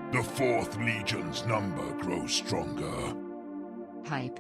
The 4th Legion's number grows stronger. Hype.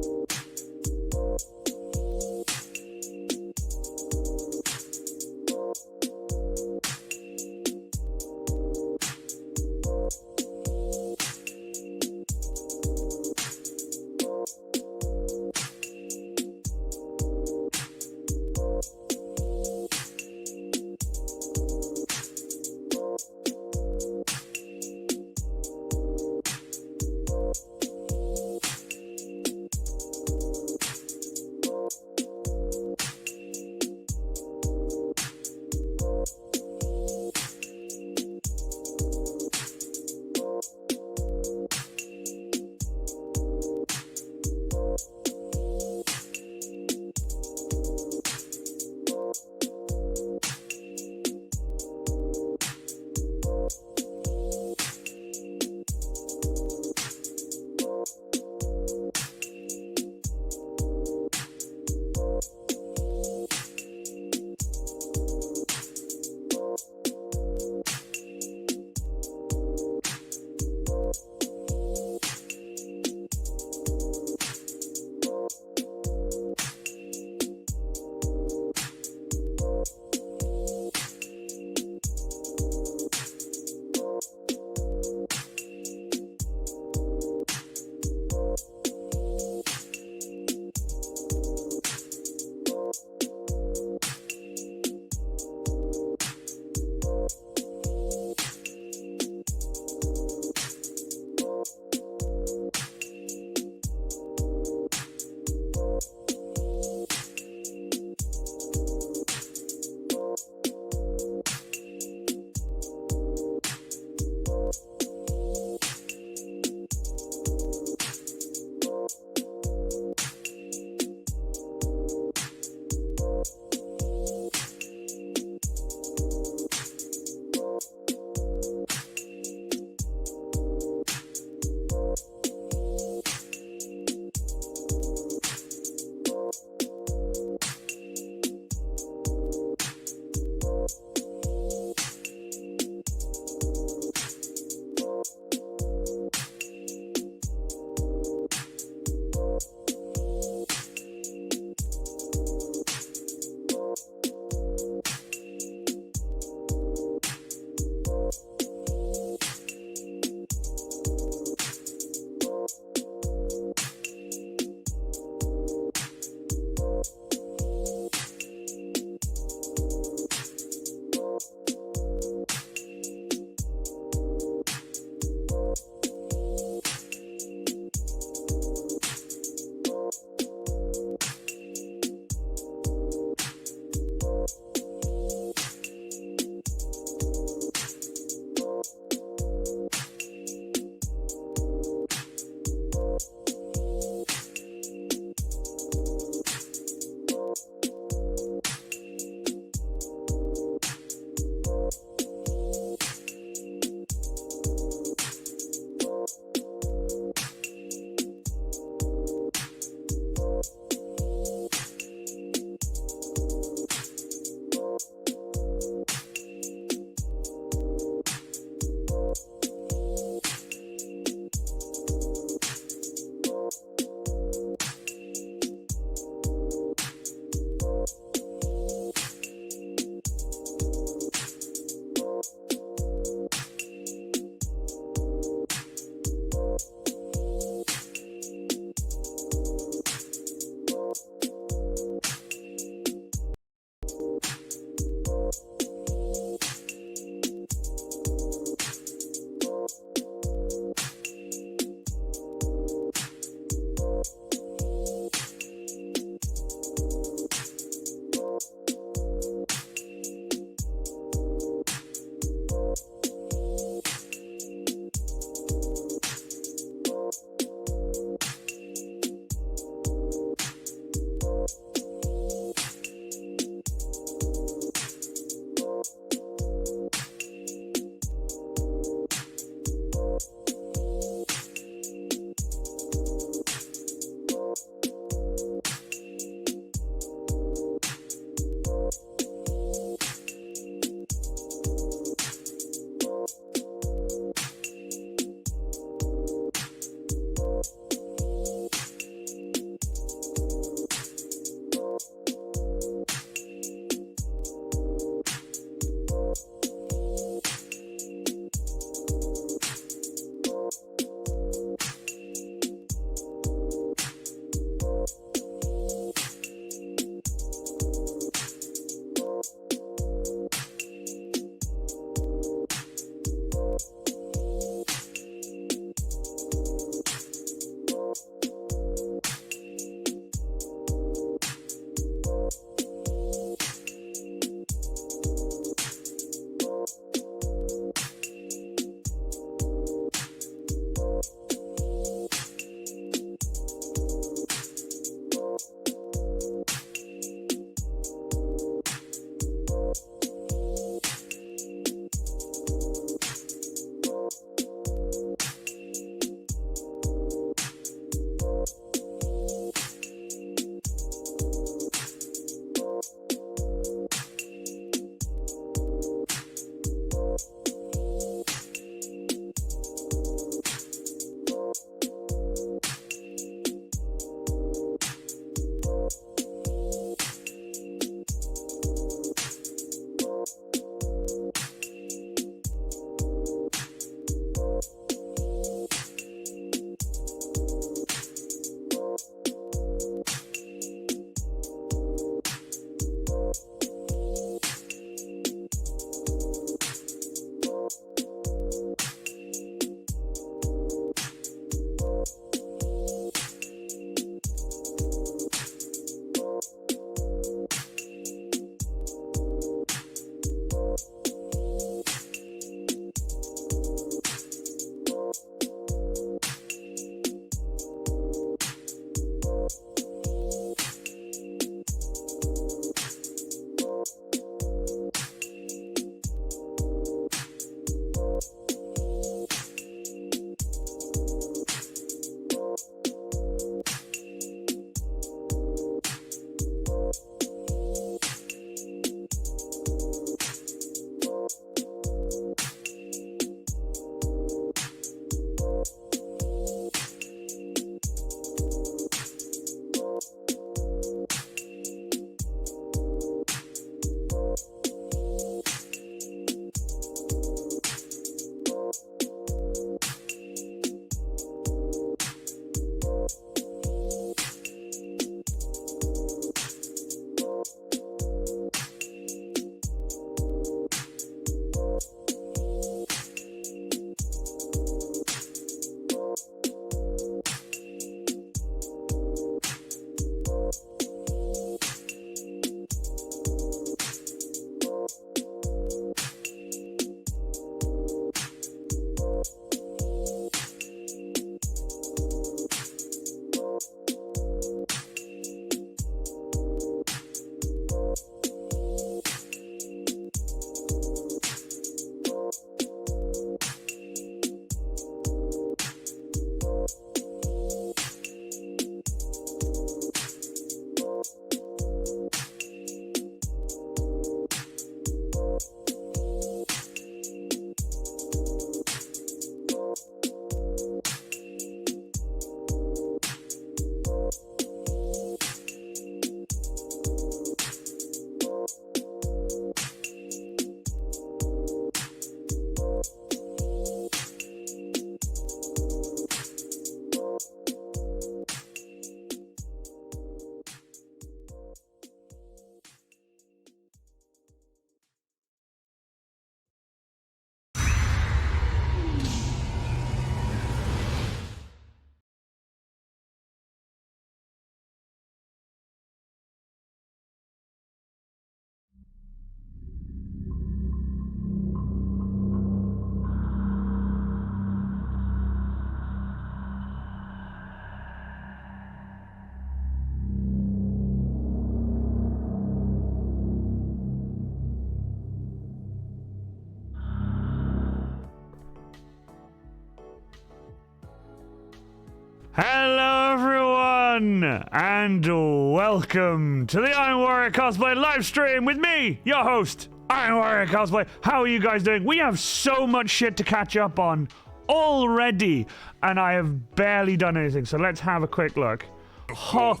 Hello everyone, and welcome to the Iron Warrior Cosplay live stream with me, your host, Iron Warrior Cosplay. How are you guys doing? We have so much shit to catch up on already, and I have barely done anything, so let's have a quick look. Oh,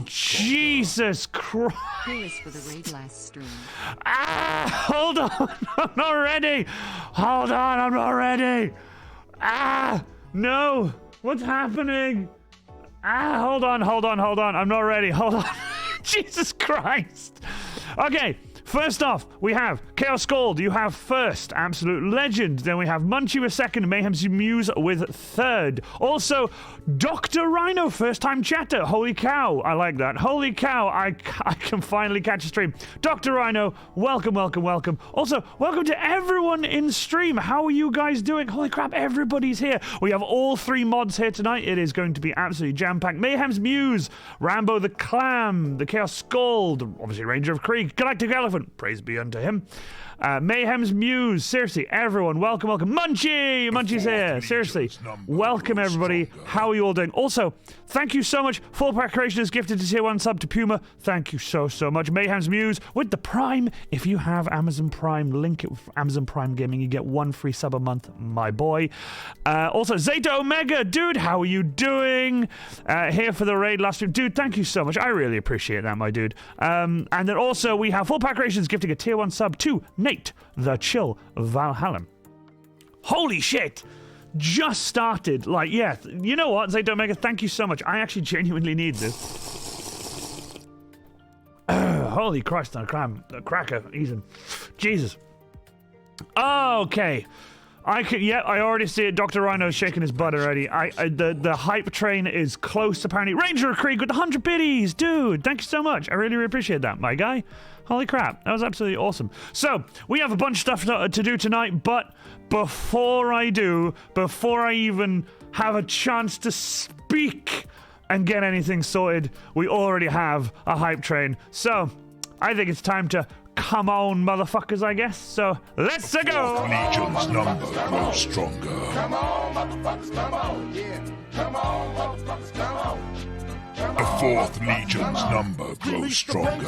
Jesus Christ. For the raid last stream. Hold on, I'm not ready. Hold on, I'm not ready. No, what's happening? Hold on, I'm not ready. Hold on. Jesus Christ. Okay. First off, we have Chaos Gold. You have first, absolute legend. Then we have Munchie with second, Mayhem's Muse with third. Also, Dr. Rhino, first time chatter. Holy cow, I like that. Holy cow, I can finally catch a stream. Dr. Rhino, welcome, welcome, welcome. Also, welcome to everyone in stream. How are you guys doing? Holy crap, everybody's here. We have all three mods here tonight. It is going to be absolutely jam-packed. Mayhem's Muse, Rambo the Clam, the Chaos Gold, obviously Ranger of Krieg, Galactic Elephant. Praise be unto him. Mayhem's Muse. Seriously, everyone, welcome, welcome. Munchie! Munchie's here. Seriously, welcome everybody. How are you all doing? Also, thank you so much. Full Pack Creation has gifted to tier 1 sub to Puma. Thank you so much. Mayhem's Muse with the Prime. If you have Amazon Prime, link it with Amazon Prime Gaming. You get 1 free sub a month, my boy. Also, Zeta Omega. Dude, how are you doing? Here for the raid last week. Dude, thank you so much. I really appreciate that, my dude. And then also, we have Full Pack Creations gifting a tier 1 sub to Nate the Chill Valhalla. Holy shit! Just started. Like, yeah, you know what, Zeta Omega, thank you so much. I actually genuinely need this. Holy Christ on a cracker, Ethan. Jesus. Okay. I already see it. Dr. Rhino's shaking his butt already. The hype train is close, apparently. Ranger of Krieg with the 100 biddies! Dude, thank you so much. I really appreciate that, my guy. Holy crap, that was absolutely awesome. So, we have a bunch of stuff to do tonight, but before I even have a chance to speak and get anything sorted, we already have a hype train. So, I think it's time to come on, motherfuckers, I guess. So, let's go! Legion's number grows stronger. Come on, motherfuckers, come on, yeah. Come on, motherfuckers, come on. The 4th Legion's number grows stronger.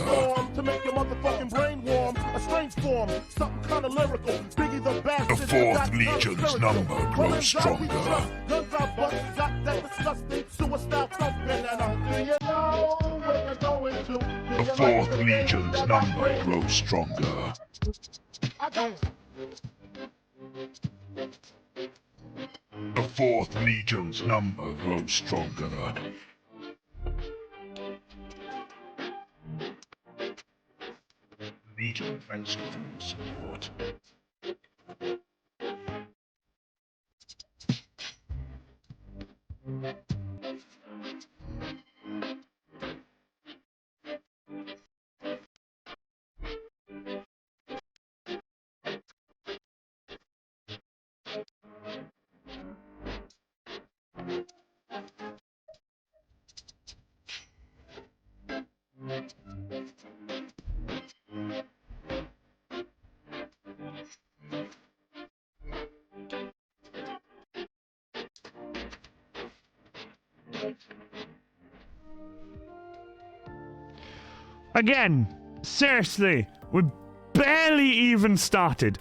To make your motherfucking brain warm, a strange form, something kind of lyrical. Biggie the bastard. The 4th Legion's number grows stronger. Guns out, but got that disgusting suicide thumping, and do you know where you're going to? The 4th Legion's number grows stronger. The 4th Legion's number grows stronger. Legion, thanks for the support. Again, seriously, we barely even started.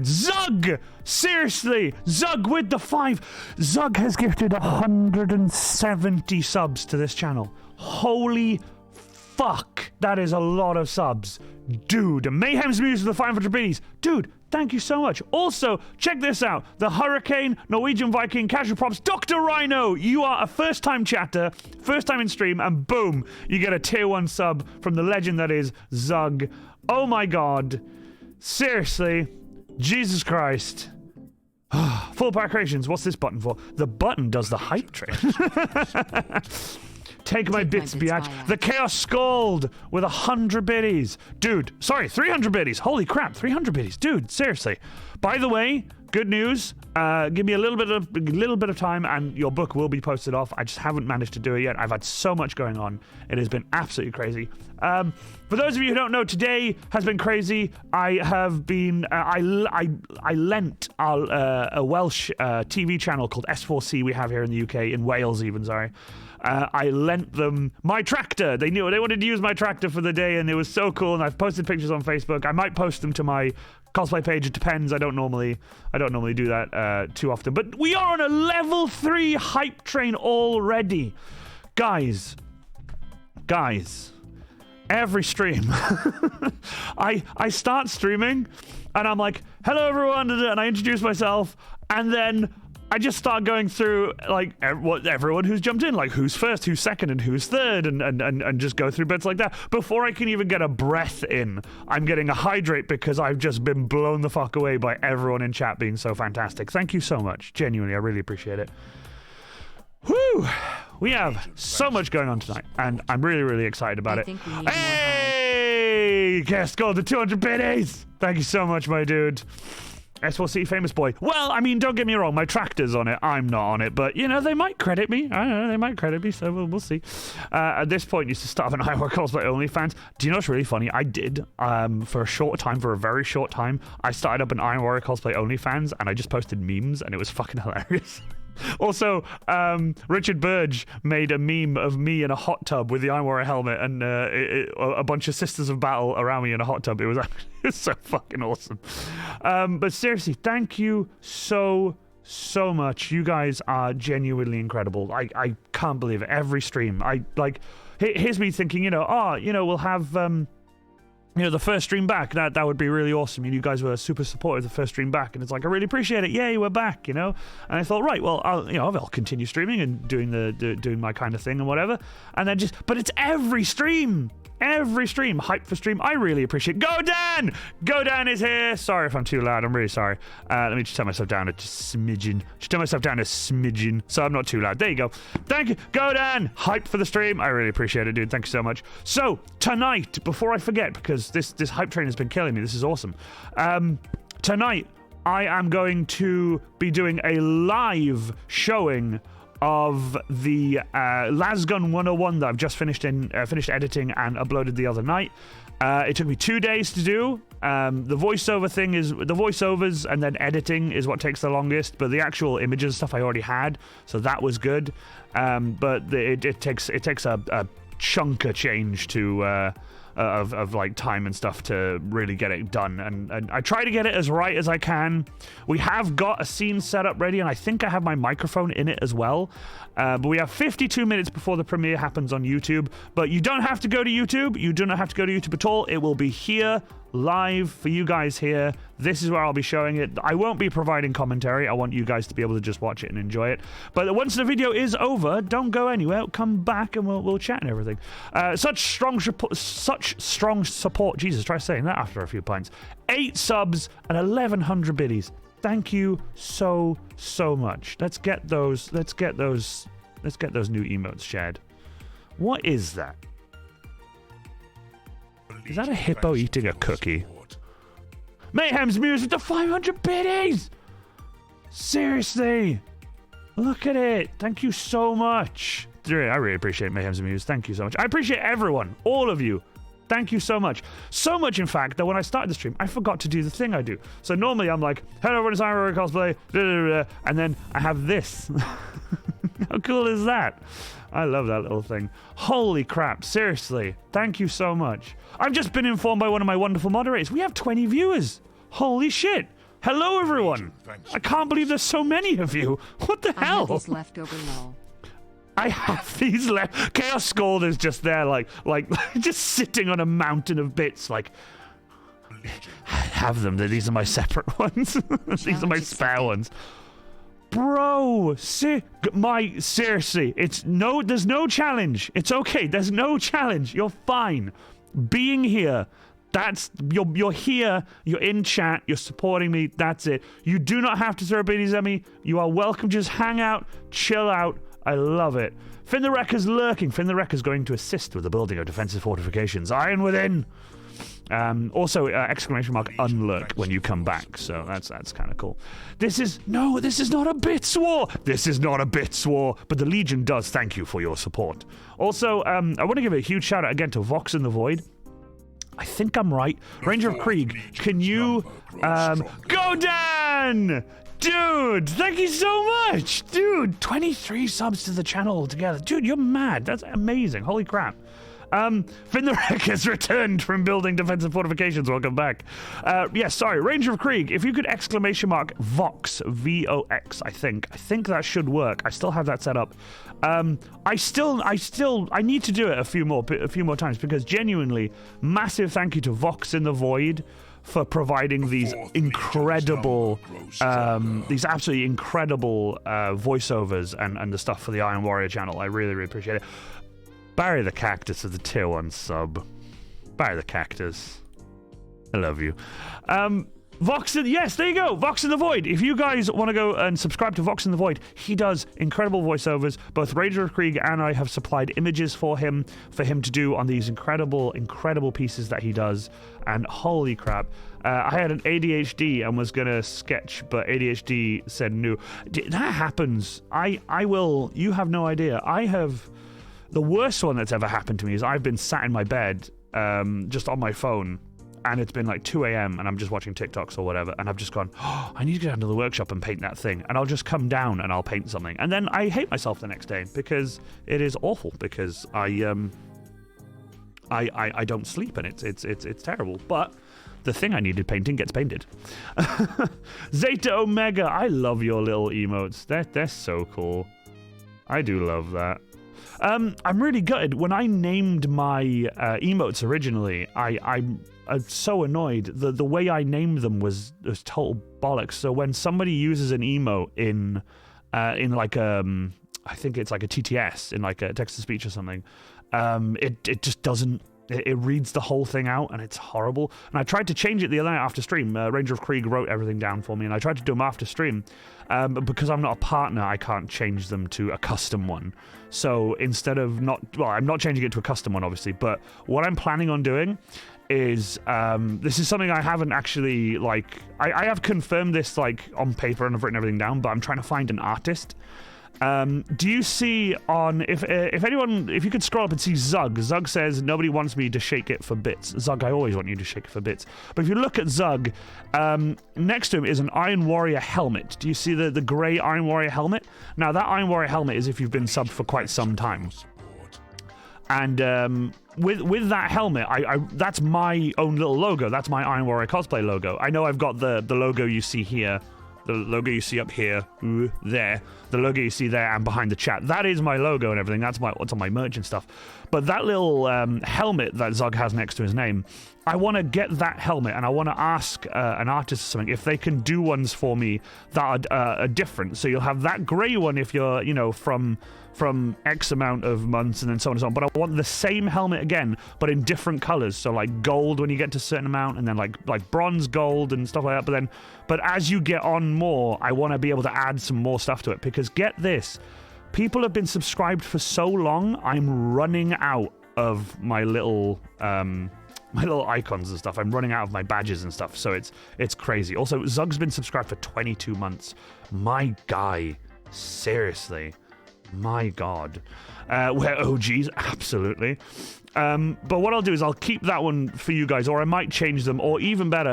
Zug! Seriously, Zug with the 5. Zug has gifted 170 subs to this channel. Holy fuck, that is a lot of subs. Dude, Mayhem's Muse with the 500 biddies. Dude, thank you so much. Also, check this out. The Hurricane, Norwegian Viking, Casual Props, Dr. Rhino. You are a first-time chatter, first time in stream, and boom, you get a tier 1 sub from the legend that is Zug. Oh my god. Seriously. Jesus Christ. Full Pack Creations, what's this button for? The button does the hype train. Take my bits, biatch. The Chaos Scold with 100 biddies. Dude, sorry, 300 biddies. Holy crap, 300 biddies. Dude, seriously. By the way, good news. Give me a little bit of time, and your book will be posted off. I just haven't managed to do it yet. I've had so much going on. It has been absolutely crazy. For those of you who don't know, today has been crazy. I have been I lent a Welsh TV channel called S4C we have here in the UK, in Wales even. Sorry. I lent them my tractor. They knew they wanted to use my tractor for the day, and it was so cool. And I've posted pictures on Facebook. I might post them to my cosplay page. It depends. I don't normally do that too often. But we are on a level 3 hype train already, guys. Every stream, I start streaming, and I'm like, "Hello, everyone," and I introduce myself, and then I just start going through like everyone who's jumped in, like who's first, who's second, and who's third, and just go through bits like that. Before I can even get a breath in, I'm getting a hydrate because I've just been blown the fuck away by everyone in chat being so fantastic. Thank you so much. Genuinely, I really appreciate it. Whew! We have so much going on tonight, and I'm really, really excited about I it. think we need more Hey! Guest Gold, the 200 biddies! Thank you so much, my dude. S4C famous boy. Well, I mean, don't get me wrong, my tractor's on it. I'm not on it, but, you know, they might credit me. I don't know, they might credit me, so we'll see. At this point, used to start an Iowa cosplay OnlyFans. Do you know what's really funny? I did, for a very short time, I started up an Iowa cosplay OnlyFans, and I just posted memes, and it was fucking hilarious. Also, Richard Burge made a meme of me in a hot tub with the Iron Warrior helmet and a bunch of Sisters of Battle around me in a hot tub. It was so fucking awesome. But seriously, thank you so much. You guys are genuinely incredible. I can't believe it. Every stream, here's me thinking, we'll have the first stream back, that would be really awesome. You guys were super supportive the first stream back, and it's like, I really appreciate it. Yay, we're back, And I thought, right, well, I'll continue streaming and doing my kind of thing and whatever. And then but it's every stream. Hype for stream. I really appreciate it. Go Dan is here. Sorry if I'm too loud. I'm really sorry. Let me just turn myself down a smidgen. So I'm not too loud. There you go. Thank you. Go Dan. Hype for the stream. I really appreciate it, dude. Thank you so much. So tonight, before I forget, because this hype train has been killing me. This is awesome. Tonight I am going to be doing a live showing of the Lasgun 101 that I've just finished editing and uploaded the other night. It took me 2 days to do. The voiceovers and then editing is what takes the longest, but the actual images stuff I already had, so that was good. But it takes a chunk of change to of like time and stuff to really get it done, and I try to get it as right as I can. We have got a scene set up ready, and I think I have my microphone in it as well. But we have 52 minutes before the premiere happens on YouTube. But you don't have to go to YouTube. You do not have to go to YouTube at all. It will be here live for you guys here. This is where I'll be showing it. I won't be providing commentary. I want you guys to be able to just watch it and enjoy it. But once the video is over, don't go anywhere. Come back and we'll chat and everything. Such strong support. Jesus, try saying that after a few pints. 8 subs and 1,100 biddies. Thank you so much. Let's get those new emotes shared. What is that? Is that a hippo eating a cookie? Mayhem's Muse with the 500 biddies! Seriously! Look at it! Thank you so much. I really appreciate Mayhem's Muse. Thank you so much. I appreciate everyone. All of you. Thank you so much. So much, in fact, that when I started the stream, I forgot to do the thing I do. So normally I'm like, hello everyone, it's Iron Cosplay, and then I have this. How cool is that? I love that little thing. Holy crap, seriously. Thank you so much. I've just been informed by one of my wonderful moderators. We have 20 viewers. Holy shit. Hello, everyone. I can't believe there's so many of you. What the hell? I have these leftover lol. I have these left. Chaos Scold is just there, like just sitting on a mountain of bits, like, have them. These are my separate ones. These are my spare ones. Bro, seriously, there's no challenge. It's okay. There's no challenge. You're fine. Being here, you're here, you're in chat, you're supporting me, that's it. You do not have to throw biddies at me. You are welcome. Just hang out, chill out. I love it. Finn the Wrecker's lurking. Finn the Wrecker's going to assist with the building of defensive fortifications. Iron within. Also, exclamation mark unlurk when you come back. So that's kind of cool. This is not a bits war. This is not a bits war. But the Legion does thank you for your support. Also, I want to give a huge shout out again to Vox in the Void. I think I'm right. Ranger of Krieg, can you go Dan? Dude, thank you so much. Dude, 23 subs to the channel altogether. Dude, you're mad. That's amazing. Holy crap. Finn the Wreck has returned from building defensive fortifications. Welcome back. Yes, sorry. Ranger of Krieg, if you could exclamation mark Vox, V-O-X, I think that should work. I still have that set up. I need to do it a few more times because genuinely, massive thank you to Vox in the Void for providing these incredible, these absolutely incredible voiceovers and the stuff for the Iron Warrior channel. I really, really appreciate it. Barry the Cactus is the tier 1 sub. Barry the Cactus. I love you. Vox, yes, there you go. Vox in the Void. If you guys want to go and subscribe to Vox in the Void, he does incredible voiceovers. Both Ranger of Krieg and I have supplied images for him to do on these incredible, incredible pieces that he does. And holy crap, I had an ADHD and was going to sketch, but ADHD said no. That happens. I will, you have no idea. The worst one that's ever happened to me is I've been sat in my bed, just on my phone, and it's been like 2 a.m. and I'm just watching TikToks or whatever, and I've just gone, oh, I need to get down to the workshop and paint that thing, and I'll just come down and I'll paint something, and then I hate myself the next day because it is awful because I don't sleep and it's terrible, but the thing I needed painting gets painted. Zeta Omega, I love your little emotes. They're so cool. I do love that. I'm really gutted. When I named my emotes originally, I'm so annoyed. The way I named them was total bollocks. So when somebody uses an emote in like I think it's like a TTS, in like a text-to-speech or something, it just doesn't. It reads the whole thing out, and it's horrible. And I tried to change it the other night after stream. Ranger of Krieg wrote everything down for me, and I tried to do them after stream. But because I'm not a partner, I can't change them to a custom one. So instead of I'm not changing it to a custom one, obviously. But what I'm planning on doing is, this is something I haven't actually, like, I have confirmed this, like, on paper, and I've written everything down, but I'm trying to find an artist. Do you see on, if you could scroll up and see Zug says, nobody wants me to shake it for bits. Zug, I always want you to shake it for bits. But if you look at Zug, next to him is an Iron Warrior helmet. Do you see the grey Iron Warrior helmet? Now, that Iron Warrior helmet is if you've been subbed for quite some time. And with that helmet, that's my own little logo. That's my Iron Warrior cosplay logo. I know I've got the logo you see here. The logo you see up here, there, the logo you see there and behind the chat. That is my logo and everything. That's what's on my merch and stuff. But that little helmet that Zug has next to his name, I want to get that helmet and I want to ask an artist or something if they can do ones for me that are different. So you'll have that grey one if you're, from X amount of months and then so on and so on. But I want the same helmet again, but in different colors. So like gold when you get to a certain amount, and then like bronze, gold, and stuff like that. But as you get on more, I want to be able to add some more stuff to it. Because get this, people have been subscribed for so long, I'm running out of my little icons and stuff. I'm running out of my badges and stuff. So it's crazy. Also, Zug's been subscribed for 22 months. My guy, seriously. My God. We're OGs, absolutely. But what I'll do is I'll keep that one for you guys, or I might change them, or even better,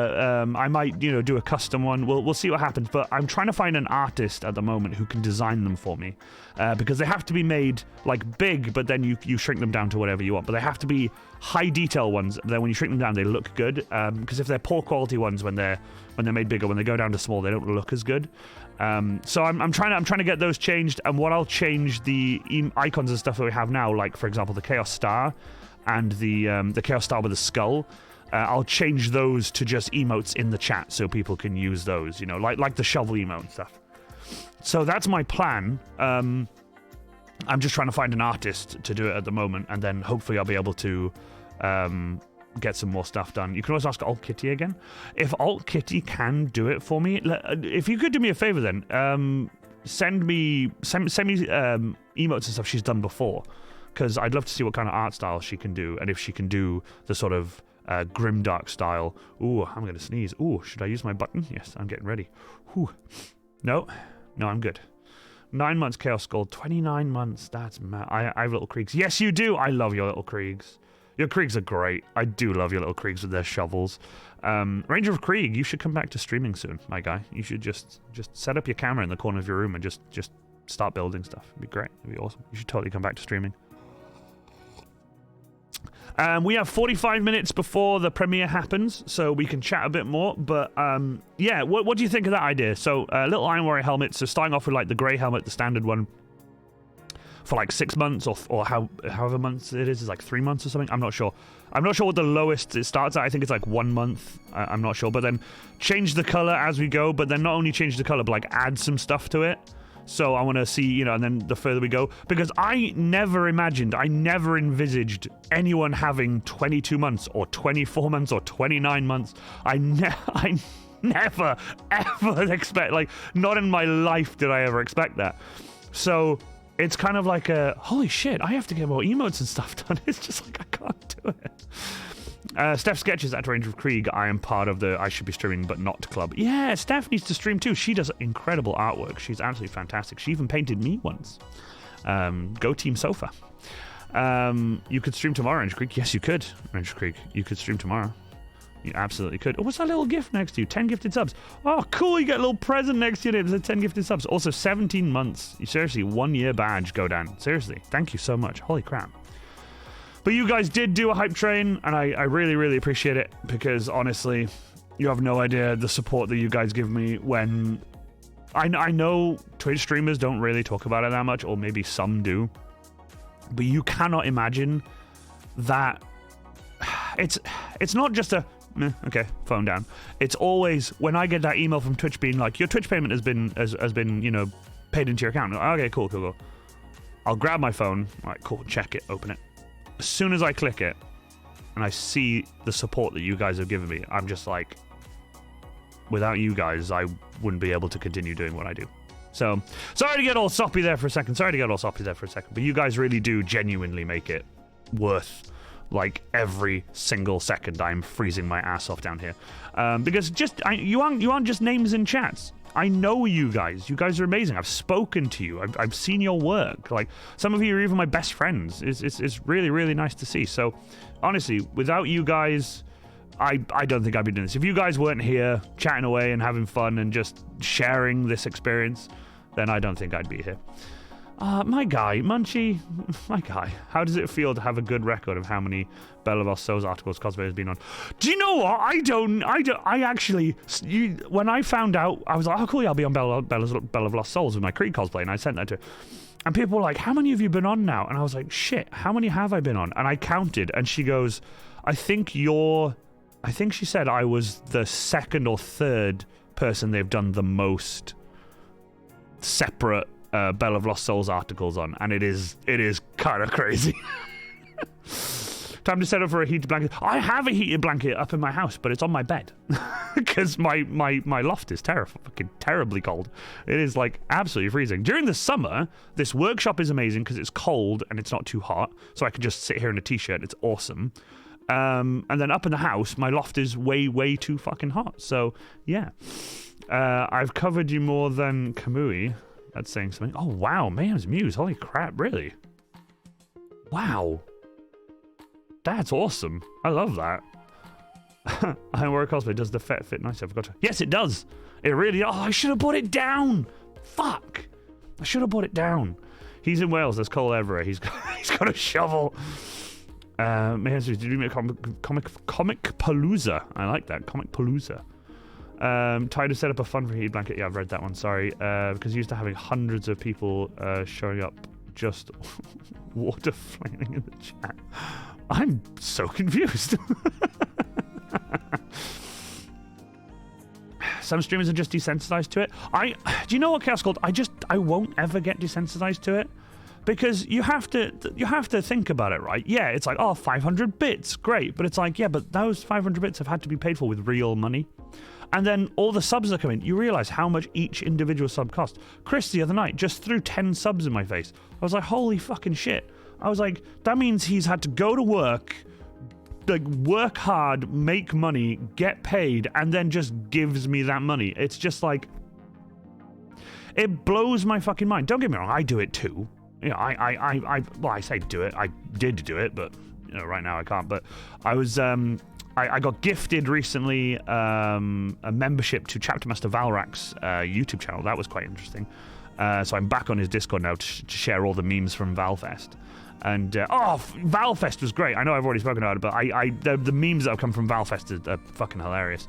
I might, do a custom one. We'll see what happens. But I'm trying to find an artist at the moment who can design them for me, because they have to be made like big, but then you shrink them down to whatever you want. But they have to be high detail ones. Then when you shrink them down, they look good. Because if they're poor quality ones, when they're made bigger, when they go down to small, they don't look as good. So I'm trying to get those changed, and what I'll change the icons and stuff that we have now, like for example the Chaos Star and the Chaos Star with a skull. I'll change those to just emotes in the chat so people can use those, like the shovel emote and stuff. So that's my plan. I'm just trying to find an artist to do it at the moment, and then hopefully I'll be able to get some more stuff done. You can always ask Alt Kitty again. If Alt Kitty can do it for me, if you could do me a favor then, send me emotes and stuff she's done before, because I'd love to see what kind of art style she can do, and if she can do the sort of grimdark style. Ooh, I'm gonna sneeze. Ooh, should I use my button? Yes, I'm getting ready. Whew. No, I'm good. 9 months Chaos Gold, 29 months. That's mad. I have little Kriegs. Yes, you do. I love your little Kriegs. Your Kriegs are great. I do love your little Kriegs with their shovels. Ranger of Krieg, you should come back to streaming soon, my guy. You should just set up your camera in the corner of your room and just start building stuff. It'd be great. It'd be awesome. You should totally come back to streaming. We have 45 minutes before the premiere happens, so we can chat a bit more. But yeah, what do you think of that idea? So, little Iron Warrior helmet. So, starting off with like the grey helmet, the standard one, for like 6 months or however months it is like 3 months or something. I'm not sure. I'm not sure what the lowest it starts at. I think it's like 1 month. I'm not sure. But then change the color as we go. But then not only change the color, but like add some stuff to it. So I want to see, you know, and then the further we go, because I never envisaged anyone having 22 months or 24 months or 29 months. I never, ever expect, like, not in my life did I ever expect that. So it's kind of like a, holy shit, I have to get more emotes and stuff done. It's just like, I can't do it. Steph Sketches at Ranger of Krieg. I am part of the I Should Be Streaming But Not club. Yeah, Steph needs to stream too. She does incredible artwork. She's absolutely fantastic. She even painted me once. Go Team Sofa. You could stream tomorrow, Ranger Krieg. Yes, you could, Ranger Krieg. You could stream tomorrow. You absolutely could. Oh, what's that little gift next to you? 10 gifted subs. Oh, cool. You get a little present next to you. There's 10 gifted subs. Also, 17 months. You seriously, 1 year badge, go down. Seriously. Thank you so much. Holy crap. But you guys did do a hype train, and I really, really appreciate it, because honestly, you have no idea the support that you guys give me when... I know Twitch streamers don't really talk about it that much, or maybe some do, but you cannot imagine that... It's not just a... okay, phone down. It's always, when I get that email from Twitch being like, your Twitch payment has been, you know, paid into your account. Okay, cool. I'll grab my phone. All right, cool, check it, open it. As soon as I click it and I see the support that you guys have given me, I'm just like, without you guys, I wouldn't be able to continue doing what I do. So, sorry to get all soppy there for a second. But you guys really do genuinely make it worth, like, every single second I'm freezing my ass off down here. Because you aren't just names in chats. I know you guys. You guys are amazing. I've spoken to you. I've seen your work. Like, some of you are even my best friends. It's really, really nice to see. So, honestly, without you guys, I don't think I'd be doing this. If you guys weren't here chatting away and having fun and just sharing this experience, then I don't think I'd be here. My guy, Munchie, my guy, how does it feel to have a good record of how many Bell of Lost Souls articles Cosplay has been on? Do you know what? I actually, when I found out, I was like, oh cool, yeah, I'll be on Bell of Lost Souls with my Krieg cosplay, and I sent that to her. And people were like, how many have you been on now? And I was like, shit, how many have I been on? And I counted, and she goes, I think she said I was the second or third person they've done the most separate Bell of Lost Souls articles on, and it is kind of crazy. Time to set up for a heated blanket. I have a heated blanket up in my house, but it's on my bed because my loft is fucking terribly cold. It is like absolutely freezing. During the summer, this workshop is amazing because it's cold and it's not too hot, so I can just sit here in a t-shirt. It's awesome. And then up in the house, my loft is way too fucking hot. So yeah, I've covered you more than Kamui. That's saying something. Oh, wow. Mayhem's Muse. Holy crap. Really? Wow. That's awesome. I love that. Iron Warrior Cosplay. Does the fet fit nice? I forgot to... Yes, it does. It really... Oh, I should have brought it down. Fuck. I should have brought it down. He's in Wales. There's Cole Everett. He's got a shovel. Mayhem's Muse. Did you make comic Palooza? I like that. Comic Palooza. Tried to set up a fun for heat blanket. Yeah, I've read that one. Sorry, because used to having hundreds of people showing up, just water flailing in the chat. I'm so confused. Some streamers are just desensitized to it. Do you know what Chaos Gold? I won't ever get desensitized to it. Because you have to think about it, right? Yeah, it's like, oh, 500 bits, great. But it's like, yeah, but those 500 bits have had to be paid for with real money. And then all the subs that come in, you realize how much each individual sub costs. Chris, the other night, just threw 10 subs in my face. I was like, holy fucking shit. I was like, that means he's had to go to work, like work hard, make money, get paid, and then just gives me that money. It's just like, it blows my fucking mind. Don't get me wrong, I do it too. You know, well, I say do it. I did do it, but you know, right now I can't. But I was, I got gifted recently a membership to Chapter Master Valrak's YouTube channel. That was quite interesting. So I'm back on his Discord now to share all the memes from Valfest. And Valfest was great. I know I've already spoken about it, but the memes that have come from Valfest are fucking hilarious.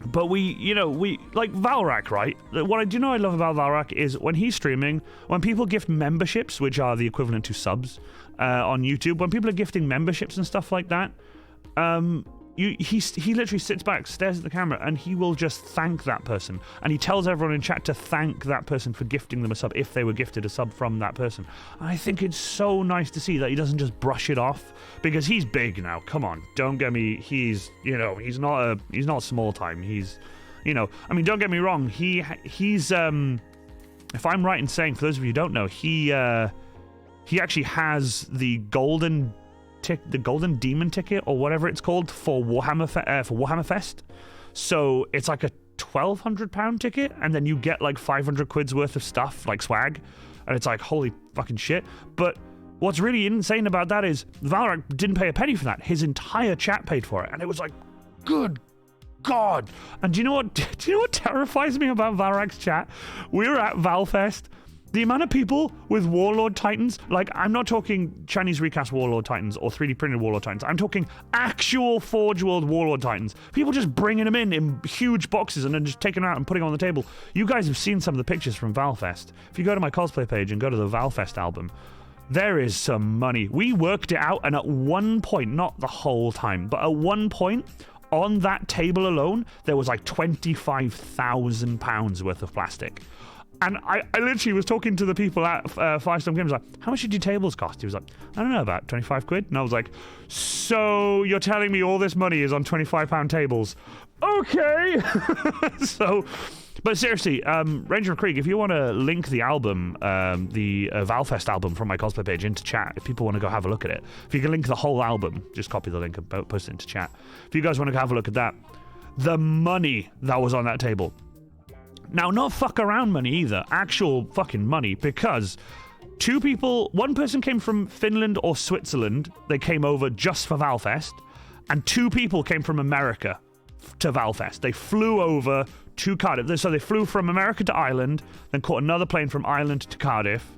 But we like Valrak, right? What I do I love about Valrak is when he's streaming, when people gift memberships, which are the equivalent to subs on YouTube, when people are gifting memberships and stuff like that, he literally sits back, stares at the camera, and he will just thank that person. And he tells everyone in chat to thank that person for gifting them a sub if they were gifted a sub from that person. And I think it's so nice to see that he doesn't just brush it off, because he's big now. Come on, don't get me. He's not small time. He's, I mean, don't get me wrong. He's if I'm right in saying, for those of you who don't know, he actually has the golden demon ticket or whatever it's called for Warhammer Fest. So it's like a £1,200 ticket, and then you get like 500 quid's worth of stuff, like swag, and it's like, holy fucking shit. But what's really insane about that is Valrak didn't pay a penny for that. His entire chat paid for it, and it was like, good God. And do you know what terrifies me about Valrak's chat? We were at Valfest. The amount of people with Warlord Titans, like, I'm not talking Chinese recast Warlord Titans or 3D printed Warlord Titans. I'm talking actual Forge World Warlord Titans. People just bringing them in huge boxes and then just taking them out and putting them on the table. You guys have seen some of the pictures from Valfest. If you go to my cosplay page and go to the Valfest album, there is some money. We worked it out, and at one point, not the whole time, but at one point, on that table alone, there was like £25,000 worth of plastic. And I literally was talking to the people at Firestorm Games, like, how much did your tables cost? He was like, I don't know, about 25 quid. And I was like, so you're telling me all this money is on £25 tables? Okay. But seriously, Ranger of Krieg, if you want to link the album, the Valfest album from my cosplay page into chat, if people want to go have a look at it, if you can link the whole album, just copy the link and post it into chat. If you guys want to have a look at that, the money that was on that table. Now, not fuck around money either, actual fucking money, because one person came from Finland or Switzerland, they came over just for Valfest, and 2 people came from America to Valfest. They flew over to Cardiff, so they flew from America to Ireland, then caught another plane from Ireland to Cardiff,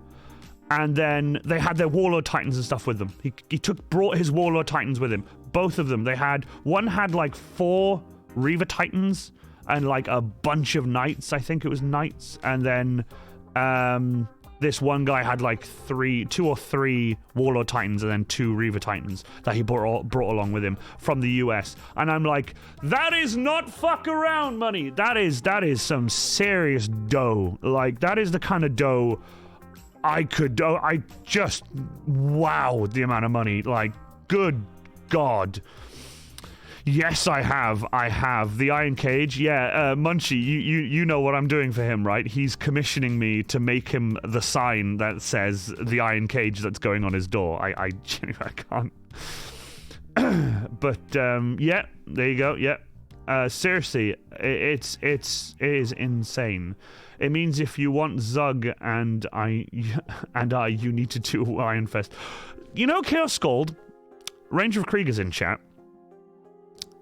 and then they had their Warlord Titans and stuff with them. He brought his Warlord Titans with him, both of them. One had like 4 Reaver Titans, and like a bunch of knights, I think it was knights, and then this one guy had like 2 or 3 Warlord Titans and then 2 Reaver Titans that he brought along with him from the US. And I'm like, that is not fuck around money. That is some serious dough. Like, that is the kind of dough I just wowed the amount of money. Like, good God. Yes, I have. The Iron Cage. Yeah, Munchie, you know what I'm doing for him, right? He's commissioning me to make him the sign that says the Iron Cage that's going on his door. I can't. But, yeah, there you go, yeah. Seriously, it is insane. It means if you want Zug and I, you need to do Iron Fest. You know Chaos Scold? Ranger of Krieg is in chat.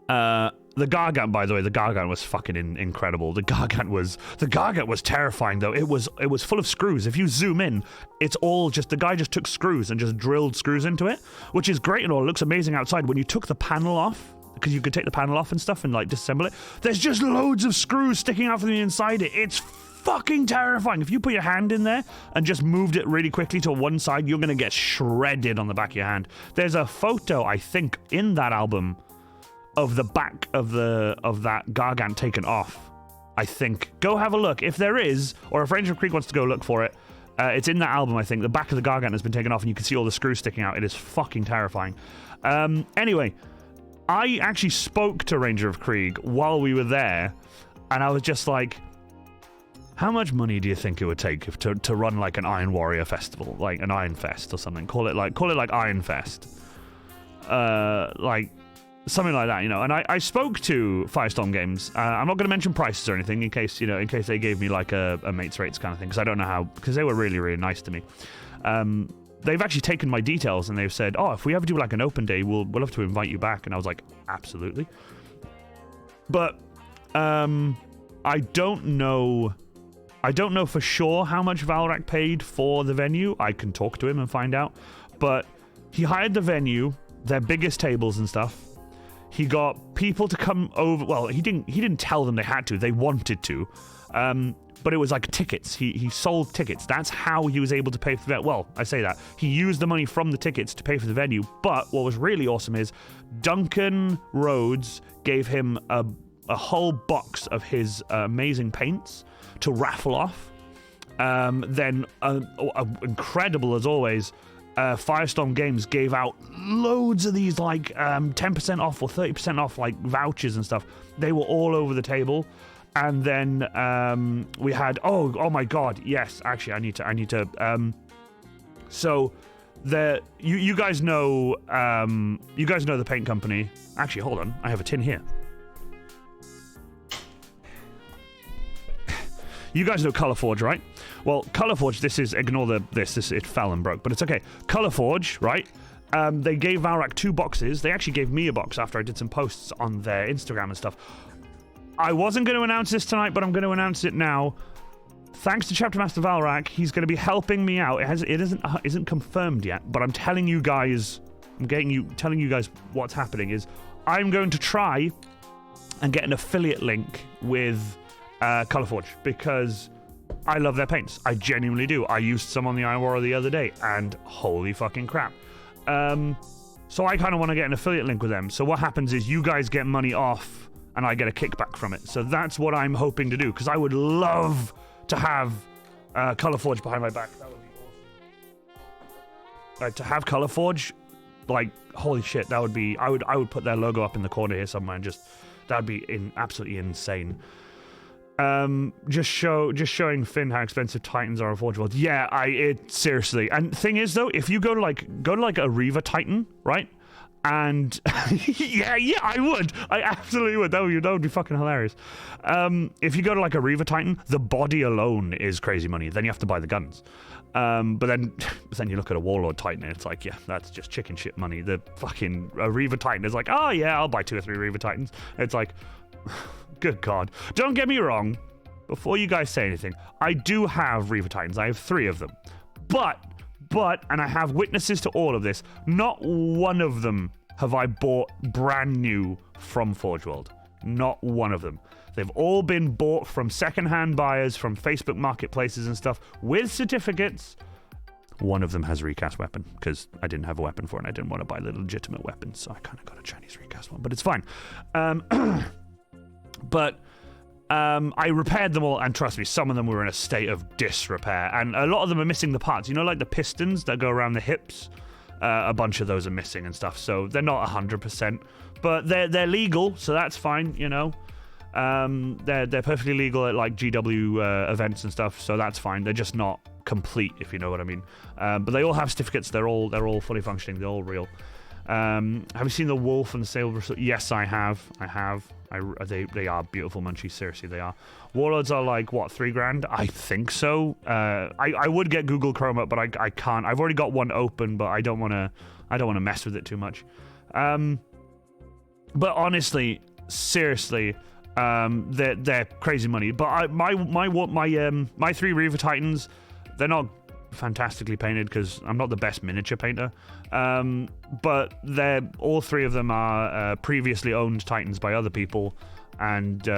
The Gargant, by the way, the Gargant was fucking incredible. The Gargant was terrifying, though. It was full of screws. If you zoom in, it's all just, the guy just took screws and just drilled screws into it, which is great and all. It looks amazing outside. When you took the panel off, because you could take the panel off and stuff and like disassemble it, there's just loads of screws sticking out from the inside it. It's fucking terrifying. If you put your hand in there and just moved it really quickly to one side, you're gonna get shredded on the back of your hand. There's a photo, I think, in that album of the back of that Gargant taken off, I think. Go have a look. If there is, or if Ranger of Krieg wants to go look for it, it's in that album, I think. The back of the Gargant has been taken off and you can see all the screws sticking out. It is fucking terrifying. Anyway, I actually spoke to Ranger of Krieg while we were there, and I was just like, how much money do you think it would take to run like an Iron Warrior festival, like an Iron Fest or something? Call it like Iron Fest. like something like that, you know. And I spoke to Firestorm Games. I'm not going to mention prices or anything in case they gave me like a mates rates kind of thing, because I don't know how, because they were really, really nice to me. They've actually taken my details and they've said, oh, if we ever do like an open day, we'll have to invite you back. And I was like, absolutely. But I don't know for sure how much Valrak paid for the venue. I can talk to him and find out. But he hired the venue, their biggest tables and stuff. He got people to come over. Well, he didn't tell them they had to. They wanted to. But it was like tickets. He sold tickets. That's how he was able to pay for the venue. Well, I say that. He used the money from the tickets to pay for the venue. But what was really awesome is Duncan Rhodes gave him a whole box of his amazing paints to raffle off. Then, incredible as always, Firestorm Games gave out loads of these like 10% off or 30% off like vouchers and stuff. They were all over the table. And then we had oh my god, yes, actually I need to so you guys know the paint company. Actually, hold on, I have a tin here. You guys know Colorforge, right? Well, Colorforge, ignore this, it fell and broke, but it's okay. Colorforge, right? They gave Valrak 2 boxes. They actually gave me a box after I did some posts on their Instagram and stuff. I wasn't going to announce this tonight, but I'm going to announce it now. Thanks to Chapter Master Valrak, he's going to be helping me out. It isn't confirmed yet, but I'm telling you guys, telling you guys what's happening is I'm going to try and get an affiliate link with Colorforge, because I love their paints. I genuinely do. I used some on the Iwara the other day, and holy fucking crap. So I kind of want to get an affiliate link with them. So what happens is you guys get money off, and I get a kickback from it. So that's what I'm hoping to do, because I would love to have Colorforge behind my back. That would be awesome. To have Colorforge, like, holy shit, that would be... I would put their logo up in the corner here somewhere, and just... That would be absolutely insane. Just showing Finn how expensive Titans are in Forge World. Yeah, seriously. And thing is though, if you go to like a Reaver Titan, right? And yeah, I would. I absolutely would. That would be fucking hilarious. If you go to like a Reaver Titan, the body alone is crazy money. Then you have to buy the guns. But then you look at a Warlord Titan and it's like, yeah, that's just chicken shit money. The fucking Reaver Titan is like, oh yeah, I'll buy 2 or 3 Reaver Titans. It's like, good God. Don't get me wrong. Before you guys say anything, I do have Reaver Titans. I have 3 of them. But, and I have witnesses to all of this, not one of them have I bought brand new from Forge World. Not one of them. They've all been bought from secondhand buyers, from Facebook marketplaces and stuff, with certificates. One of them has a recast weapon, because I didn't have a weapon for it, and I didn't want to buy the legitimate weapons, so I kind of got a Chinese recast one, but it's fine. But I repaired them all, and trust me, some of them were in a state of disrepair, and a lot of them are missing the parts. You know, like the pistons that go around the hips? A bunch of those are missing and stuff, so they're not 100%, but they're legal, so that's fine, you know. They're perfectly legal at like GW events and stuff, so that's fine. They're just not complete, if you know what I mean. But they all have certificates. They're all fully functioning. They're all real. Have you seen the wolf and the saber? Yes, I have. They are beautiful munchies. Seriously, they are. Warlords are like what, $3,000? I think so. I would get Google Chrome up, but I can't. I've already got one open, but I don't want to mess with it too much. But honestly, seriously, they're crazy money. But my 3 Reaver Titans, they're not fantastically painted because I'm not the best miniature painter. But all 3 of them are previously owned Titans by other people, and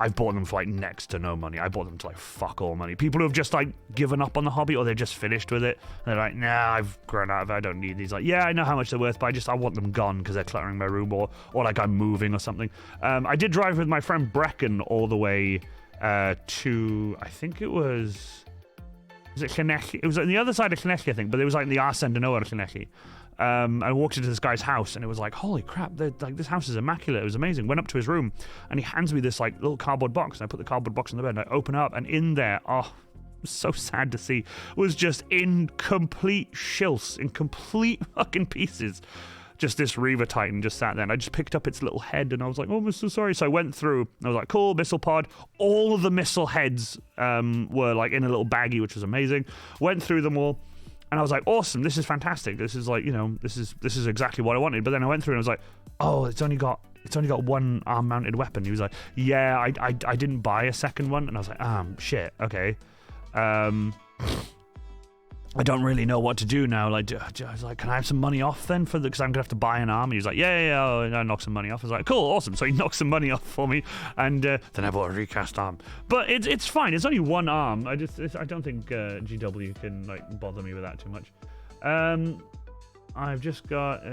I've bought them for like next to no money. I bought them to like fuck all money. People who have just like given up on the hobby, or they're just finished with it. They're like, nah, I've grown out of it. I don't need these. Like, yeah, I know how much they're worth, but I want them gone because they're cluttering my room, or like I'm moving or something. I did drive with my friend Brecken all the way to, I think it was it Kaneki? It was on the other side of Kaneki, I think, but it was like the Arsene de Noah of Kaneki. I walked into this guy's house, and it was like, holy crap, like this house is immaculate. It was amazing. Went up to his room, and he hands me this like little cardboard box, and I put the cardboard box on the bed, and I open up, and in there, it was so sad to see, was just in complete shills, in complete fucking pieces. just this Reaver Titan just sat there, and I just picked up its little head, and I was like, oh, I'm so sorry. So I went through, and I was like, cool, missile pod. All of the missile heads were like in a little baggie, which was amazing. Went through them all, and I was like, awesome, this is fantastic. This is like, you know, this is exactly what I wanted. But then I went through and I was like, oh, it's only got one arm-mounted weapon. He was like, yeah, I didn't buy a second one. And I was like, shit, okay. I don't really know what to do now. Like, I was like, can I have some money off then because I'm gonna have to buy an arm? And he was like, yeah, I'll knock some money off. I was like, cool, awesome. So he knocked some money off for me, and then I bought a recast arm. But it's fine. It's only one arm. I don't think GW can like bother me with that too much. I've just got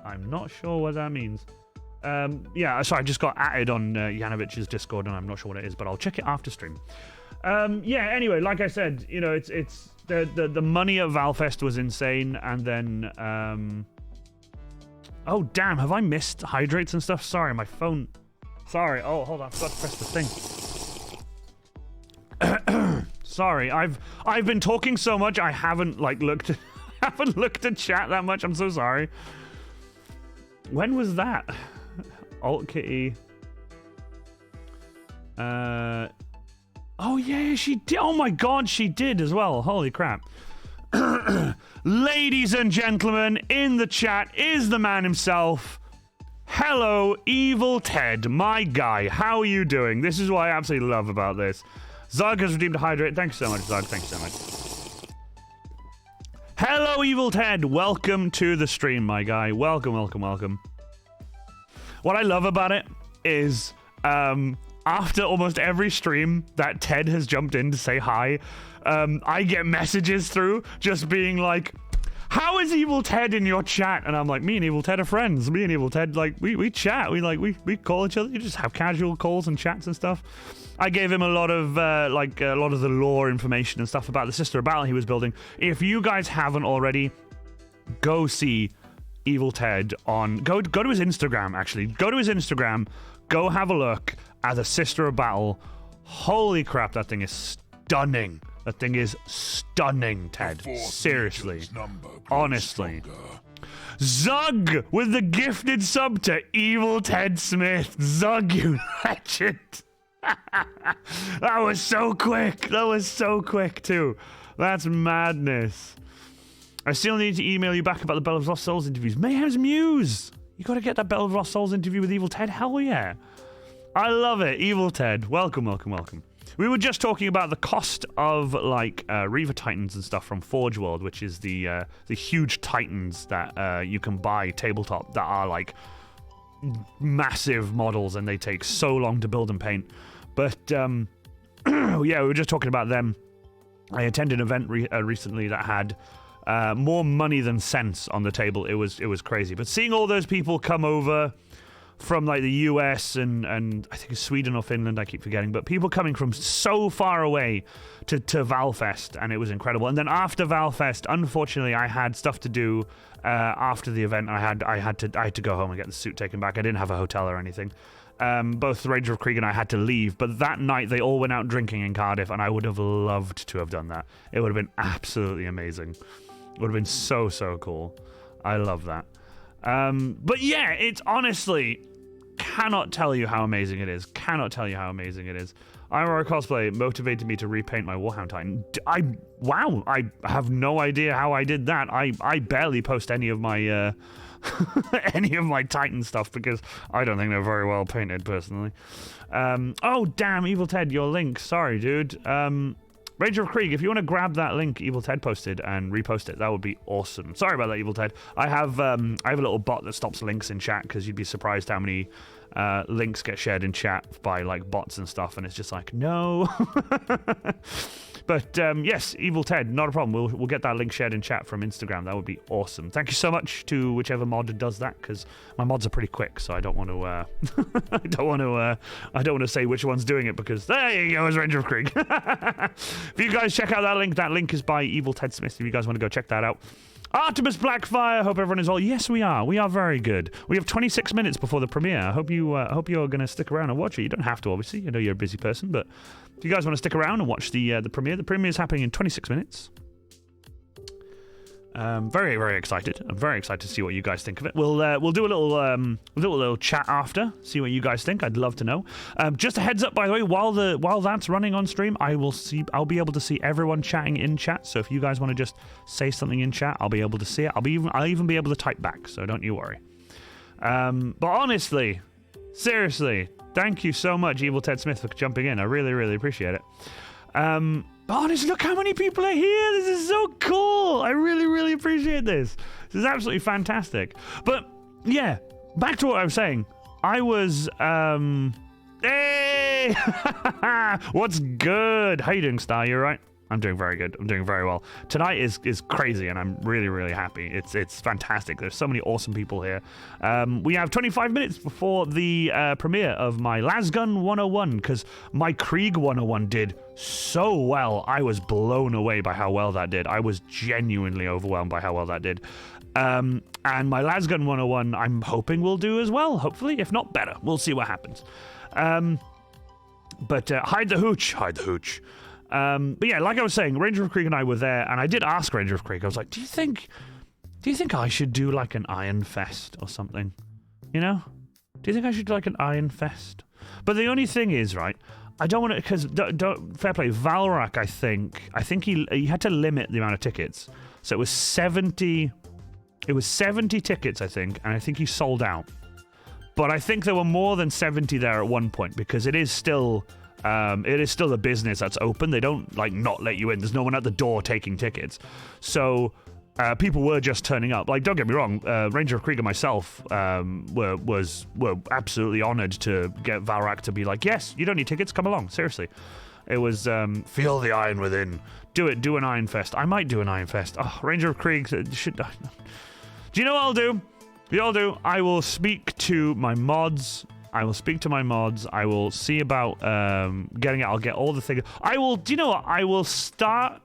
I'm not sure what that means. Yeah, sorry, I just got added on Yanovic's Discord, and I'm not sure what it is, but I'll check it after stream. Yeah, anyway, like I said, you know, it's the money at Valfest was insane, and then oh damn, have I missed hydrates and stuff? Sorry, my phone. Sorry. Oh, hold on, I forgot to press the thing. Sorry, I've been talking so much, I haven't like looked at chat that much. I'm so sorry. When was that? Alt Kitty. Oh yeah, she did. Oh my god, she did as well. Holy crap. Ladies and gentlemen, in the chat is the man himself. Hello, Evil Ted, my guy. How are you doing? This is what I absolutely love about this. Zug has redeemed a hydrate. Thanks so much, Zug. Thanks so much. Hello, Evil Ted. Welcome to the stream, my guy. Welcome, welcome, welcome. What I love about it is after almost every stream that Ted has jumped in to say hi, I get messages through just being like, how is Evil Ted in your chat? And I'm like, me and Evil Ted are friends. Me and Evil Ted, like, we chat. We call each other. You just have casual calls and chats and stuff. I gave him a lot of a lot of the lore information and stuff about the Sister of Battle he was building. If you guys haven't already, go see Evil Ted on go to his Instagram. Actually, go to his Instagram. Go have a look at the Sister of Battle. Holy crap, that thing is stunning. That thing is stunning, Ted. Seriously, honestly. Zug with the gifted sub to Evil Ted Smith. Zug, you legend. That was so quick. That was so quick too. That's madness. I still need to email you back about the Bell of Lost Souls interviews. Mayhem's Muse. You got to get that Bell of Lost Souls interview with Evil Ted. Hell yeah. I love it. Evil Ted. Welcome, welcome, welcome. We were just talking about the cost of like Reaver Titans and stuff from Forge World, which is the huge Titans that you can buy tabletop that are like massive models and they take so long to build and paint. But yeah, we were just talking about them. I attended an event recently that had more money than sense on the table. It was crazy. But seeing all those people come over from like the US and I think it's Sweden or Finland, I keep forgetting, but people coming from so far away to Valfest, and it was incredible. And then after Valfest, unfortunately, I had stuff to do after the event. I had to go home and get the suit taken back. I didn't have a hotel or anything. Both Ranger of Krieg and I had to leave, but that night they all went out drinking in Cardiff, and I would have loved to have done that. It would have been absolutely amazing. It would have been so cool. I love that. But yeah, it's honestly cannot tell you how amazing it is. Cannot tell you how amazing it is. Aurora Cosplay motivated me to repaint my Warhound Titan. Wow, I have no idea how I did that. I barely post any of my any of my Titan stuff because I don't think they're very well painted personally. Oh damn, Evil Ted, your link. Sorry, dude. Ranger of Krieg, if you want to grab that link Evil Ted posted and repost it, that would be awesome. Sorry about that, Evil Ted. I have a little bot that stops links in chat because you'd be surprised how many links get shared in chat by like bots and stuff, and it's just like, no. But yes, Evil Ted, not a problem. We'll get that link shared in chat from Instagram. That would be awesome. Thank you so much to whichever mod does that, because my mods are pretty quick, so I don't want to. I don't want to say which one's doing it because there you go, it's Ranger of Krieg. If you guys check out that link is by Evil Ted Smith. If you guys want to go check that out. Artemis Blackfire, hope everyone is well. Yes, we are. We are very good. We have 26 minutes before the premiere. I hope you're going to stick around and watch it. You don't have to, obviously. I know you're a busy person, but if you guys want to stick around and watch the premiere is happening in 26 minutes. Very, very excited. I'm very excited to see what you guys think of it. We'll do a little chat after, see what you guys think. I'd love to know. Just a heads up, by the way, while that's running on stream, I'll be able to see everyone chatting in chat. So if you guys want to just say something in chat, I'll be able to see it. I'll even be able to type back. So don't you worry. But honestly, seriously, thank you so much, Evil Ted Smith, for jumping in. I really, really appreciate it. But honestly, look how many people are here. This is so cool. I really, really appreciate this. This is absolutely fantastic. But yeah, back to what I was saying. I was, hey! What's good? How you doing, Star? You all right? I'm doing very good. I'm doing very well. Tonight is crazy, and I'm really, really happy. It's fantastic. There's so many awesome people here. We have 25 minutes before the premiere of my Lasgun 101, because my Krieg 101 did so well. I was blown away by how well that did. I was genuinely overwhelmed by how well that did. And my Lasgun 101, I'm hoping will do as well, hopefully. If not, better. We'll see what happens. But hide the hooch. Hide the hooch. But yeah, like I was saying, Ranger of Krieg and I were there, and I did ask Ranger of Krieg. I was like, "Do you think I should do like an Iron Fest or something? You know? Do you think I should do like an Iron Fest?" But the only thing is, right? I don't want to, because fair play. Valrak, I think he had to limit the amount of tickets, so it was 70. It was 70 tickets, I think, and I think he sold out. But I think there were more than 70 there at one point, because it is still a business that's open. They don't like not let you in. There's no one at the door taking tickets. So people were just turning up. Like, don't get me wrong, Ranger of Krieg and myself were absolutely honored to get Valrak to be like, yes, you don't need tickets, come along. Seriously. It was feel the iron within. Do an Iron Fest. I might do an Iron Fest. Oh, Ranger of Krieg should. Do you know what I'll do? I will speak to my mods. I will see about getting it. I'll get all the things. Do you know what? I will start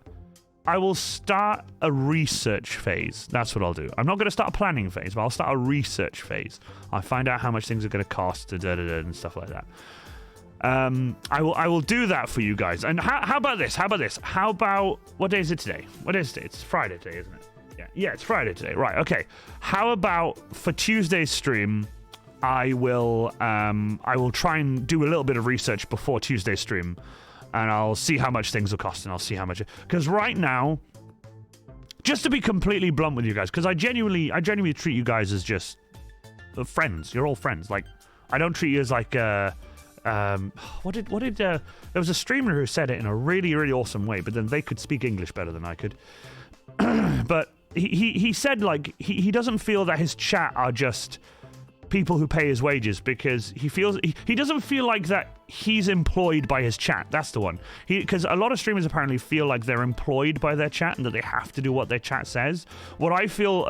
a research phase. That's what I'll do. I'm not going to start a planning phase, but I'll start a research phase. I'll find out how much things are going to cost and stuff like that. I will do that for you guys. And how about this? How about, what day is it today? It's Friday today, isn't it? Yeah, it's Friday today. Right, okay. How about for Tuesday's stream, I will try and do a little bit of research before Tuesday's stream, and I'll see how much things will cost, and I'll see how much. Because right now, just to be completely blunt with you guys, because I genuinely treat you guys as just friends. You're all friends. Like, I don't treat you as like there was a streamer who said it in a really, really awesome way, but then they could speak English better than I could. But he said, like, he doesn't feel that his chat are just people who pay his wages, because he doesn't feel like that he's employed by his chat. That's the one. Because a lot of streamers apparently feel like they're employed by their chat and that they have to do what their chat says. What I feel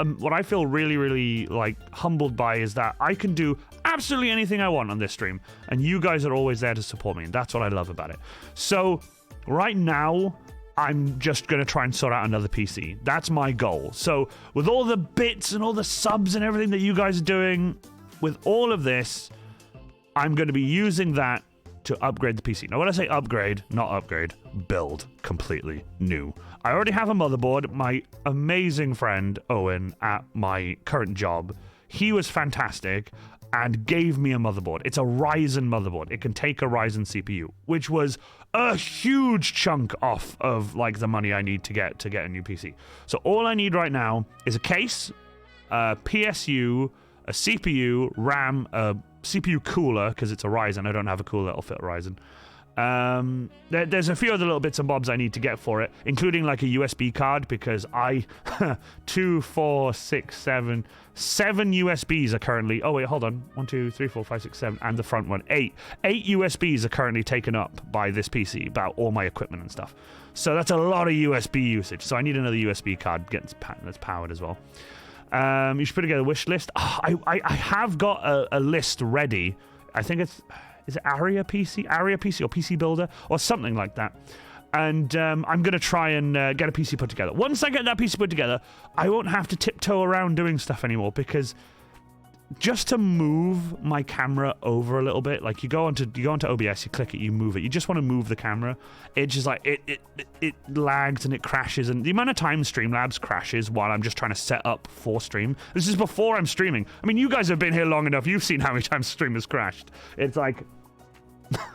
really, really like humbled by is that I can do absolutely anything I want on this stream, and you guys are always there to support me, and that's what I love about it. So right now, I'm just going to try and sort out another PC. That's my goal. So with all the bits and all the subs and everything that you guys are doing, with all of this, I'm going to be using that to upgrade the PC. Now, when I say upgrade, not upgrade, build completely new. I already have a motherboard. My amazing friend, Owen, at my current job, he was fantastic and gave me a motherboard. It's a Ryzen motherboard. It can take a Ryzen CPU, which was a huge chunk off of like the money I need to get a new PC. So all I need right now is a case, a PSU, a CPU, RAM, a CPU cooler, because it's a Ryzen. I don't have a cooler that'll fit a Ryzen. There's a few other little bits and bobs I need to get for it, including like a USB card, because 2, 4, 6, 7 USBs are currently, oh wait, hold on, 1, 2, 3, 4, 5, 6, 7, and the front one, 8 USBs are currently taken up by this PC, about all my equipment and stuff. So that's a lot of USB usage. So I need another USB card that's powered as well. You should put together a wish list. I have got a list ready. I think is it Aria PC or PC Builder or something like that. And I'm going to try and get a PC put together. Once I get that PC put together, I won't have to tiptoe around doing stuff anymore, because just to move my camera over a little bit. Like you go onto OBS, you click it, you move it. You just want to move the camera. It just like it lags and it crashes, and the amount of time Streamlabs crashes while I'm just trying to set up for stream. This is before I'm streaming. I mean, you guys have been here long enough. You've seen how many times stream has crashed. It's like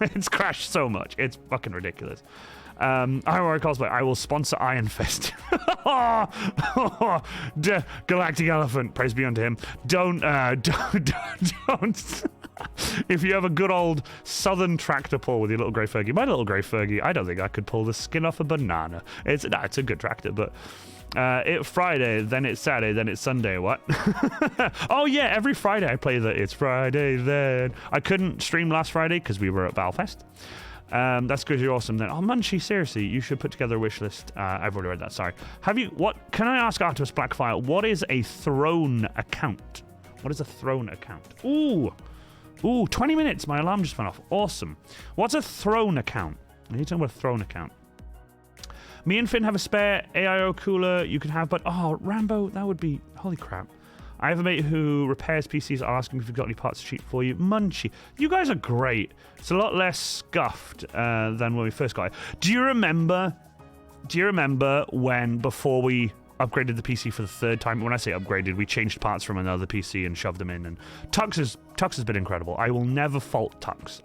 it's crashed so much. It's fucking ridiculous. Iron Cosplay, I will sponsor Iron Fest. Galactic Elephant, praise be unto him. Don't. If you have a good old southern tractor pull with your little grey Fergie, my little grey Fergie, I don't think I could pull the skin off a banana. It's a good tractor, but it's Friday, then it's Saturday, then it's Sunday. What? Oh yeah, every Friday I play the It's Friday Then. I couldn't stream last Friday because we were at Valfest. That's good. You're awesome then. Oh, Munchie, seriously, you should put together a wish list. I've already read that. Sorry. Can I ask Artemis Blackfire, what is a throne account? What is a throne account? Ooh, 20 minutes. My alarm just went off. Awesome. What's a throne account? I need to know what a throne account. Me and Finn have a spare AIO cooler you can have, but Rambo, that would be, holy crap. I have a mate who repairs PCs. I'll ask him if you've got any parts to cheat for you. Munchie, you guys are great. It's a lot less scuffed than when we first got it. Do you remember when, before we upgraded the PC for the third time, when I say upgraded, we changed parts from another PC and shoved them in, and Tux has been incredible. I will never fault Tux.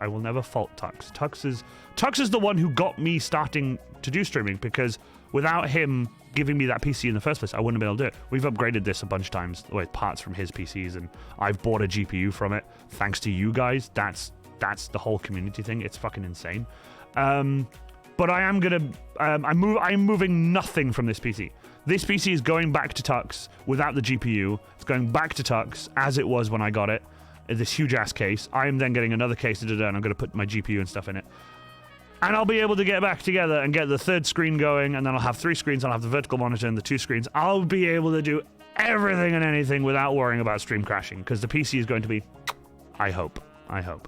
Tux is the one who got me starting to do streaming, because without him giving me that PC in the first place, I wouldn't have been able to do it. We've upgraded this a bunch of times with parts from his PCs, and I've bought a GPU from it thanks to you guys. That's the whole community thing. It's fucking insane. But I am gonna I'm moving nothing from this PC. This PC is going back to Tux without the GPU. It's going back to Tux as it was when I got it. This huge ass case. I am then getting another case and I'm going to put my GPU and stuff in it. And I'll be able to get back together and get the third screen going, and then I'll have 3 screens. I'll have the vertical monitor and the 2 screens. I'll be able to do everything and anything without worrying about stream crashing, because the PC is going to be, I hope,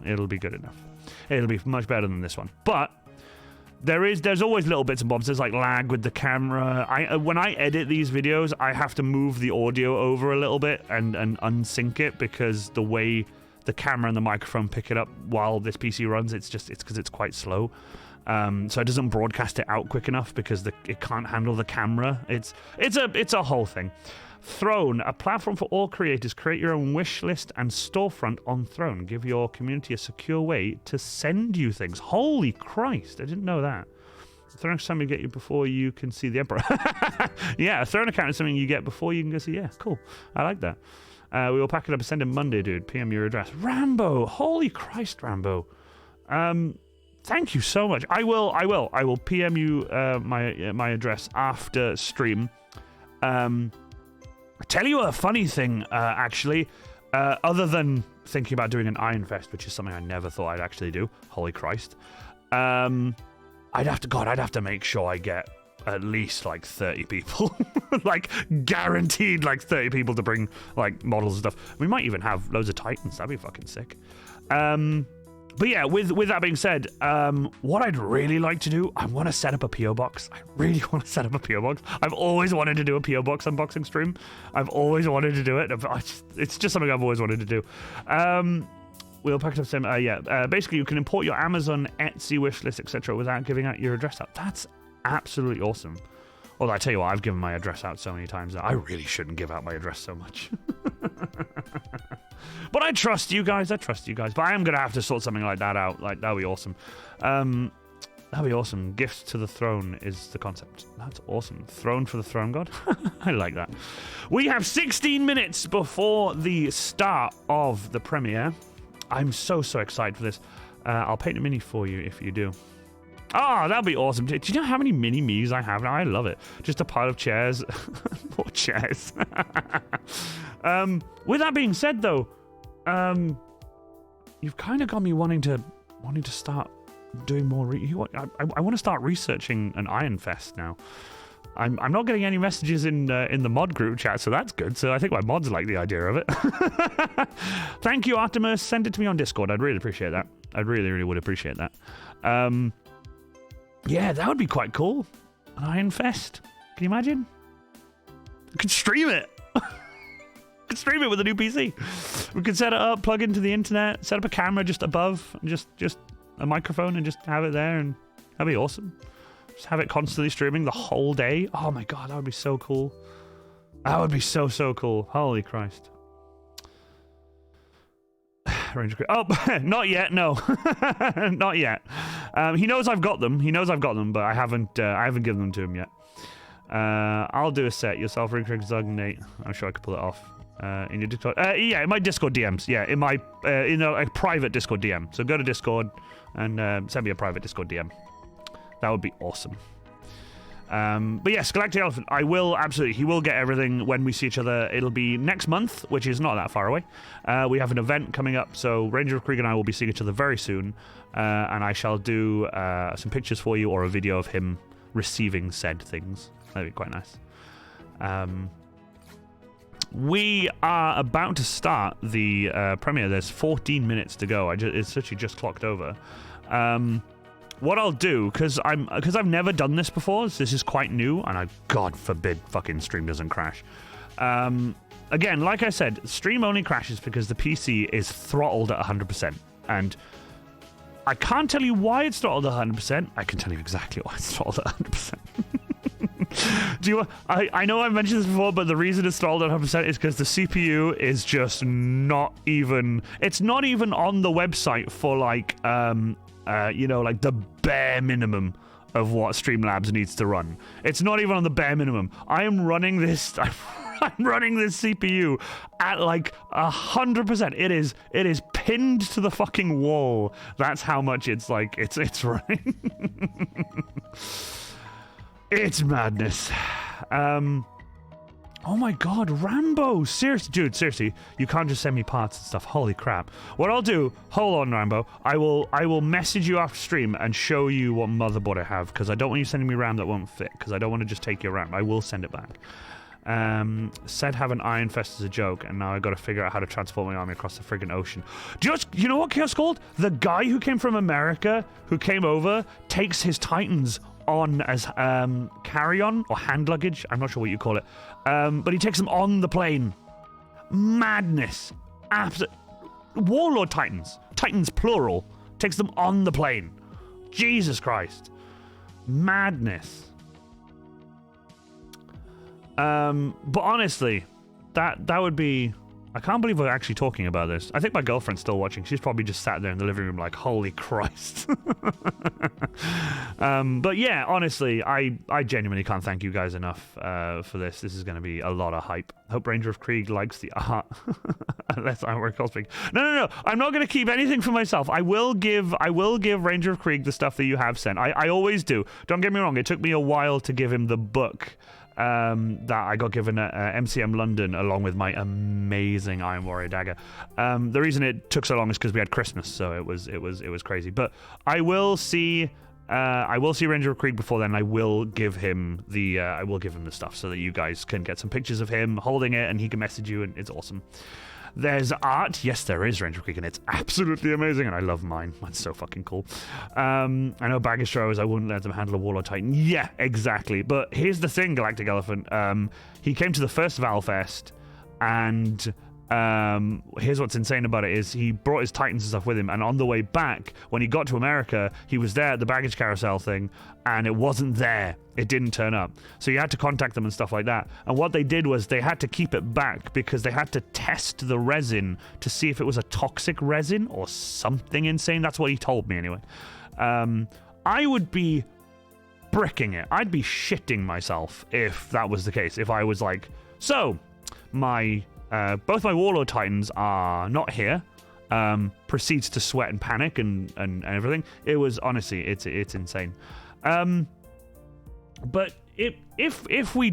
it'll be good enough. It'll be much better than this one. But there's always little bits and bobs. There's like lag with the camera. When I edit these videos, I have to move the audio over a little bit and unsync it, because the way the camera and the microphone pick it up while this PC runs, it's because it's quite slow. So it doesn't broadcast it out quick enough because it can't handle the camera. It's a whole thing. Throne, a platform for all creators. Create your own wish list and storefront on Throne. Give your community a secure way to send you things. Holy Christ, I didn't know that. Throne is something you get before you can see the Emperor. Yeah, a Throne account is something you get before you can go see. Yeah, cool. I like that. We will pack it up and send it Monday, dude. PM your address. Rambo, holy Christ, Rambo. Thank you so much. I will PM you my address after stream. Tell you a funny thing, actually. Other than thinking about doing an Iron Fest, which is something I never thought I'd actually do. Holy Christ. I'd have to make sure I get at least like 30 people. Like guaranteed like 30 people to bring like models and stuff. We might even have loads of Titans. That'd be fucking sick. But yeah, with that being said, what I'd really like to do, I want to set up a PO box. I really want to set up a PO box. I've always wanted to do a PO box unboxing stream. I've always wanted to do it. It's just something I've always wanted to do. We'll pack it up same. Basically, you can import your Amazon, Etsy wishlist, etc., without giving out your address out. That's absolutely awesome. Although I tell you what, I've given my address out so many times that I really shouldn't give out my address so much. But I trust you guys. But I am going to have to sort something like that out. Like, that'd be awesome. That'd be awesome. Gifts to the throne is the concept. That's awesome. Throne for the throne god. I like that. We have 16 minutes before the start of the premiere. I'm so excited for this. I'll paint a mini for you if you do. Oh, that'd be awesome. Do you know how many mini me's I have now? I love it. Just a pile of chairs. More chairs. With that being said, though, you've kind of got me wanting to start doing more. I want to start researching an Iron Fest now. I'm not getting any messages in the mod group chat, so that's good. So I think my mods like the idea of it. Thank you, Artemis. Send it to me on Discord. I'd really appreciate that. I really would appreciate that. Yeah, that would be quite cool. An Iron Fest. Can you imagine? I could stream it. stream it with a new PC. We could set it up, plug into the internet, set up a camera just above, and just a microphone, and just have it there, and that'd be awesome. Just have it constantly streaming the whole day. Oh my god, that would be so cool. That would be so cool. Holy Christ. Ranger Creek. Oh, not yet. No, not yet. He knows I've got them. He knows I've got them, but I haven't given them to him yet. I'll do a set. Yourself, Ranger Creek, Zug, Nate. I'm sure I could pull it off. In your Discord. Yeah, in my Discord DMs. Yeah, in my a private Discord DM. So go to Discord and send me a private Discord DM. That would be awesome. But yes, Galactic Elephant, I will absolutely. He will get everything when we see each other. It'll be next month, which is not that far away. We have an event coming up, so Ranger of Krieg and I will be seeing each other very soon. And I shall do some pictures for you or a video of him receiving said things. That'd be quite nice. We are about to start the premiere. There's 14 minutes to go. It's literally just clocked over. What I'll do, because I've never done this before, so this is quite new, and God forbid fucking stream doesn't crash. Again, like I said, stream only crashes because the PC is throttled at 100%, and I can't tell you why it's throttled at 100%. I can tell you exactly why it's throttled at 100%. I know I've mentioned this before, but the reason it's throttled at 100% is because the CPU is just not even. It's not even on the website for like like the bare minimum of what Streamlabs needs to run. It's not even on the bare minimum. I'm running this. I'm running this CPU at like 100%. It is pinned to the fucking wall. That's how much it's like. It's running. It's madness. Oh my god, Rambo! Seriously, dude, seriously, you can't just send me parts and stuff. Holy crap. What I'll do, hold on, Rambo, I will message you after stream and show you what motherboard I have, because I don't want you sending me RAM that won't fit, because I don't want to just take your RAM. I will send it back. Said have an Iron Fest as a joke, and now I gotta figure out how to transport my army across the friggin' ocean. You know what Chaos Gold? The guy who came from America, who came over, takes his Titans on as carry-on or hand luggage. I'm not sure what you call it. But he takes them on the plane. Madness. Absolute. Warlord Titans. Titans plural. Takes them on the plane. Jesus Christ. Madness. But honestly, that would be. I can't believe we're actually talking about this. I think my girlfriend's still watching. She's probably just sat there in the living room like, holy Christ. But yeah, honestly, I genuinely can't thank you guys enough for this. This is going to be a lot of hype. Hope Ranger of Krieg likes the art. Unless I work cosplay. No. I'm not going to keep anything for myself. I will give Ranger of Krieg the stuff that you have sent. I always do. Don't get me wrong. It took me a while to give him the book that I got given at MCM London along with my amazing Iron Warrior dagger. The reason it took so long is because we had Christmas, so it was crazy. But I will see Ranger of Krieg before then. I will give him the stuff so that you guys can get some pictures of him holding it and he can message you, and it's awesome. There's art. Yes, there is Ranger Creek, and it's absolutely amazing, and I love mine. Mine's so fucking cool. I know baggage throwers, I wouldn't let them handle a Warlord Titan. Yeah, exactly. But here's the thing, Galactic Elephant. He came to the first Valfest, and here's what's insane about it is he brought his Titans and stuff with him, and on the way back, when he got to America, he was there at the baggage carousel thing, and it wasn't there. It didn't turn up. So you had to contact them and stuff like that. And what they did was they had to keep it back because they had to test the resin to see if it was a toxic resin or something insane. That's what he told me anyway. I would be bricking it. I'd be shitting myself if that was the case. If I was like, so, both my Warlord Titans are not here. Proceeds to sweat and panic and everything. It was, honestly, it's insane. But if we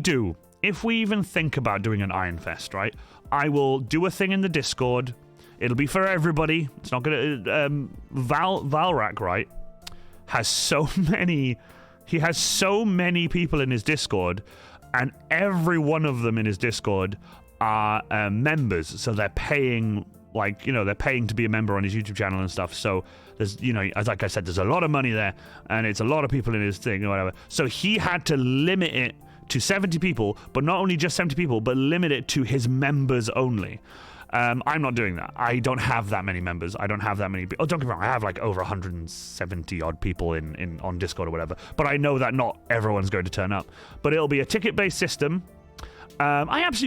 even think about doing an Iron Fest, right? I will do a thing in the Discord. It'll be for everybody. It's not gonna Valrak, right? Has so many people in his Discord, and every one of them in his Discord are members, so they're paying, like, you know, they're paying to be a member on his YouTube channel and stuff. So there's, you know, as like I said, there's a lot of money there, and it's a lot of people in his thing or whatever. So he had to limit it to 70 people, but not only just 70 people, but limit it to his members only. I'm not doing that. I don't have that many members. I don't have that many. Oh, don't get me wrong. I have like over 170 odd people on Discord or whatever. But I know that not everyone's going to turn up. But it'll be a ticket-based system. Valrak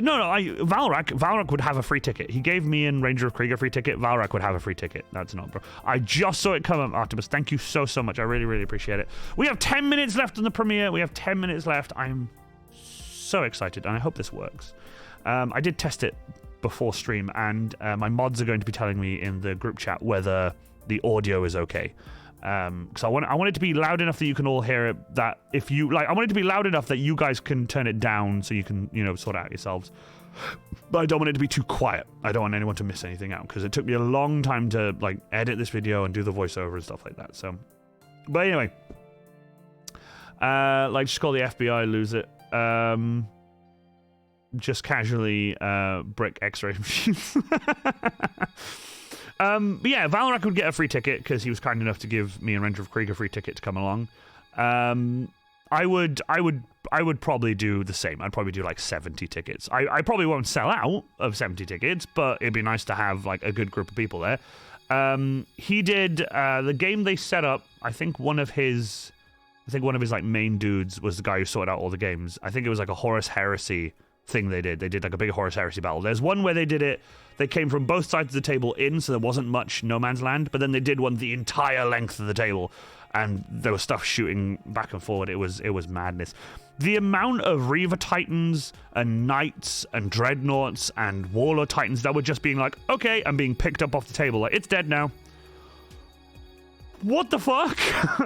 would have a free ticket. He gave me and Ranger of Krieg a free ticket. Valrak would have a free ticket. That's not, bro. I just saw it come up, Artemis. Thank you so much. I really, really appreciate it. We have 10 minutes left on the premiere. We have 10 minutes left. I'm so excited, and I hope this works. I did test it before stream, and my mods are going to be telling me in the group chat whether the audio is okay. Because I want it to be loud enough that you can all hear it. That if you like, I want it to be loud enough that you guys can turn it down so you can, sort it out yourselves. But I don't want it to be too quiet. I don't want anyone to miss anything out, because it took me a long time to like edit this video and do the voiceover and stuff like that. So, but anyway, just call the FBI, lose it. Just casually brick X-ray machines. But yeah, Valrak would get a free ticket because he was kind enough to give me and Ranger of Krieg a free ticket to come along. I would probably do the same. I'd probably do like 70 tickets. I probably won't sell out of 70 tickets, but it'd be nice to have like a good group of people there. He did the game they set up. I think one of his like main dudes was the guy who sorted out all the games. I think it was like a Horus Heresy thing they did. They did like a big Horus Heresy battle. There's one where they came from both sides of the table in, so there wasn't much no man's land, but then they did one the entire length of the table, and there was stuff shooting back and forward. It was madness. The amount of Reaver Titans and Knights and Dreadnoughts and Warlord Titans that were just being like, okay, I'm being picked up off the table, like, it's dead now. What the fuck?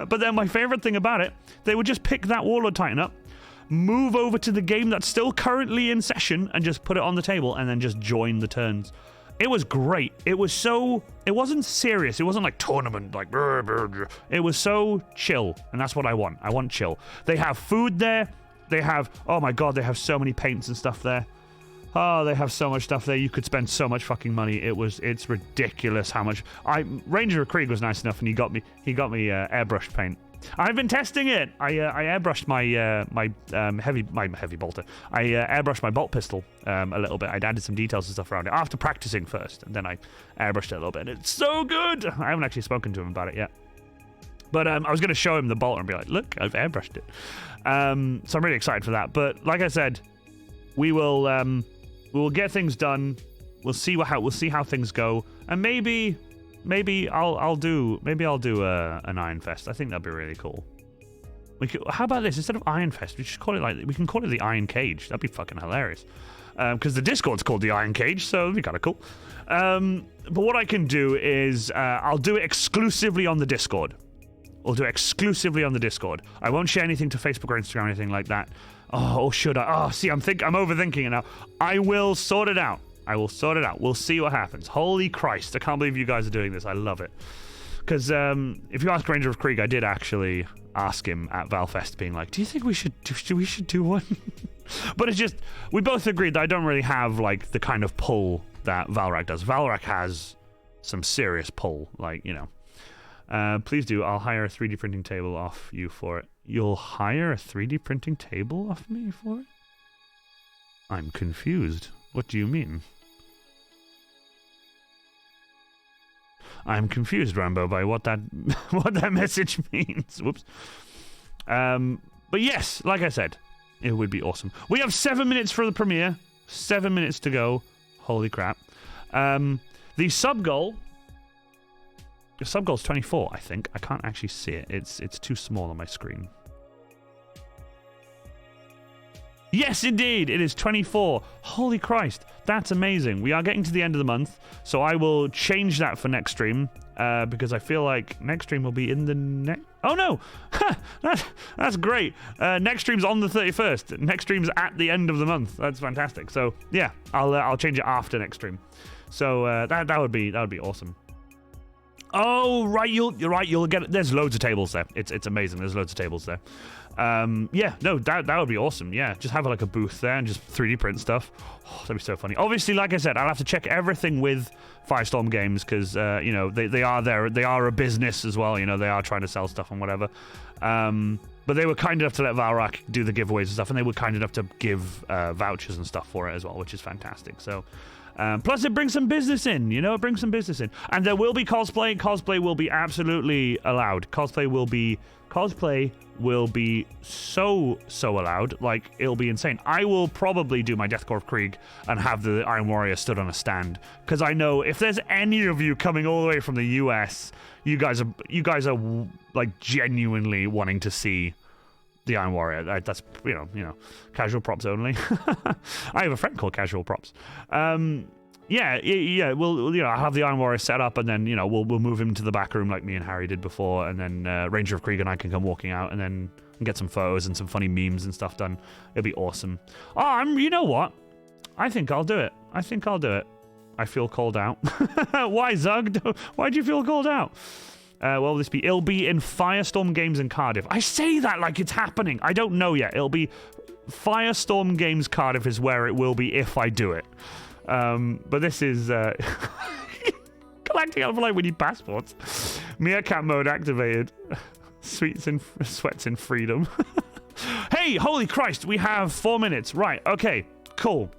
But then my favorite thing about it, they would just pick that Warlord Titan up, move over to the game that's still currently in session, and just put it on the table and then just join the turns. It was great. It wasn't serious. It wasn't like tournament, like, it was so chill, and that's what I want. I want chill. They have food there. They have, oh my god, they have so many paints and stuff there. Oh, they have so much stuff there. You could spend so much fucking money. It's ridiculous how much. Ranger of Krieg was nice enough, and he got me airbrushed paint. I've been testing it. I airbrushed my heavy bolter. I airbrushed my bolt pistol a little bit. I'd added some details and stuff around it after practicing first, and then I airbrushed it a little bit. And it's so good. I haven't actually spoken to him about it yet, but I was going to show him the bolter and be like, "Look, I've airbrushed it." So I'm really excited for that. But like I said, we will get things done. We'll see how things go, and maybe I'll do an Iron Fest. I think that'd be really cool. How about this? Instead of Iron Fest, we can call it the Iron Cage. That'd be fucking hilarious. Because the Discord's called the Iron Cage, so it'd be kind of cool. But what I can do is I'll do it exclusively on the Discord. I won't share anything to Facebook or Instagram or anything like that. Oh, or should I? Oh, see, I'm overthinking it now. I will sort it out. We'll see what happens. Holy Christ, I can't believe you guys are doing this. I love it. Because if you ask Ranger of Krieg, I did actually ask him at Valfest, being like, do you think we should do one? But it's just, we both agreed that I don't really have like the kind of pull that Valrak does. Valrak has some serious pull, like, please do. I'll hire a 3D printing table off you for it. You'll hire a 3D printing table off me for it? I'm confused. What do you mean? I'm confused, Rambo, by what that message means. Whoops. But yes, like I said, it would be awesome. We have 7 minutes for the premiere. 7 minutes to go. Holy crap. The sub goal. The sub goal's 24, I think. I can't actually see it. It's too small on my screen. Yes, indeed, it is 24. Holy Christ, that's amazing. We are getting to the end of the month, so I will change that for next stream, because I feel like next stream will be in the next... Oh, no! That's great. Next stream's on the 31st. Next stream's at the end of the month. That's fantastic. So, yeah, I'll change it after next stream. So, that would be awesome. Oh, right, you're right. You'll get it. There's loads of tables there. It's amazing. There's loads of tables there. Yeah, no, that would be awesome. Yeah, just have like a booth there and just 3D print stuff. Oh, that'd be so funny. Obviously, like I said, I'll have to check everything with Firestorm Games because they are there. They are a business as well. They are trying to sell stuff and whatever. But But they were kind enough to let Valrak do the giveaways and stuff, and they were kind enough to give vouchers and stuff for it as well, which is fantastic. So, plus it brings some business in, you know, it brings some business in. And there will be cosplay. Cosplay will be absolutely allowed. Cosplay will be so allowed, like, it'll be insane. I will probably do my Deathcore of Krieg and have the Iron Warrior stood on a stand, because I know if there's any of you coming all the way from the US, you guys are like genuinely wanting to see the Iron Warrior. That's you know, casual props only. I have a friend called Casual Props. Yeah. We'll I'll have the Iron Warrior set up, and then we'll move him to the back room like me and Harry did before, and then Ranger of Krieg and I can come walking out, and then get some photos and some funny memes and stuff done. It'll be awesome. Oh, you know what? I think I'll do it. I feel called out. Why, Zug? Why'd you feel called out? Well, it'll be in Firestorm Games in Cardiff. I say that like it's happening. I don't know yet. It'll be Firestorm Games Cardiff is where it will be if I do it. But this is collecting envelope. We need passports. Meerkat mode activated. Sweats in freedom. Hey, holy Christ! We have 4 minutes. Right. Okay. Cool.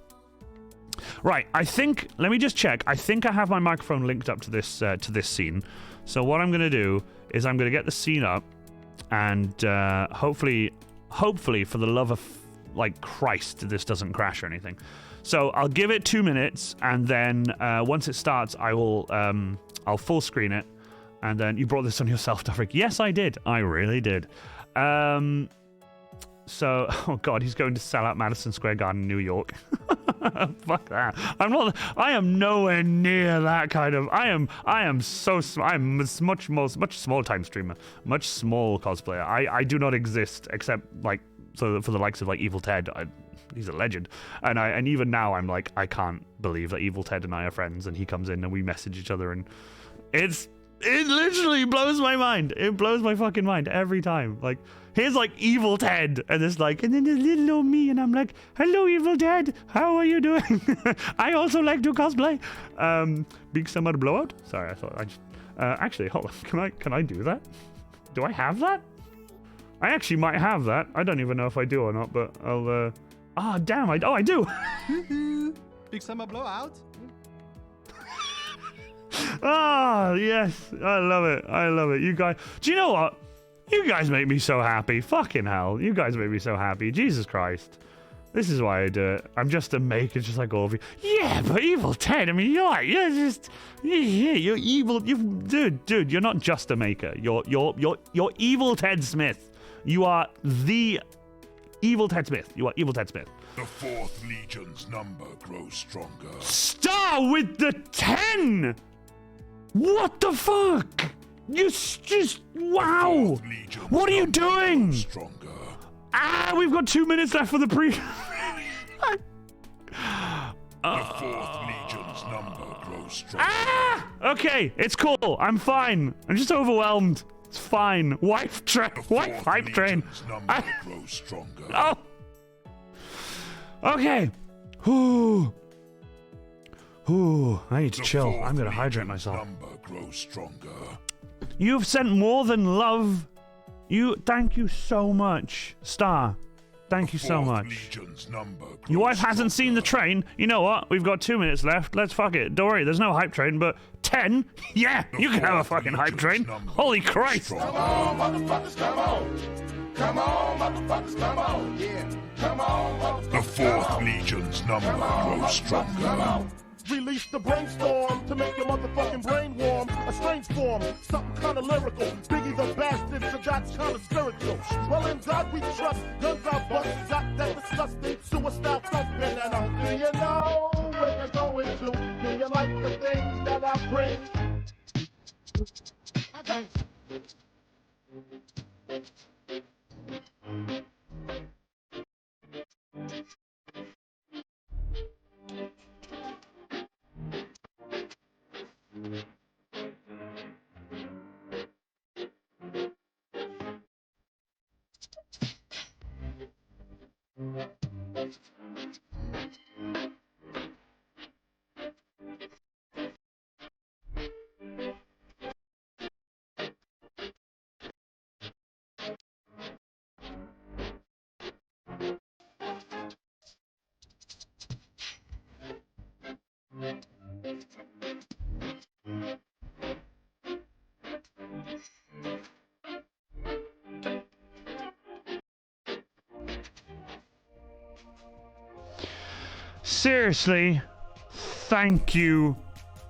Right. Let me just check. I think I have my microphone linked up to this scene. So what I'm gonna do is I'm gonna get the scene up, and hopefully, for the love of Christ, this doesn't crash or anything. So I'll give it 2 minutes, and then once it starts, I'll full screen it, and then you brought this on yourself, Dufrick. Yes, I did. I really did. So, oh god, he's going to sell out Madison Square Garden, New York. Fuck that. I am nowhere near that kind of. I'm much small time streamer, much small cosplayer. I do not exist except for the likes of Evil Ted. He's a legend, and even now I'm I can't believe that Evil Ted and I are friends, and he comes in and we message each other, and it literally blows my mind. It blows my fucking mind every time. Here's Evil Ted, and it's and then there's little old me, and I'm like, hello Evil Ted, how are you doing? I also like to cosplay. Big Summer Blowout. Sorry, I thought I just actually hold on. Can I do that? Do I have that? I actually might have that. I don't even know if I do or not, but I'll damn, I do. Big Summer Blowout. Ah, yes. I love it. You guys, do you know what? You guys make me so happy. Fucking hell. You guys make me so happy. Jesus Christ. This is why I do it. I'm just a maker, just like all of you. Yeah, but Evil Ted, I mean, you're evil. Dude, you're not just a maker. You're Evil Ted Smith. You are the Evil Ted Smith. You are Evil Ted Smith. The 4th Legion's number grows stronger. Star with the 10! What the fuck? You just wow! What are you doing? Stronger. We've got 2 minutes left for the pre. The 4th Legion's number grows stronger. Okay, it's cool. I'm fine. I'm just overwhelmed. It's fine. Wife hype train. Number grows stronger. Oh. Okay. Ooh. I need to chill. I'm gonna hydrate myself. Number grows stronger. You've sent more than love. Thank you so much, Star. Thank you so much. Your wife hasn't seen the train. You know what? We've got 2 minutes left. Let's fuck it. Don't worry, there's no hype train, but 10? Yeah, you can have a fucking hype train. Holy Christ. Come on, motherfuckers, come on. Come on, motherfuckers, come on. Yeah. Come on, motherfuckers. The 4th Legion's number grows stronger. Release the brainstorm to make your motherfucking brain warm. A strange form, something kinda lyrical. Biggie the bastard, so God's kinda spiritual. Well, in God we trust, guns out, bust, got that disgusting suicide thumping. And do you know where you're going to? Do you like the things that I bring? Seriously, thank you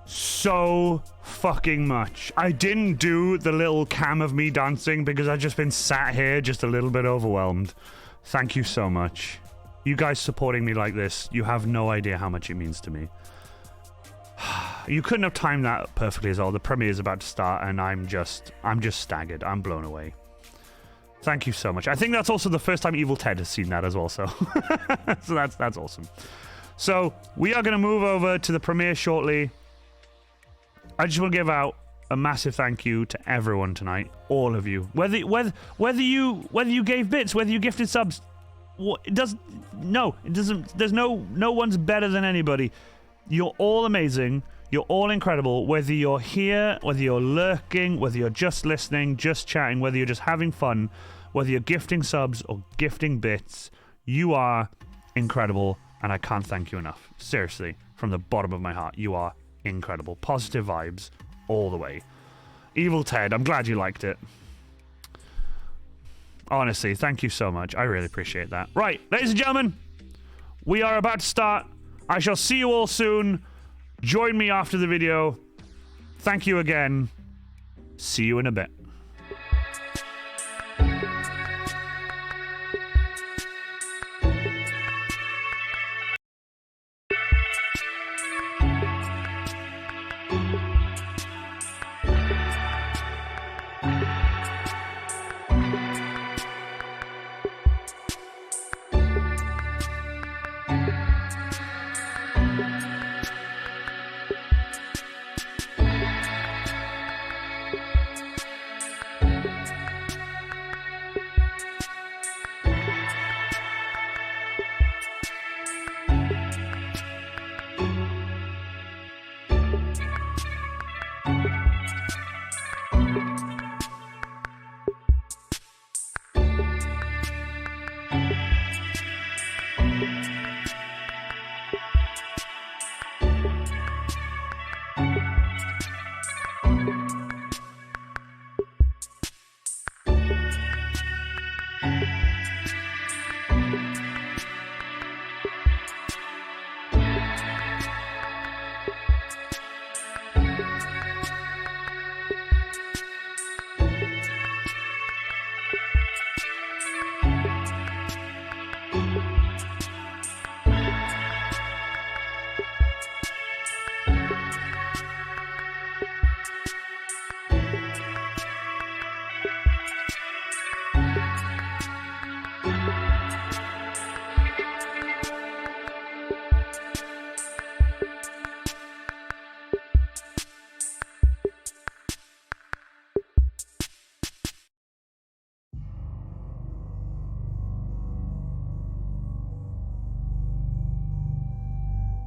so fucking much. I didn't do the little cam of me dancing because I've just been sat here just a little bit overwhelmed. Thank you so much. You guys supporting me like this, you have no idea how much it means to me. You couldn't have timed that perfectly as well. The premiere is about to start and I'm just staggered. I'm blown away. Thank you so much. I think that's also the first time Evil Ted has seen that as well, so so that's awesome. So we are going to move over to the premiere shortly. I just want to give out a massive thank you to everyone tonight, all of you. Whether you gave bits, whether you gifted subs, it doesn't. There's no one's better than anybody. You're all amazing. You're all incredible. Whether you're here, whether you're lurking, whether you're just listening, just chatting, whether you're just having fun, whether you're gifting subs or gifting bits, you are incredible, and I can't thank you enough. Seriously, from the bottom of my heart, you are incredible. Positive vibes all the way. Evil Ted, I'm glad you liked it. Honestly, thank you so much. I really appreciate that. Right, ladies and gentlemen, we are about to start. I shall see you all soon. Join me after the video. Thank you again. See you in a bit.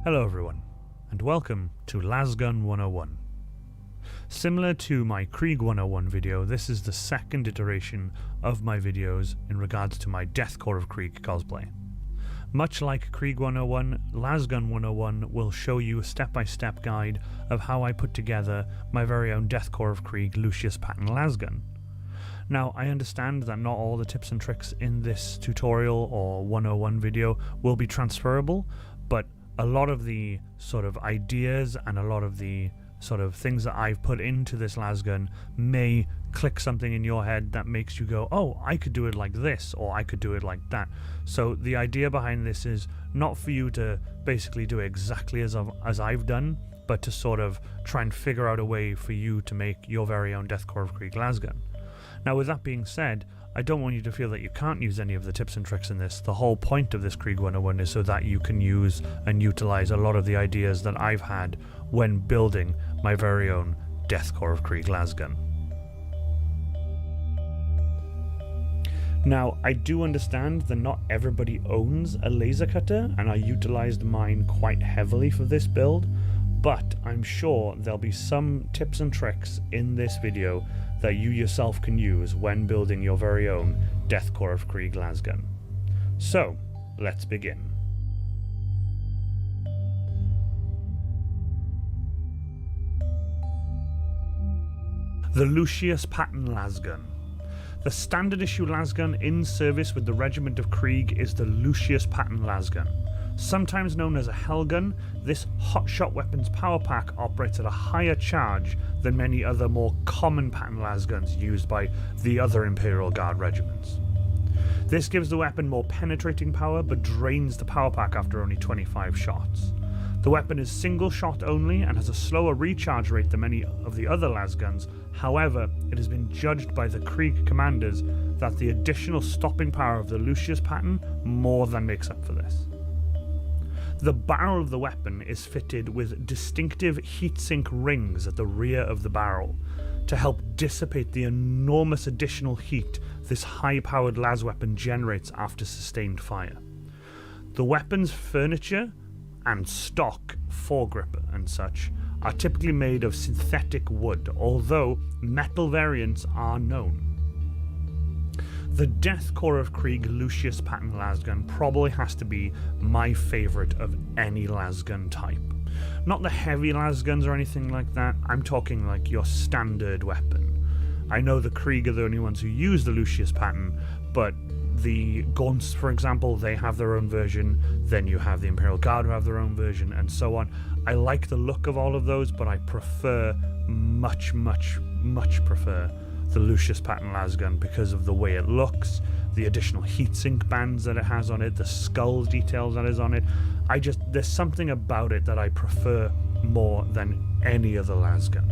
Hello everyone, and welcome to Lasgun 101. Similar to my Krieg 101 video, this is the second iteration of my videos in regards to my Deathcore of Krieg cosplay. Much like Krieg 101, Lasgun 101 will show you a step-by-step guide of how I put together my very own Deathcore of Krieg Lucius Pattern Lasgun. Now, I understand that not all the tips and tricks in this tutorial or 101 video will be transferable, but a lot of the sort of ideas and a lot of the sort of things that I've put into this lasgun may click something in your head that makes you go, oh, I could do it like this, or I could do it like that. So the idea behind this is not for you to basically do exactly as I've done, but to sort of try and figure out a way for you to make your very own Deathcore of Krieg lasgun. Now, with that being said, I don't want you to feel that you can't use any of the tips and tricks in this. The whole point of this Krieg 101 is so that you can use and utilize a lot of the ideas that I've had when building my very own Deathcore of Krieg lasgun. Now, I do understand that not everybody owns a laser cutter, and I utilized mine quite heavily for this build, but I'm sure there'll be some tips and tricks in this video that you yourself can use when building your very own Deathcore of Krieg lasgun. So, let's begin. The Lucius Pattern lasgun. The standard issue lasgun in service with the Regiment of Krieg is the Lucius Pattern lasgun. Sometimes known as a Hellgun, this hotshot weapon's power pack operates at a higher charge than many other more common pattern lasguns used by the other Imperial Guard regiments. This gives the weapon more penetrating power, but drains the power pack after only 25 shots. The weapon is single shot only and has a slower recharge rate than many of the other lasguns. However, it has been judged by the Krieg commanders that the additional stopping power of the Lucius pattern more than makes up for this. The barrel of the weapon is fitted with distinctive heatsink rings at the rear of the barrel to help dissipate the enormous additional heat this high-powered las weapon generates after sustained fire. The weapon's furniture and stock, foregrip and such, are typically made of synthetic wood, although metal variants are known. The Death Core of Krieg Lucius pattern lasgun probably has to be my favourite of any lasgun type. Not the heavy lasguns or anything like that, I'm talking like your standard weapon. I know the Krieg are the only ones who use the Lucius pattern, but the Gaunts, for example, they have their own version, then you have the Imperial Guard who have their own version, and so on. I like the look of all of those, but I prefer, much prefer the Lucius pattern lasgun because of the way it looks, the additional heatsink bands that it has on it, the skull details that is on it. There's something about it that I prefer more than any other lasgun.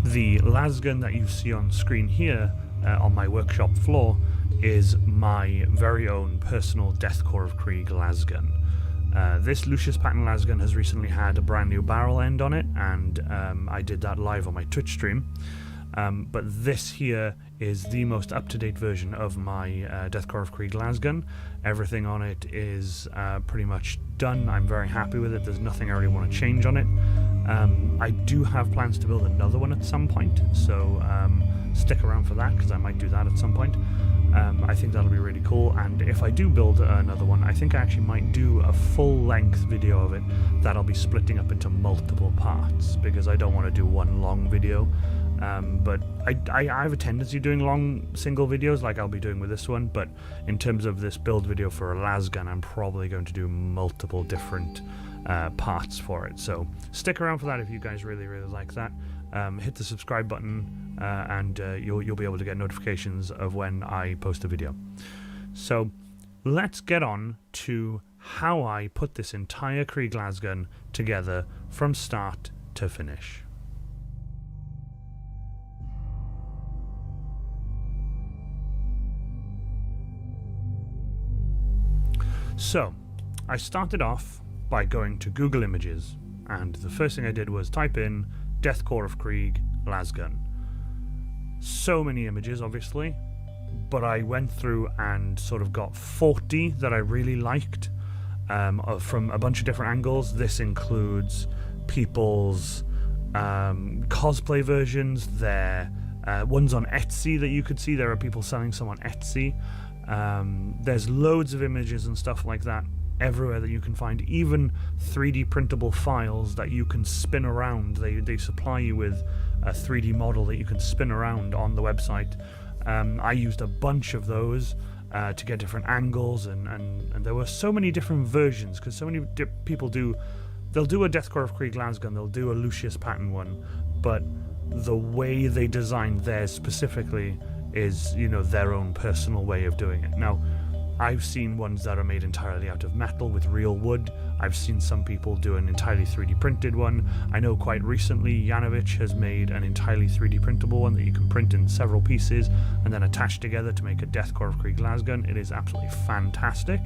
The lasgun that you see on screen here on my workshop floor is my very own personal Death Core of Krieg lasgun. This Lucius pattern lasgun has recently had a brand new barrel end on it, and I did that live on my Twitch stream. But this here is the most up-to-date version of my Death Core of Krieg lasgun. Everything on it is pretty much done. I'm very happy with it. There's nothing I really want to change on it. I do have plans to build another one at some point, so stick around for that, because I might do that at some point. I think that'll be really cool, and if I do build another one, I think I actually might do a full-length video of it that I'll be splitting up into multiple parts, because I don't want to do one long video. But I have a tendency of doing long single videos like I'll be doing with this one, but in terms of this build video for a lasgun, I'm probably going to do multiple different parts for it. So stick around for that if you guys really like that. Hit the subscribe button and you'll be able to get notifications of when I post a video. So let's get on to how I put this entire Krieg lasgun together from start to finish. So, I started off by going to Google Images, and the first thing I did was type in Death Core of Krieg lasgun. So many images, obviously, but I went through and sort of got 40 that I really liked from a bunch of different angles. This includes people's cosplay versions, their ones on Etsy that you could see. There are people selling some on Etsy. There's loads of images and stuff like that everywhere that you can find, even 3D printable files that you can spin around. They supply you with a 3D model that you can spin around on the website. I used a bunch of those to get different angles, and there were so many different versions, because so many people they'll do a Death Core of Krieg lasgun, they'll do a Lucius pattern one, but the way they designed theirs specifically is, their own personal way of doing it. Now, I've seen ones that are made entirely out of metal with real wood. I've seen some people do an entirely 3D printed one. I know quite recently Yanovich has made an entirely 3D printable one that you can print in several pieces and then attach together to make a Death Core of Krieg lasgun. It is absolutely fantastic.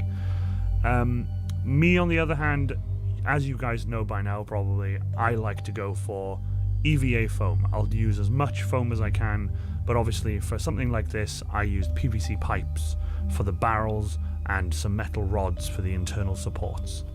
Me, on the other hand, as you guys know by now probably, I like to go for EVA foam. I'll use as much foam as I can, but obviously for something like this I used PVC pipes for the barrels and some metal rods for the internal supports.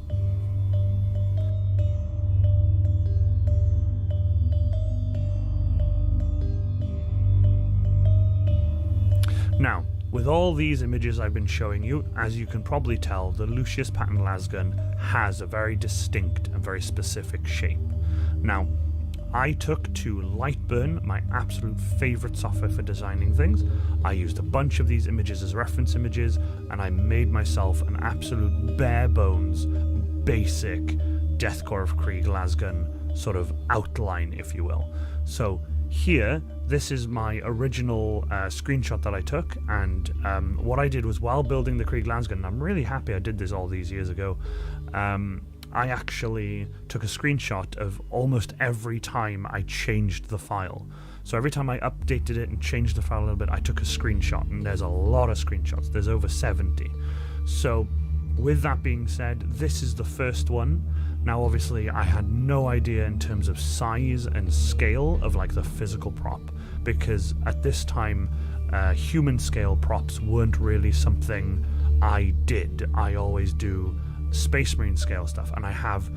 Now, with all these images I've been showing you, as you can probably tell, the Lucius pattern lasgun has a very distinct and very specific shape. Now, I took to Lightburn, my absolute favorite software for designing things. I used a bunch of these images as reference images, and I made myself an absolute bare bones, basic Deathcore of Krieg Lasgun sort of outline, if you will. So here, this is my original screenshot that I took, and what I did was, while building the Krieg Lasgun, and I'm really happy I did this all these years ago, I actually took a screenshot of almost every time I changed the file. So every time I updated it and changed the file a little bit, I took a screenshot, and there's a lot of screenshots. There's over 70. So with that being said, this is the first one. Now obviously I had no idea in terms of size and scale of like the physical prop, because at this time human scale props weren't really something I did. I always do Space Marine scale stuff, and I have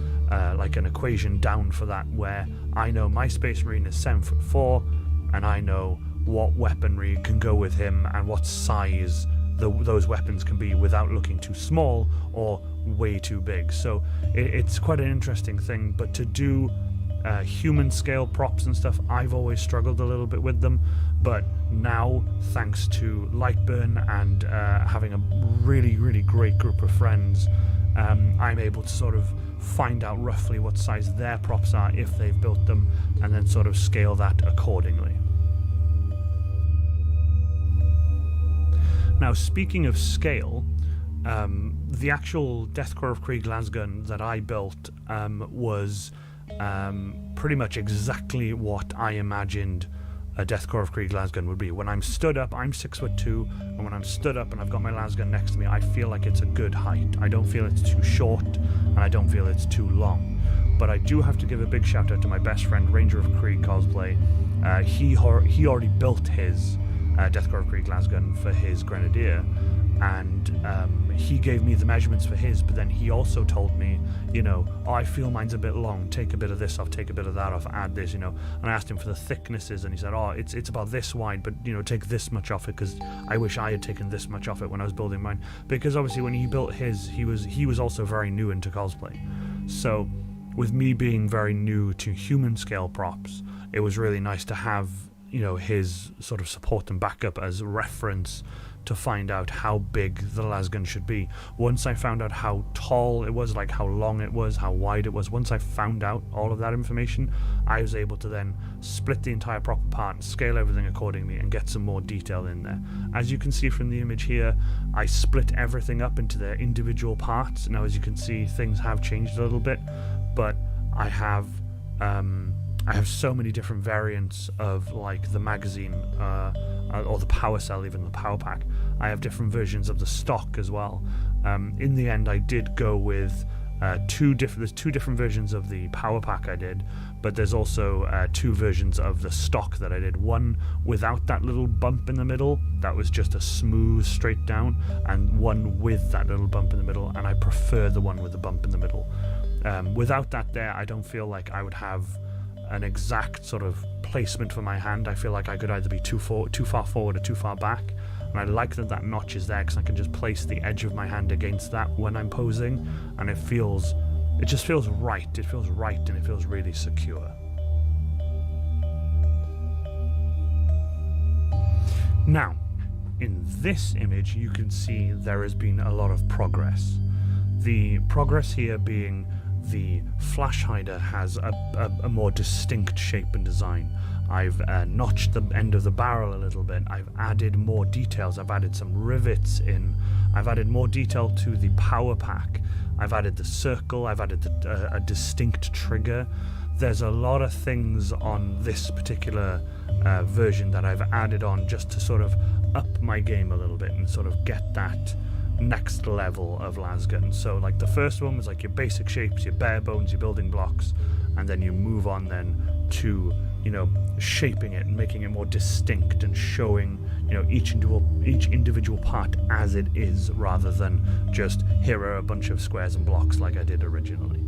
like an equation down for that, where I know my Space Marine is 7'4", and I know what weaponry can go with him and what size those weapons can be without looking too small or way too big. So it's quite an interesting thing, but to do human scale props and stuff, I've always struggled a little bit with them. But now, thanks to Lightburn and having a really, really great group of friends, I'm able to sort of find out roughly what size their props are if they've built them, and then sort of scale that accordingly. Now, speaking of scale, the actual Deathcore of Krieg Lasgun that I built was pretty much exactly what I imagined a Deathcore of Krieg Lasgun would be. When I'm stood up, I'm 6'2", and when I'm stood up and I've got my lasgun next to me, I feel like it's a good height. I don't feel it's too short, and I don't feel it's too long. But I do have to give a big shout out to my best friend, Ranger of Krieg Cosplay. He already built his Deathcore of Krieg Lasgun for his Grenadier, and he gave me the measurements for his, but then he also told me, you know, oh, I feel mine's a bit long, take a bit of this off, take a bit of that off, add this, you know. And I asked him for the thicknesses, and he said, oh, it's about this wide, but, you know, take this much off it, because I wish I had taken this much off it when I was building mine. Because obviously when he built his, he was also very new into cosplay. So with me being very new to human scale props, it was really nice to have, you know, his sort of support and backup as reference to find out how big the lasgun should be. Once I found out how tall it was, like how long it was, how wide it was, once I found out all of that information, I was able to then split the entire prop apart, scale everything accordingly, and get some more detail in there. As you can see from the image here, I split everything up into their individual parts. Now, as you can see, things have changed a little bit, but I have so many different variants of like the magazine or the power cell, even the power pack. I have different versions of the stock as well. In the end, I did go with there's two different versions of the power pack I did, but there's also two versions of the stock that I did. One without that little bump in the middle, that was just a smooth straight down, and one with that little bump in the middle, and I prefer the one with the bump in the middle. Without that there, I don't feel like I would have an exact sort of placement for my hand. I feel like I could either be too far forward or too far back, and I like that notch is there, because I can just place the edge of my hand against that when I'm posing, and it just feels right. It feels right, and it feels really secure. Now, in this image, you can see there has been a lot of progress. The progress here being the flash hider has a more distinct shape and design. I've notched the end of the barrel a little bit. I've added more details. I've added some rivets in. I've added more detail to the power pack. I've added the circle. I've added a distinct trigger. There's a lot of things on this particular version that I've added on just to sort of up my game a little bit and sort of get that next level of lasgun. So like the first one was like your basic shapes, your bare bones, your building blocks, and then you move on then to, you know, shaping it and making it more distinct and showing, you know, each individual part as it is, rather than just here are a bunch of squares and blocks like I did originally.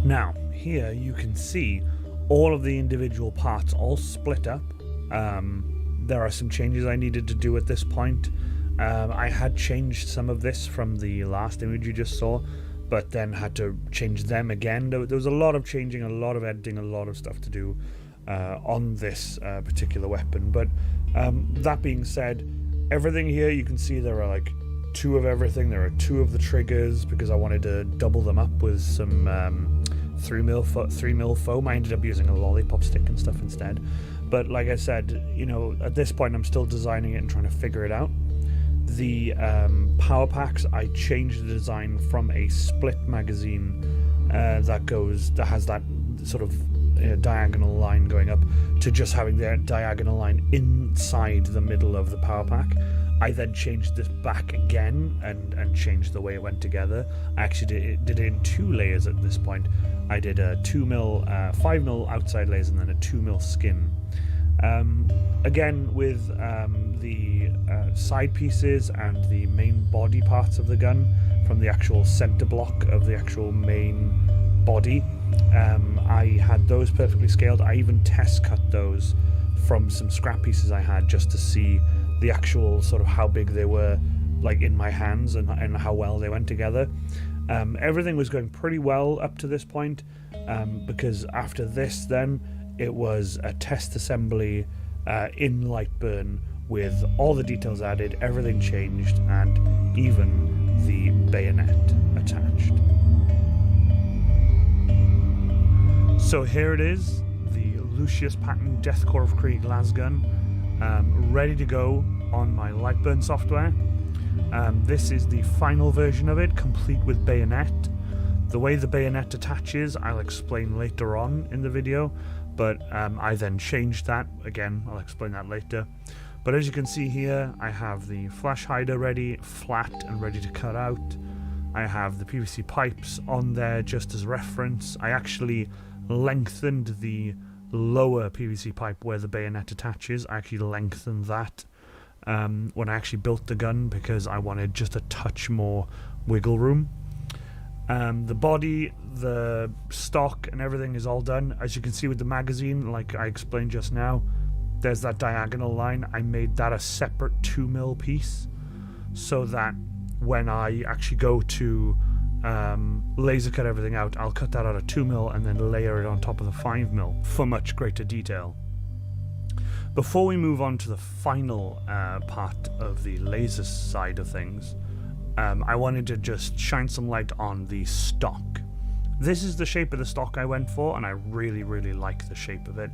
Now here you can see all of the individual parts all split up. There are some changes I needed to do at this point. I had changed some of this from the last image you just saw, but then had to change them again. There was a lot of changing, a lot of editing, a lot of stuff to do on this particular weapon. But that being said, everything here, you can see there are like 2 of everything. There are 2 of the triggers because I wanted to double them up with some 3mm foam. I ended up using a lollipop stick and stuff instead. But like I said, you know, at this point I'm still designing it and trying to figure it out. The power packs, I changed the design from a split magazine that has that sort of diagonal line going up to just having the diagonal line inside the middle of the power pack. I then changed this back again and changed the way it went together. I actually did it in 2 layers at this point. I did a 2mm, 5mm outside layers and then a 2mm skin. Again, with the side pieces and the main body parts of the gun from the actual center block of the actual main body, I had those perfectly scaled. I even test cut those from some scrap pieces I had just to see the actual sort of how big they were, like in my hands, and how well they went together. Everything was going pretty well up to this point, because after this then it was a test assembly in Lightburn with all the details added, everything changed, and even the bayonet attached. So here it is, the Lucius Patton Deathcore of Krieg lasgun, ready to go on my Lightburn software. This is the final version of it, complete with bayonet. The way the bayonet attaches I'll explain later on in the video, but I then changed that. Again, I'll explain that later. But as you can see here, I have the flash hider ready, flat and ready to cut out. I have the PVC pipes on there just as reference. I actually lengthened the lower PVC pipe where the bayonet attaches. I actually lengthened that when I actually built the gun because I wanted just a touch more wiggle room. The body, the stock and everything is all done. As you can see with the magazine, like I explained just now, there's that diagonal line. I made that a separate 2mm piece so that when I actually go to laser cut everything out, I'll cut that out of 2mm and then layer it on top of the 5mm for much greater detail. Before we move on to the final part of the laser side of things, I wanted to just shine some light on the stock. This is the shape of the stock I went for, and I really, really like the shape of it.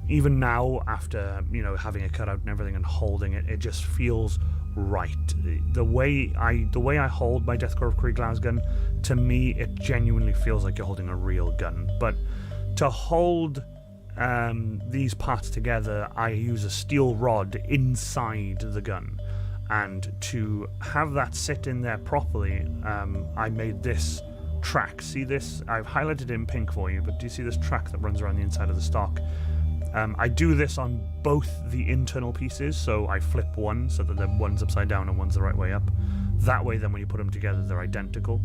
Even now, after having it cut out and everything and holding it, it just feels right. The way I hold my Deathcore of Krieg lasgun, to me, it genuinely feels like you're holding a real gun. But to hold these parts together, I use a steel rod inside the gun, and to have that sit in there properly, I made this track. See this? I've highlighted it in pink for you, but do you see this track that runs around the inside of the stock? I do this on both the internal pieces, so I flip one so that one's upside down and one's the right way up. That way then when you put them together they're identical.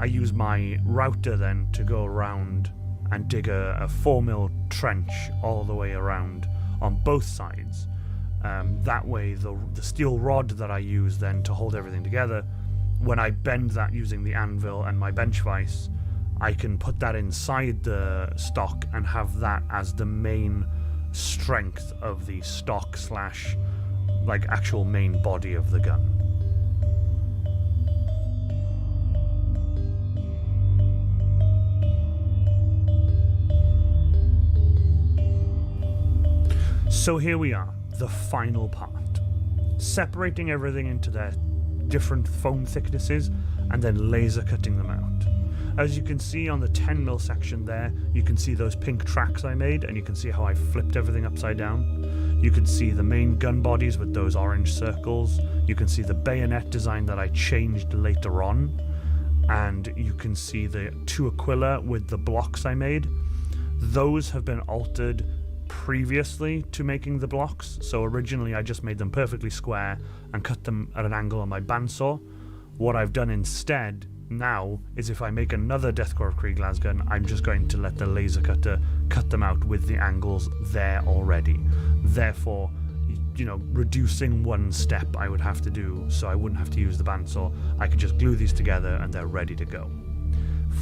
I use my router then to go around and dig a 4mm trench all the way around on both sides. That way the steel rod that I use then to hold everything together, when I bend that using the anvil and my bench vise, I can put that inside the stock and have that as the main strength of the stock slash like actual main body of the gun. So here we are, the final part. Separating everything into their different foam thicknesses and then laser cutting them out. As you can see on the 10mm section there, you can see those pink tracks I made, and you can see how I flipped everything upside down. You can see the main gun bodies with those orange circles. You can see the bayonet design that I changed later on. And you can see the 2 Aquila with the blocks I made. Those have been altered previously to making the blocks. So originally I just made them perfectly square and cut them at an angle on my bandsaw. What I've done instead now is if I make another Deathcore of Krieg lasgun, I'm just going to let the laser cutter cut them out with the angles there already. Therefore, you know, reducing one step I would have to do, so I wouldn't have to use the bandsaw. I could just glue these together and they're ready to go.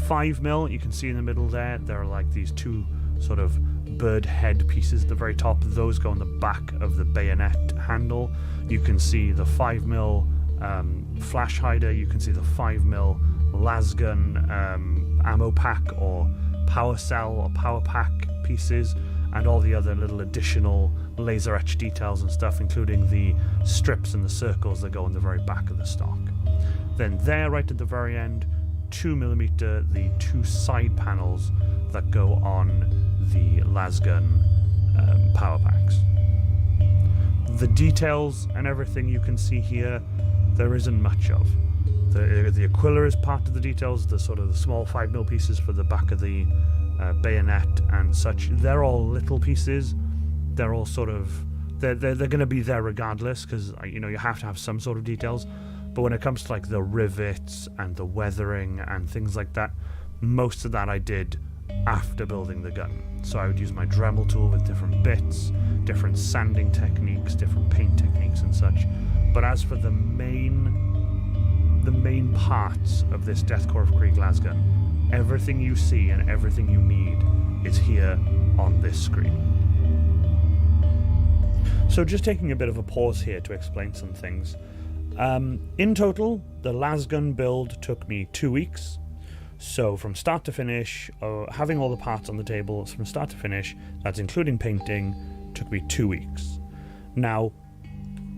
5mm, you can see in the middle there are like these two sort of bird head pieces at the very top. Those go on the back of the bayonet handle. You can see the 5mm flash hider. You can see the 5mm lasgun ammo pack or power cell or power pack pieces, and all the other little additional laser etch details and stuff, including the strips and the circles that go on the very back of the stock. Then there, right at the very end, 2mm, the two side panels that go on the lasgun power packs. The details and everything you can see here, there isn't much of. The Aquila is part of the details, the sort of the small 5mm pieces for the back of the bayonet and such. They're all little pieces. They're all sort of, they're going to be there regardless, because you know, you have to have some sort of details. But when it comes to like the rivets and the weathering and things like that, most of that I did after building the gun. So I would use my Dremel tool with different bits, different sanding techniques, different paint techniques and such. But as for the main parts of this Deathcore of Krieg lasgun, everything you see and everything you need is here on this screen. So just taking a bit of a pause here to explain some things. In total, the lasgun build took me 2 weeks. So from start to finish, having all the parts on the table from start to finish, that's including painting, took me 2 weeks. Now,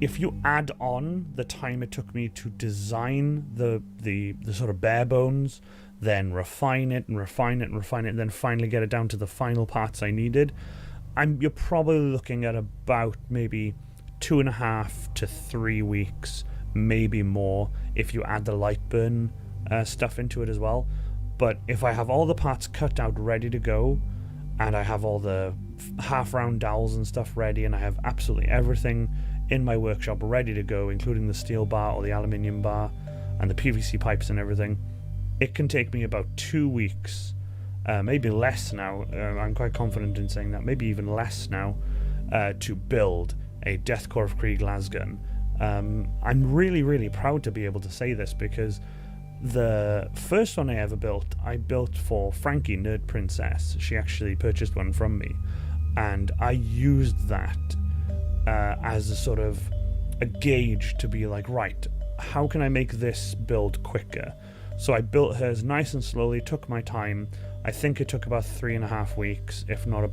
if you add on the time it took me to design the sort of bare bones, then refine it and refine it and refine it, and then finally get it down to the final parts I needed, you're probably looking at about maybe 2.5 to 3 weeks, maybe more, if you add the light burn stuff into it as well. But if I have all the parts cut out ready to go, and I have all the half-round dowels and stuff ready, and I have absolutely everything in my workshop ready to go, including the steel bar or the aluminium bar and the PVC pipes and everything, it can take me about 2 weeks, maybe less now. I'm quite confident in saying that, maybe even less now, to build a Deathcore of Krieg lasgun. I'm really, really proud to be able to say this, because the first one I ever built, I built for Frankie, Nerd Princess. She actually purchased one from me, and I used that as a sort of a gauge to be like, right, how can I make this build quicker? So I built hers nice and slowly, took my time. I think it took about 3.5 weeks, if not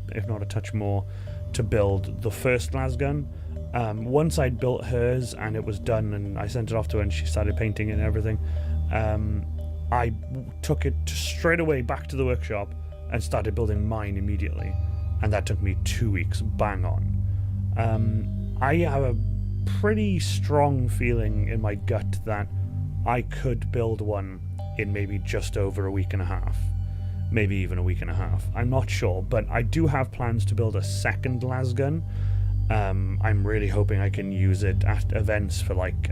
a touch more, to build the first lasgun. Once I'd built hers and it was done and I sent it off to her and she started painting it and everything, I took it straight away back to the workshop and started building mine immediately, and that took me 2 weeks, bang on. I have a pretty strong feeling in my gut that I could build one in maybe just over a week and a half, maybe even a week and a half. I'm not sure, but I do have plans to build a second lasgun. I'm really hoping I can use it at events for like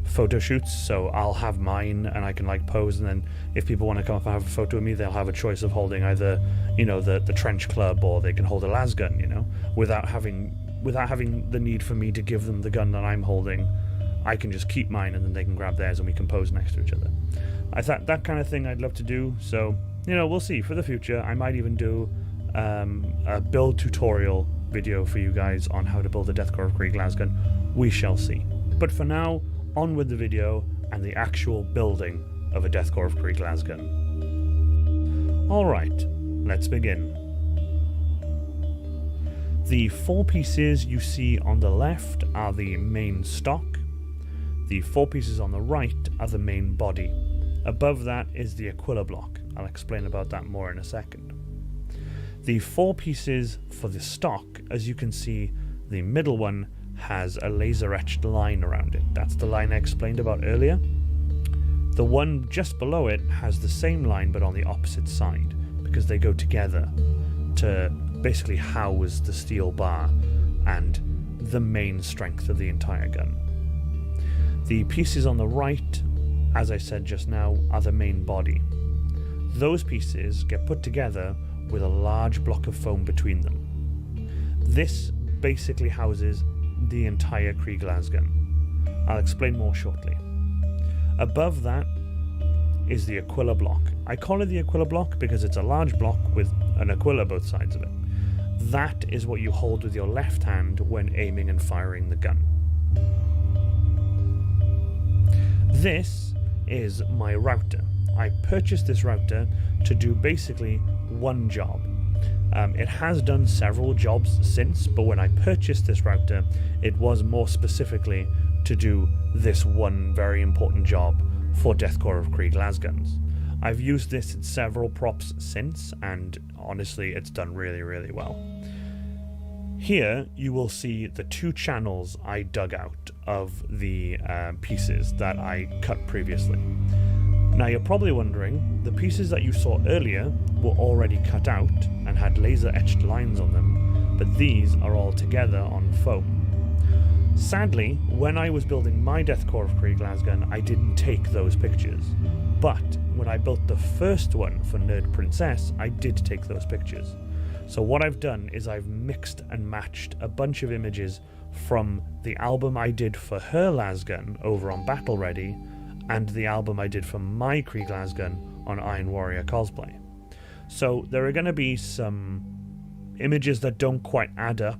photo shoots, so I'll have mine and I can like pose, and then if people want to come up and have a photo of me, they'll have a choice of holding either, you know, the trench club, or they can hold a lasgun, you know, without having the need for me to give them the gun that I'm holding. I can just keep mine and then they can grab theirs and we can pose next to each other. I thought that kind of thing I'd love to do, so, you know, we'll see for the future. I might even do a build tutorial video for you guys on how to build a Deathcore of Krieg lasgun. We shall see. But for now, on with the video and the actual building of a Deathcore of Krieg lasgun. Alright, let's begin. The 4 pieces you see on the left are the main stock. The 4 pieces on the right are the main body. Above that is the Aquila block. I'll explain about that more in a second. The 4 pieces for the stock, as you can see, the middle one has a laser etched line around it. That's the line I explained about earlier. The one just below it has the same line but on the opposite side, because they go together to basically house the steel bar and the main strength of the entire gun. The pieces on the right, as I said just now, are the main body. Those pieces get put together with a large block of foam between them. This basically houses the entire Krieg lasgun. I'll explain more shortly. Above that is the Aquila block. I call it the Aquila block because it's a large block with an Aquila both sides of it. That is what you hold with your left hand when aiming and firing the gun. This is my router. I purchased this router to do basically one job. It has done several jobs since, but when I purchased this router, it was more specifically to do this one very important job for Deathcore of Krieg lasguns. I've used this in several props since, and honestly, it's done really, really well. Here, you will see the two channels I dug out of the pieces that I cut previously. Now, you're probably wondering, the pieces that you saw earlier were already cut out and had laser-etched lines on them, but these are all together on foam. Sadly, when I was building my Deathcore of Krieg lasgun, I didn't take those pictures. But when I built the first one for Nerd Princess, I did take those pictures. So what I've done is I've mixed and matched a bunch of images from the album I did for her lasgun over on Battle Ready, and the album I did for my Krieg lasgun on Iron Warrior Cosplay. So there are going to be some images that don't quite add up,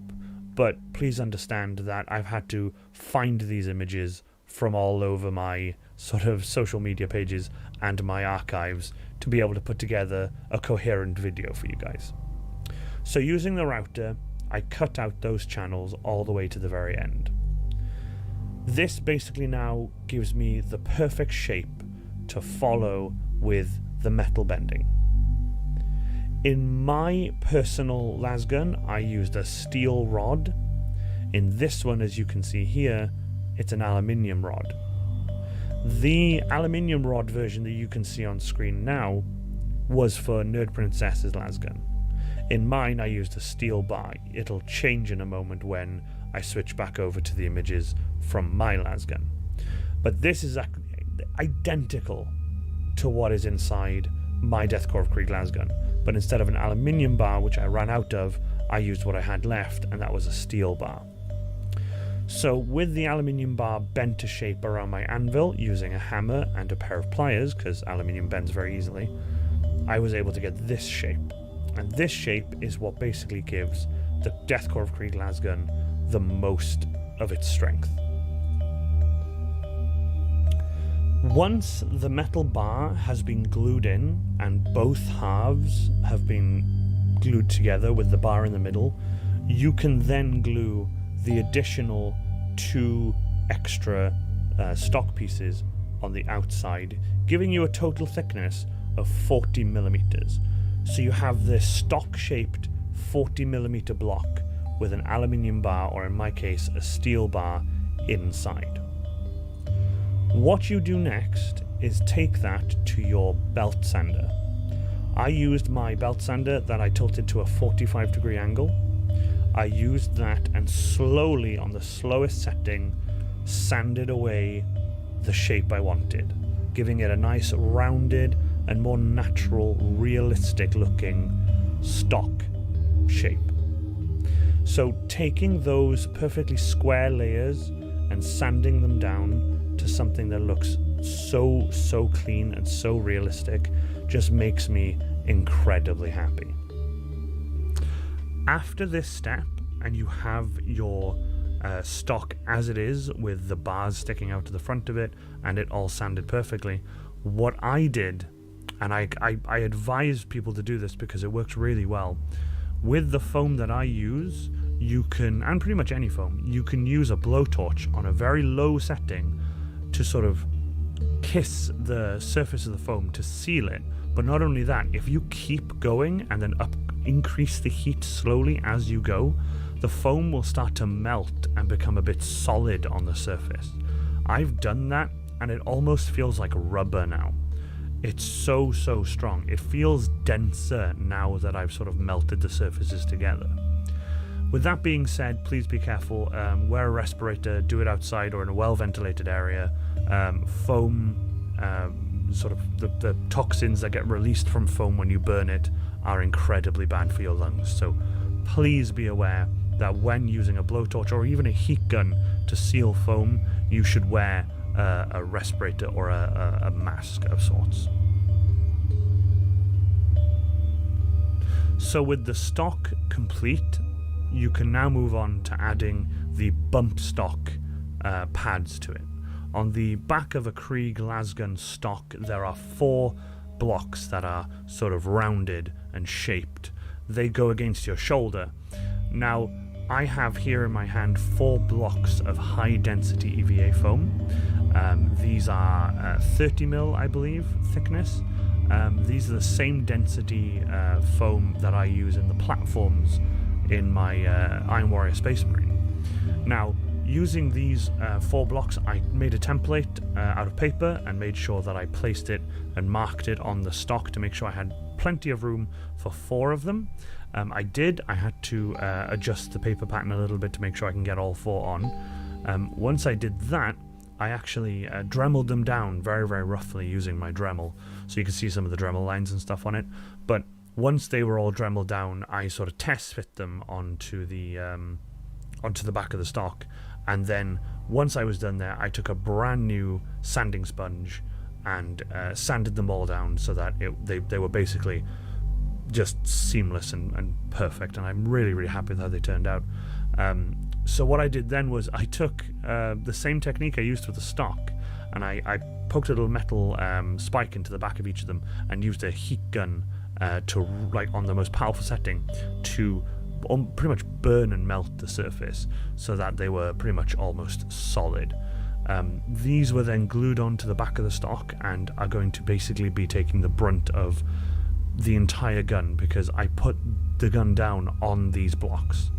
but please understand that I've had to find these images from all over my sort of social media pages and my archives to be able to put together a coherent video for you guys. So using the router, I cut out those channels all the way to the very end. This basically now gives me the perfect shape to follow with the metal bending. In my personal lasgun, I used a steel rod. In this one, as you can see here, it's an aluminium rod. The aluminium rod version that you can see on screen now was for Nerd Princess's lasgun. In mine, I used a steel bar. It'll change in a moment when I switch back over to the images from my lasgun. But this is identical to what is inside my Deathcore of Krieg lasgun. But instead of an aluminium bar, which I ran out of, I used what I had left, and that was a steel bar. So with the aluminium bar bent to shape around my anvil using a hammer and a pair of pliers, because aluminium bends very easily, I was able to get this shape. And this shape is what basically gives the Deathcore of Krieg lasgun the most of its strength. Once the metal bar has been glued in and both halves have been glued together with the bar in the middle, you can then glue the additional 2 extra stock pieces on the outside, giving you a total thickness of 40 millimeters. So you have this stock-shaped 40 millimeter block with an aluminium bar, or in my case, a steel bar inside. What you do next is take that to your belt sander. I used my belt sander that I tilted to a 45-degree angle. I used that and slowly, on the slowest setting, sanded away the shape I wanted, giving it a nice rounded and more natural, realistic looking stock shape. So taking those perfectly square layers and sanding them down to something that looks so clean and so realistic just makes me incredibly happy. After this step, and you have your stock as it is with the bars sticking out to the front of it and it all sanded perfectly, what I did, and I advise people to do this because it works really well, with the foam that I use, you can, and pretty much any foam, you can use a blowtorch on a very low setting to sort of kiss the surface of the foam to seal it. But not only that, if you keep going and then increase the heat slowly as you go, the foam will start to melt and become a bit solid on the surface. I've done that and it almost feels like rubber now. It's so strong. It feels denser now that I've sort of melted the surfaces together. With that being said, please be careful. Wear a respirator, do it outside or in a well-ventilated area. Foam, sort of the toxins that get released from foam when you burn it are incredibly bad for your lungs. So please be aware that when using a blowtorch or even a heat gun to seal foam, you should wear a respirator or a mask of sorts. So with the stock complete, you can now move on to adding the bump stock pads to it. On the back of a Krieg lasgun stock, there are 4 blocks that are sort of rounded and shaped. They go against your shoulder. Now, I have here in my hand 4 blocks of high density EVA foam. These are 30mm, I believe, thickness. These are the same density foam that I use in the platforms in my Iron Warrior Space Marine. Now, using these 4 blocks, I made a template out of paper and made sure that I placed it and marked it on the stock to make sure I had plenty of room for 4 of them. I had to adjust the paper pattern a little bit to make sure I can get all 4 on. Once I did that, I actually dremeled them down very, very roughly using my Dremel, so you can see some of the Dremel lines and stuff on it. But once they were all dremeled down, I sort of test fit them onto the back of the stock, and then once I was done there, I took a brand new sanding sponge and sanded them all down so that they were basically just seamless and perfect, and I'm really, really happy with how they turned out. So what I did then was I took the same technique I used with the stock, and I poked a little metal spike into the back of each of them and used a heat gun to, like, on the most powerful setting, to pretty much burn and melt the surface so that they were pretty much almost solid. These were then glued onto the back of the stock and are going to basically be taking the brunt of the entire gun, because I put the gun down on these blocks.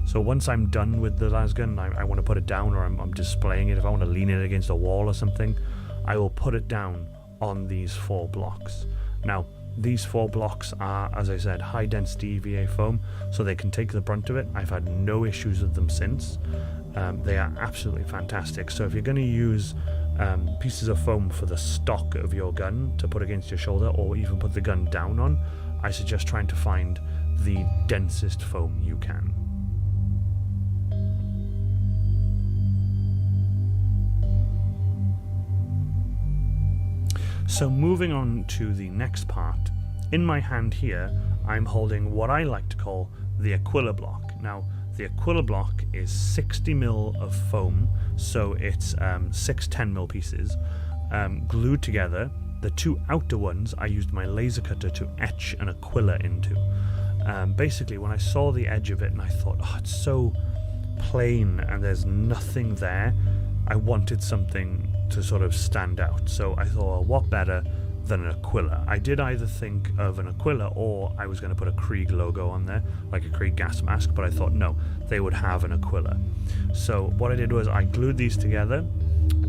So once I'm done with the lasgun, I want to put it down, or I'm displaying it, if I want to lean it against a wall or something, I will put it down on these 4 blocks. Now, these 4 blocks are, as I said, high density EVA foam, so they can take the brunt of it. I've had no issues with them since. They are absolutely fantastic. So if you're going to use pieces of foam for the stock of your gun to put against your shoulder, or even put the gun down on, I suggest trying to find the densest foam you can. So moving on to the next part, in my hand here, I'm holding what I like to call the Aquila block. Now, the Aquila block is 60mm of foam, so it's 6 10mm pieces, glued together. The 2 outer ones, I used my laser cutter to etch an Aquila into. Basically, when I saw the edge of it and I thought, oh, it's so plain and there's nothing there, I wanted something to sort of stand out. So I thought, well, what better than an Aquila? I did either think of an Aquila or I was going to put a Krieg logo on there, like a Krieg gas mask, but I thought, no, they would have an Aquila. So what I did was I glued these together,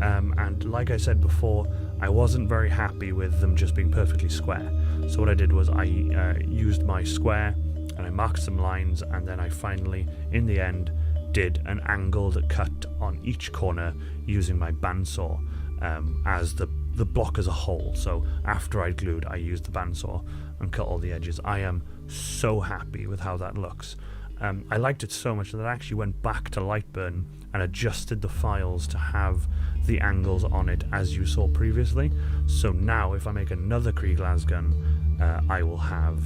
and like I said before, I wasn't very happy with them just being perfectly square. So what I did was I used my square and I marked some lines, and then I finally, in the end, did an angled cut on each corner using my bandsaw as the block as a whole. So after I glued, I used the bandsaw and cut all the edges. I am so happy with how that looks. I liked it so much that I actually went back to Lightburn and adjusted the files to have the angles on it as you saw previously. So now if I make another Krieg lasgun, I will have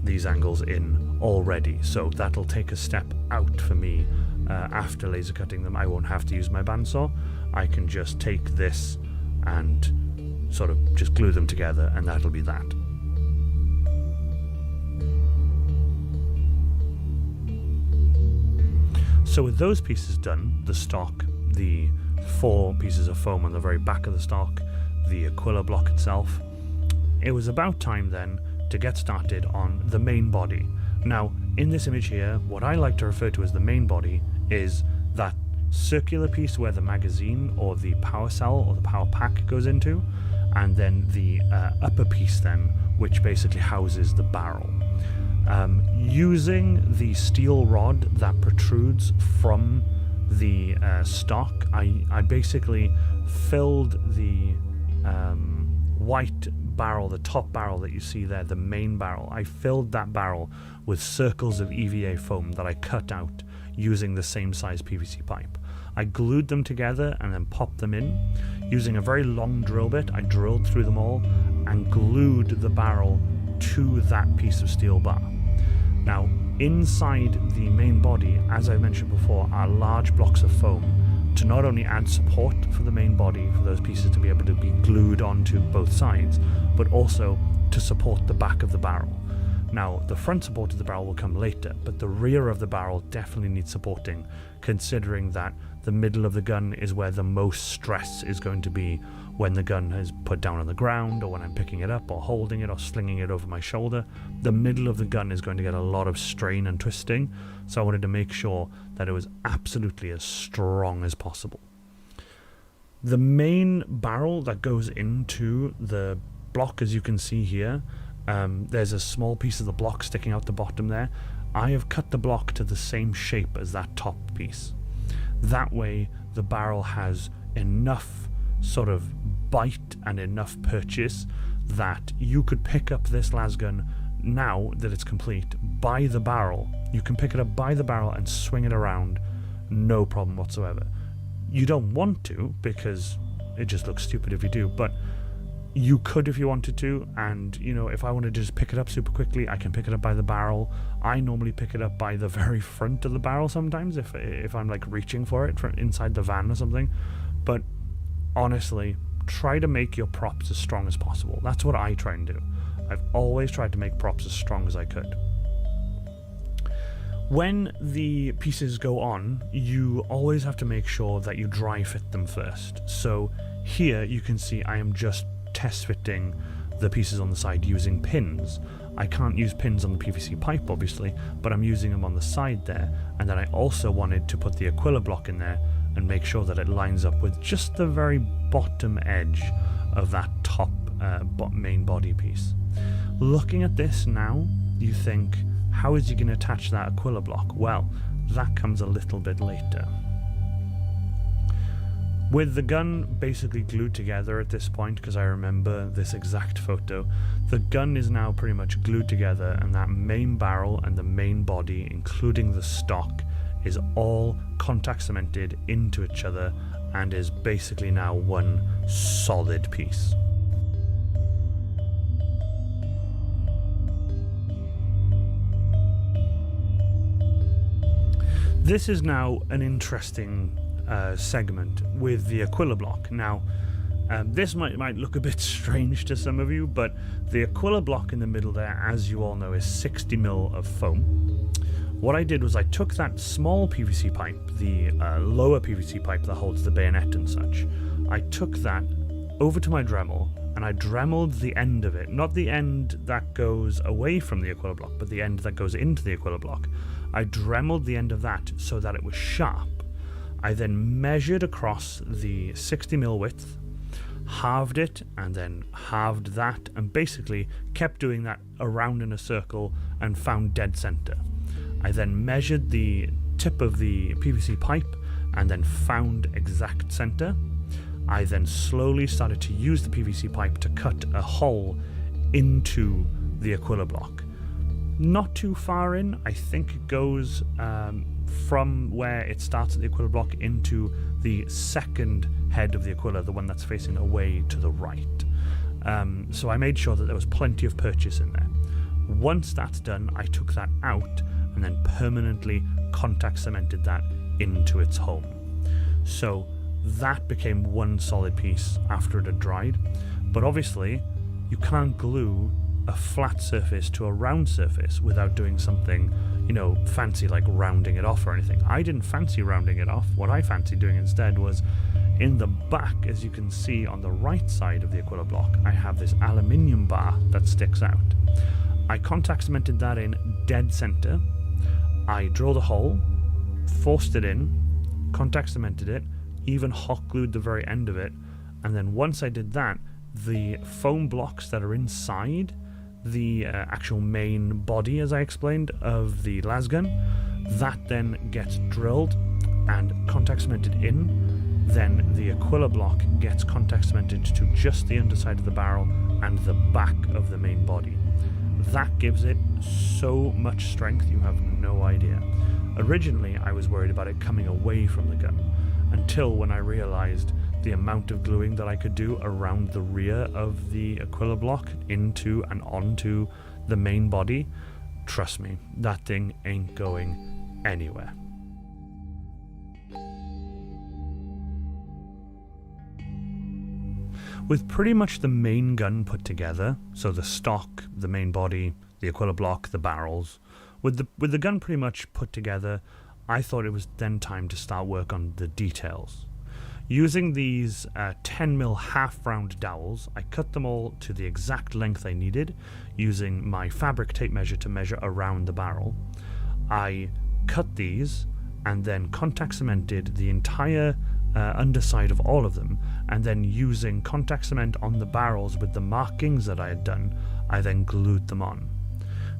these angles in already. So that'll take a step out for me. After laser cutting them, I won't have to use my bandsaw. I can just take this and sort of just glue them together, and that'll be that. So with those pieces done, the stock, the 4 pieces of foam on the very back of the stock, the Aquila block itself, it was about time then to get started on the main body. Now, in this image here, what I like to refer to as the main body is that circular piece where the magazine or the power cell or the power pack goes into, and then the upper piece then, which basically houses the barrel. Using the steel rod that protrudes from the stock, I basically filled the white barrel, the top barrel that you see there, the main barrel, I filled that barrel with circles of EVA foam that I cut out using the same size PVC pipe. I glued them together and then popped them in. Using a very long drill bit, I drilled through them all and glued the barrel to that piece of steel bar. Now, inside the main body, as I mentioned before, are large blocks of foam to not only add support for the main body, for those pieces to be able to be glued onto both sides, but also to support the back of the barrel. Now, the front support of the barrel will come later, but the rear of the barrel definitely needs supporting, considering that the middle of the gun is where the most stress is going to be when the gun is put down on the ground, or when I'm picking it up or holding it or slinging it over my shoulder. The middle of the gun is going to get a lot of strain and twisting, so I wanted to make sure that it was absolutely as strong as possible. The main barrel that goes into the block, as you can see here, there's a small piece of the block sticking out the bottom there. I have cut the block to the same shape as that top piece. That way the barrel has enough sort of bite and enough purchase that you could pick up this lasgun now that it's complete by the barrel. You can pick it up by the barrel and swing it around, no problem whatsoever. You don't want to, because it just looks stupid if you do, but you could if you wanted to. And you know, if I wanted to just pick it up super quickly, I can pick it up by the barrel. I normally pick it up by the very front of the barrel sometimes if I'm like reaching for it from inside the van or something. But honestly, try to make your props as strong as possible. That's what I try and do. I've always tried to make props as strong as I could. When the pieces go on, you always have to make sure that you dry fit them first. So here you can see I am just test fitting the pieces on the side using pins. I can't use pins on the PVC pipe obviously, but I'm using them on the side there. And then I also wanted to put the Aquila block in there and make sure that it lines up with just the very bottom edge of that top main body piece. Looking at this now, you think, how is he going to attach that Aquila block? Well, that comes a little bit later. With the gun basically glued together at this point, because I remember this exact photo, the gun is now pretty much glued together, and that main barrel and the main body, including the stock, is all contact cemented into each other and is basically now one solid piece. This is now an interesting segment with the Aquila block. Now, this might look a bit strange to some of you, but the Aquila block in the middle there, as you all know, is 60mm of foam. What I did was I took that small PVC pipe, the lower PVC pipe that holds the bayonet and such, I took that over to my Dremel and I dremeled the end of it, not the end that goes away from the Aquila block, but the end that goes into the Aquila block. I dremeled the end of that so that it was sharp. I then measured across the 60mm width, halved it, and then halved that, and basically kept doing that around in a circle and found dead center. I then measured the tip of the PVC pipe and then found exact center. I then slowly started to use the PVC pipe to cut a hole into the Aquila block. Not too far in, I think it goes from where it starts at the Aquila block into the second head of the Aquila, the one that's facing away to the right. So I made sure that there was plenty of purchase in there. Once that's done, I took that out and then permanently contact cemented that into its home. So that became one solid piece after it had dried. But obviously, you can't glue a flat surface to a round surface without doing something, you know, fancy like rounding it off or anything. I didn't fancy rounding it off. What I fancied doing instead was in the back, as you can see on the right side of the Aquila block, I have this aluminium bar that sticks out. I contact cemented that in dead center. I drilled a hole, forced it in, contact cemented it, even hot glued the very end of it, and then once I did that, the foam blocks that are inside the actual main body, as I explained, of the lasgun, that then gets drilled and contact cemented in. then the Aquila block gets contact cemented to just the underside of the barrel and the back of the main body. That gives it so much strength you have no idea. Originally, I was worried about it coming away from the gun, until when I realized the amount of gluing that I could do around the rear of the Aquila block into and onto the main body. Trust me, that thing ain't going anywhere. With pretty much the main gun put together, so the stock, the main body, the Aquila block, the barrels, with the gun pretty much put together, I thought it was then time to start work on the details. Using these 10mm half-round dowels, I cut them all to the exact length I needed, using my fabric tape measure to measure around the barrel. I cut these and then contact cemented the entire underside of all of them, and then using contact cement on the barrels with the markings that I had done, I then glued them on.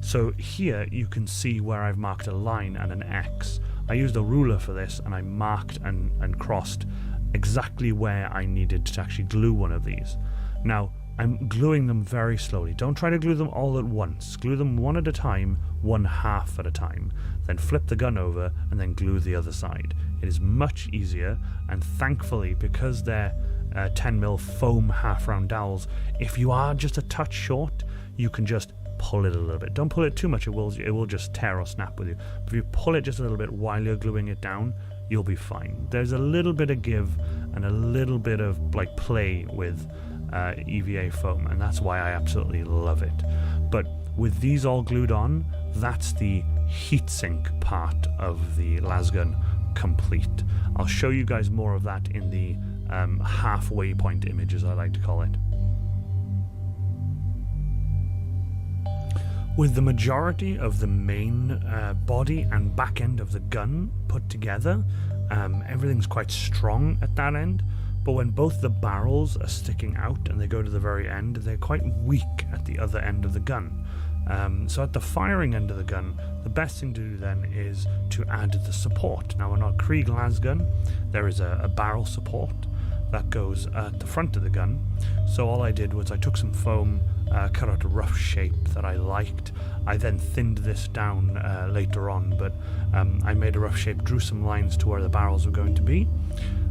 So here you can see where I've marked a line and an X. I used a ruler for this, and I marked and crossed exactly where I needed to actually glue one of these. Now, I'm gluing them very slowly. Don't try to glue them all at once. Glue them one at a time, one half at a time. Then flip the gun over and then glue the other side. It is much easier, and thankfully, because they're 10mm foam half-round dowels, if you are just a touch short, you can just pull it a little bit. Don't pull it too much, it will just tear or snap with you. But if you pull it just a little bit while you're gluing it down, you'll be fine. There's a little bit of give and a little bit of like play with EVA foam, and that's why I absolutely love it. But with these all glued on, that's the heatsink part of the lasgun complete. I'll show you guys more of that in the halfway point image, as I like to call it. With the majority of the main body and back end of the gun put together, everything's quite strong at that end, but when both the barrels are sticking out and they go to the very end, they're quite weak at the other end of the gun. So at the firing end of the gun, the best thing to do then is to add the support. Now on our Krieg lasgun, there is a barrel support that goes at the front of the gun. So all I did was I took some foam, cut out a rough shape that I liked. I then thinned this down later on, but I made a rough shape, drew some lines to where the barrels were going to be.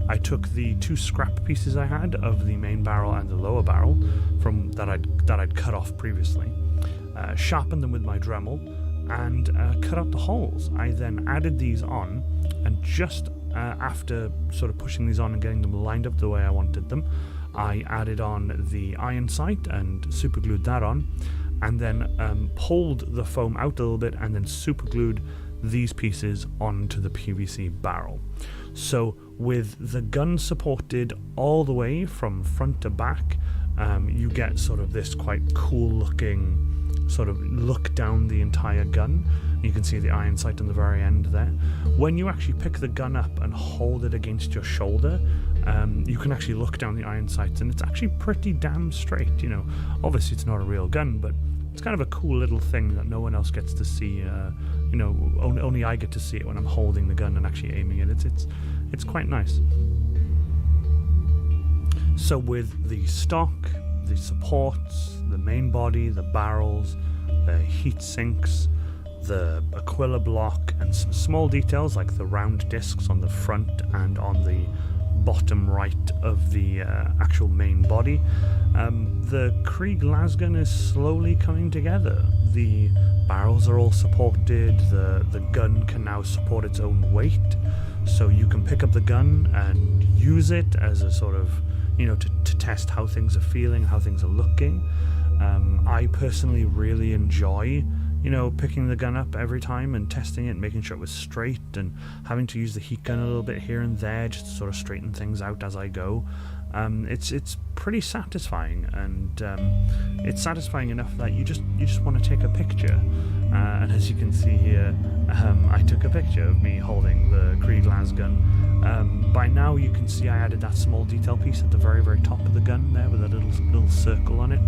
I took the two scrap pieces I had of the main barrel and the lower barrel from that I'd cut off previously, sharpened them with my Dremel, and cut out the holes. I then added these on, and just after sort of pushing these on and getting them lined up the way I wanted them, I added on the iron sight and superglued that on, and then pulled the foam out a little bit and then superglued these pieces onto the PVC barrel. So with the gun supported all the way from front to back, you get sort of this quite cool looking sort of look down the entire gun. You can see the iron sight on the very end there. When you actually pick the gun up and hold it against your shoulder, you can actually look down the iron sights, and it's actually pretty damn straight. You know, obviously it's not a real gun, but it's kind of a cool little thing that no one else gets to see. You know, only I get to see it when I'm holding the gun and actually aiming it. It's quite nice. So with the stock, the supports, the main body, the barrels, the heat sinks, the Aquila block, and some small details like the round discs on the front and on the bottom right of the actual main body, the Krieg lasgun is slowly coming together. The barrels are all supported, the gun can now support its own weight, so you can pick up the gun and use it as a sort of, you know, to test how things are feeling, how things are looking. I personally really enjoy, you know, picking the gun up every time and testing it, making sure it was straight, and having to use the heat gun a little bit here and there just to sort of straighten things out as I go. It's pretty satisfying, and it's satisfying enough that you just want to take a picture. And as you can see here, I took a picture of me holding the Krieg lasgun. By now you can see I added that small detail piece at the very, very top of the gun there with a little circle on it.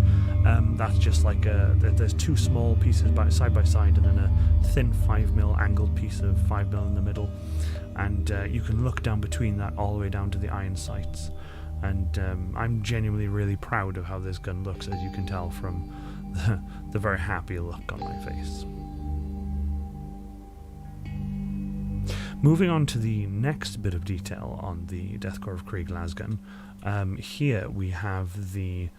That's just like there's two small pieces side by side, and then a thin 5mm angled piece of 5mm in the middle. and you can look down between that all the way down to the iron sights. And I'm genuinely really proud of how this gun looks, as you can tell from the very happy look on my face. Moving on to the next bit of detail on the Deathcore of Krieg lasgun, here we have the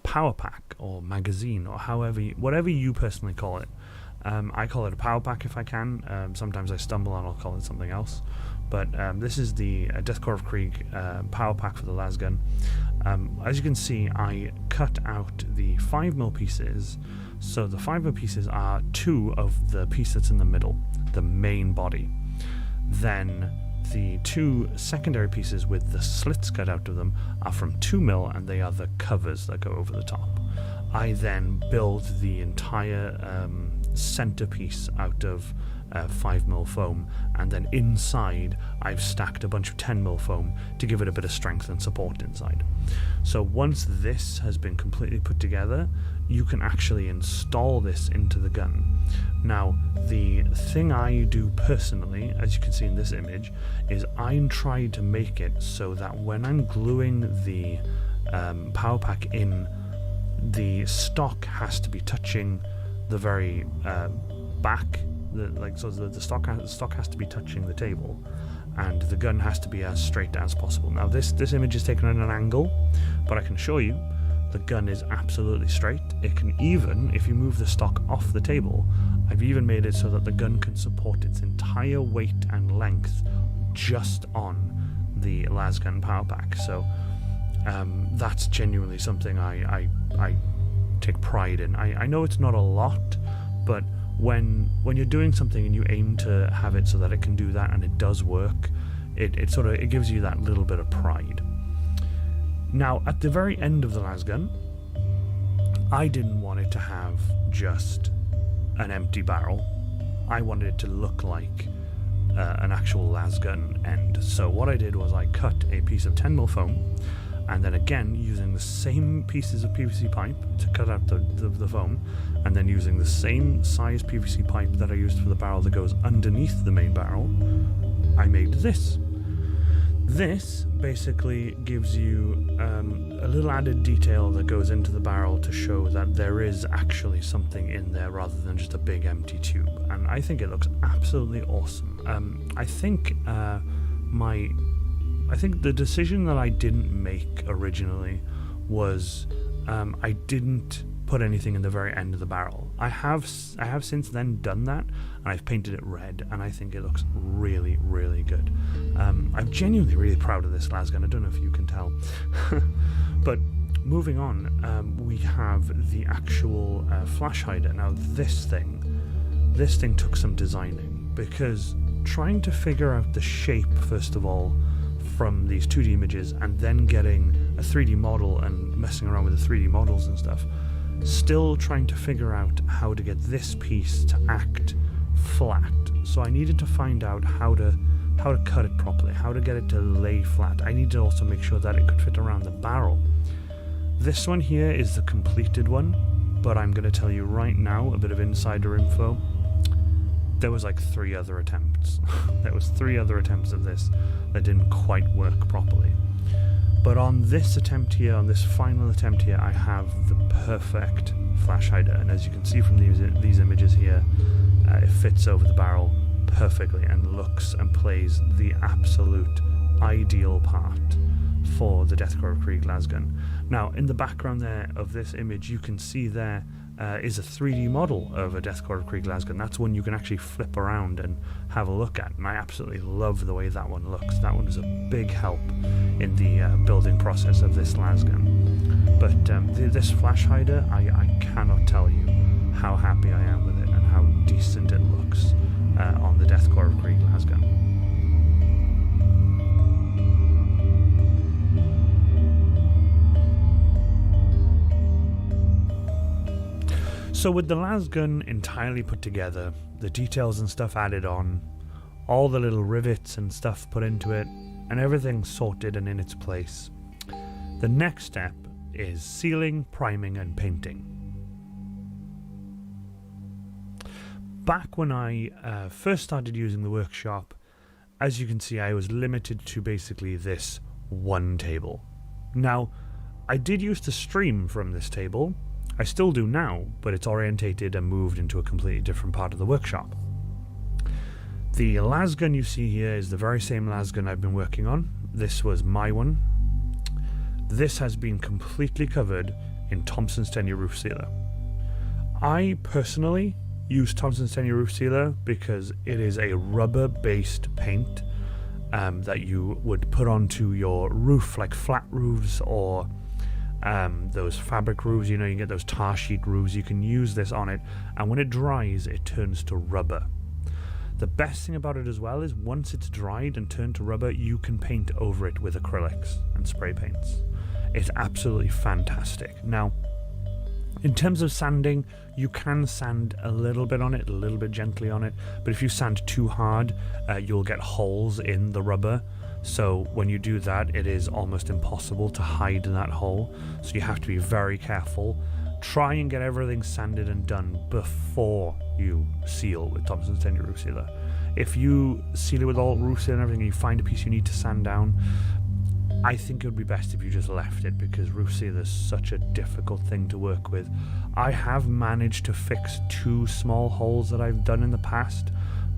power pack or magazine, or whatever you personally call it. I call it a power pack if I can. Sometimes I stumble and I'll call it something else. But this is the Deathcore of Krieg power pack for the lasgun. As you can see, I cut out the 5mm pieces. So the 5mm pieces are 2 of the piece that's in the middle, the main body. Then the 2 secondary pieces with the slits cut out of them are from 2mm, and they are the covers that go over the top. I then build the entire centerpiece out of 5mm foam, and then inside I've stacked a bunch of 10mm foam to give it a bit of strength and support inside. So once this has been completely put together, you can actually install this into the gun. Now, the thing I do personally, as you can see in this image, is I try to make it so that when I'm gluing the power pack in, the stock has to be touching the very back. The stock has to be touching the table, and the gun has to be as straight as possible. Now this image is taken at an angle, but I can show you the gun is absolutely straight. It can even, if you move the stock off the table, I've even made it so that the gun can support its entire weight and length just on the lasgun power pack. So that's genuinely something I take pride in. I know it's not a lot, but when you're doing something and you aim to have it so that it can do that and it does work, it gives you that little bit of pride. Now, at the very end of the lasgun, I didn't want it to have just an empty barrel. I wanted it to look like an actual lasgun end. So what I did was I cut a piece of 10mm foam, and then again using the same pieces of PVC pipe to cut out the foam, and then using the same size PVC pipe that I used for the barrel that goes underneath the main barrel, I made this. This basically gives you a little added detail that goes into the barrel to show that there is actually something in there rather than just a big empty tube, and I think it looks absolutely awesome. I think the decision that I didn't make originally was I didn't put anything in the very end of the barrel. I have since then done that, and I've painted it red, and I think it looks really, really good. I'm genuinely really proud of this lasgun. I don't know if you can tell. But moving on, we have the actual flash hider. Now this thing took some designing, because trying to figure out the shape first of all from these 2D images, and then getting a 3D model and messing around with the 3D models and stuff, still trying to figure out how to get this piece to act flat. So I needed to find out how to cut it properly, how to get it to lay flat. I needed to also make sure that it could fit around the barrel. This one here is the completed one, but I'm going to tell you right now a bit of insider info. There was like 3 other attempts. There was 3 other attempts of this that didn't quite work properly. But on this attempt here, on this final attempt here, I have the perfect flash hider, and as you can see from these images here, it fits over the barrel perfectly and looks and plays the absolute ideal part for the Deathcore of Krieg lasgun. Now, in the background there of this image, you can see there is a 3D model of a Deathcore of Krieg lasgun. That's one you can actually flip around and have a look at, and I absolutely love the way that one looks. That one is a big help in the building process of this lasgun. But this flash hider, I cannot tell you how happy I am with it and how decent it looks on the Deathcore of Krieg lasgun. So with the lasgun entirely put together, the details and stuff added on, all the little rivets and stuff put into it, and everything sorted and in its place, the next step is sealing, priming, and painting. Back when I first started using the workshop, as you can see, I was limited to basically this one table. Now, I did used to stream from this table. I still do now, but it's orientated and moved into a completely different part of the workshop. The lasgun you see here is the very same lasgun I've been working on. This was my one. This has been completely covered in Thompson's 10-year roof sealer. I personally use Thompson's 10-year roof sealer because it is a rubber-based paint that you would put onto your roof, like flat roofs or those fabric roofs. You know, you get those tar sheet roofs. You can use this on it, and when it dries, it turns to rubber. The best thing about it as well is once it's dried and turned to rubber, you can paint over it with acrylics and spray paints. It's absolutely fantastic. Now, in terms of sanding, you can sand a little bit on it, a little bit gently on it, but if you sand too hard, you'll get holes in the rubber. So when you do that, it is almost impossible to hide that hole. So you have to be very careful. Try and get everything sanded and done before you seal with Thompson's 10-year roof sealer. If you seal it with all roof sealer and everything, and you find a piece you need to sand down, I think it would be best if you just left it, because roof sealer is such a difficult thing to work with. I have managed to fix 2 small holes that I've done in the past,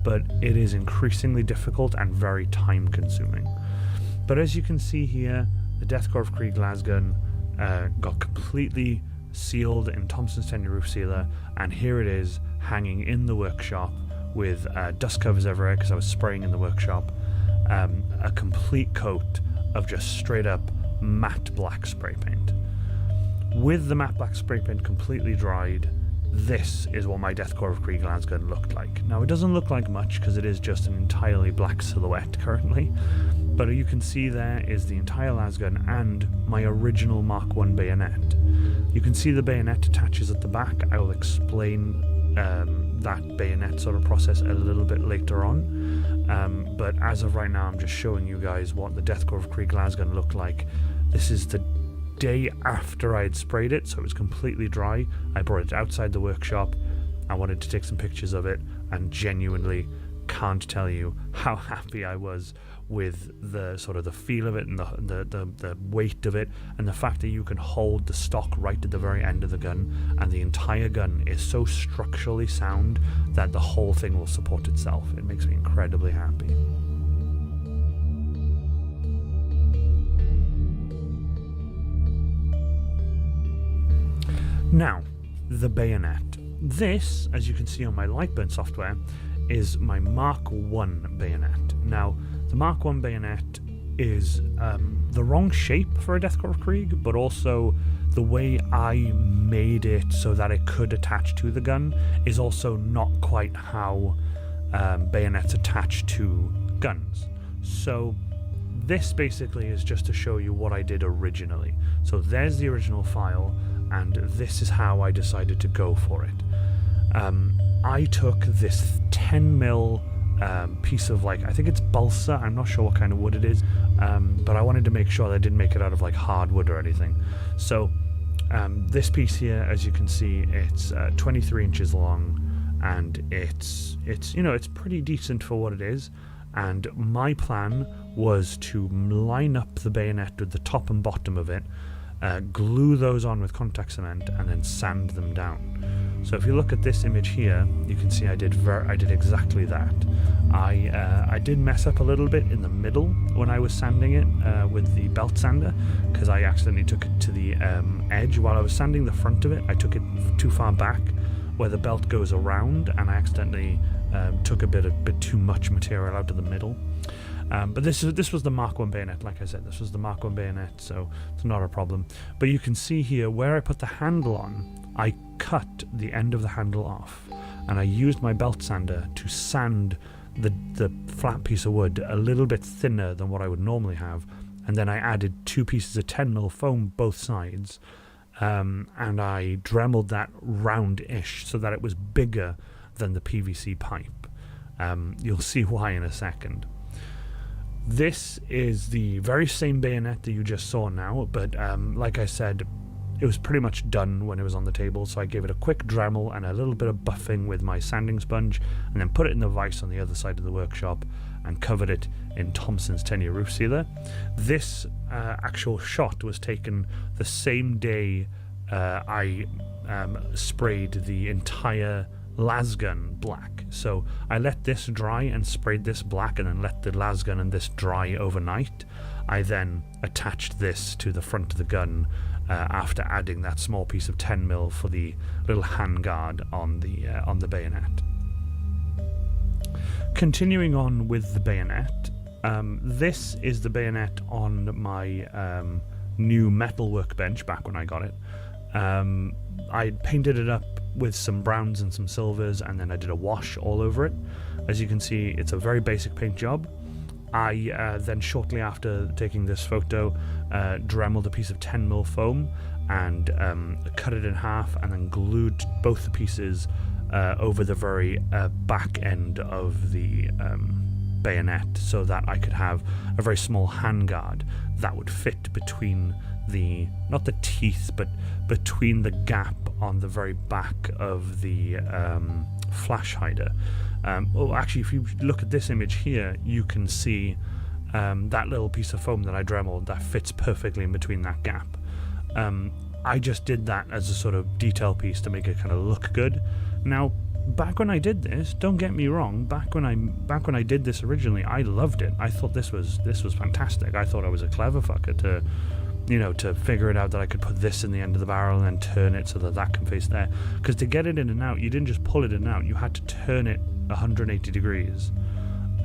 but it is increasingly difficult and very time consuming. But as you can see here, the Deathcore of Krieg lasgun got completely sealed in Thompson's 10-year roof sealer, and here it is hanging in the workshop with dust covers everywhere because I was spraying in the workshop. A complete coat of just straight up matte black spray paint. With the matte black spray paint completely dried, this is what my Deathcore of Krieg lasgun looked like. Now, it doesn't look like much because it is just an entirely black silhouette currently, but you can see there is the entire lasgun and my original Mark I bayonet. You can see the bayonet attaches at the back. I will explain that bayonet sort of process a little bit later on, but as of right now, I'm just showing you guys what the Deathcore of Krieg lasgun looked like. This is the day after I had sprayed it, so it was completely dry. I brought it outside the workshop. I wanted to take some pictures of it, and genuinely can't tell you how happy I was with the sort of the feel of it and the weight of it, and the fact that you can hold the stock right at the very end of the gun, and the entire gun is so structurally sound that the whole thing will support itself. It makes me incredibly happy. Now, the bayonet. This, as you can see on my Lightburn software, is my Mark I bayonet. Now, the Mark I bayonet is the wrong shape for a Deathcore of Krieg, but also the way I made it so that it could attach to the gun is also not quite how bayonets attach to guns. So this basically is just to show you what I did originally. So there's the original file, and this is how I decided to go for it. I took this 10mm piece of, like, I think it's balsa, I'm not sure what kind of wood it is, but I wanted to make sure that I didn't make it out of like hardwood or anything. So this piece here, as you can see, it's 23 inches long, and it's you know, it's pretty decent for what it is. And my plan was to line up the bayonet with the top and bottom of it, glue those on with contact cement, and then sand them down. So if you look at this image here, you can see I did exactly that. I did mess up a little bit in the middle when I was sanding it with the belt sander, because I accidentally took it to the edge while I was sanding the front of it. I took it too far back where the belt goes around, and I accidentally took a bit too much material out of the middle. But this was the Mark I bayonet. Like I said, this was the Mark I bayonet, so it's not a problem. But you can see here where I put the handle on, I cut the end of the handle off, and I used my belt sander to sand the flat piece of wood a little bit thinner than what I would normally have, and then I added 2 pieces of 10mm foam both sides, and I dremeled that round-ish so that it was bigger than the PVC pipe. You'll see why in a second. This is the very same bayonet that you just saw now, but like I said, it was pretty much done when it was on the table, so I gave it a quick Dremel and a little bit of buffing with my sanding sponge, and then put it in the vise on the other side of the workshop and covered it in Thompson's 10-year roof sealer. This actual shot was taken the same day I sprayed the entire lasgun black. So I let this dry and sprayed this black, and then let the lasgun and this dry overnight. I then attached this to the front of the gun after adding that small piece of 10mm for the little handguard on the bayonet. Continuing on with the bayonet, this is the bayonet on my new metal workbench back when I got it. I painted it up with some browns and some silvers, and then I did a wash all over it. As you can see, it's a very basic paint job. I then, shortly after taking this photo, dremeled a piece of 10mm foam and cut it in half, and then glued both the pieces over the very back end of the bayonet, so that I could have a very small handguard that would fit between the, not the teeth, but between the gap on the very back of the flash hider. Actually, if you look at this image here, you can see that little piece of foam that I dremeled that fits perfectly in between that gap. I just did that as a sort of detail piece to make it kind of look good. Now, back when I did this, don't get me wrong, back when I did this originally, I loved it. I thought this was fantastic. I thought I was a clever fucker to figure it out that I could put this in the end of the barrel and then turn it so that can face there. Because to get it in and out, you didn't just pull it in and out, you had to turn it 180 degrees.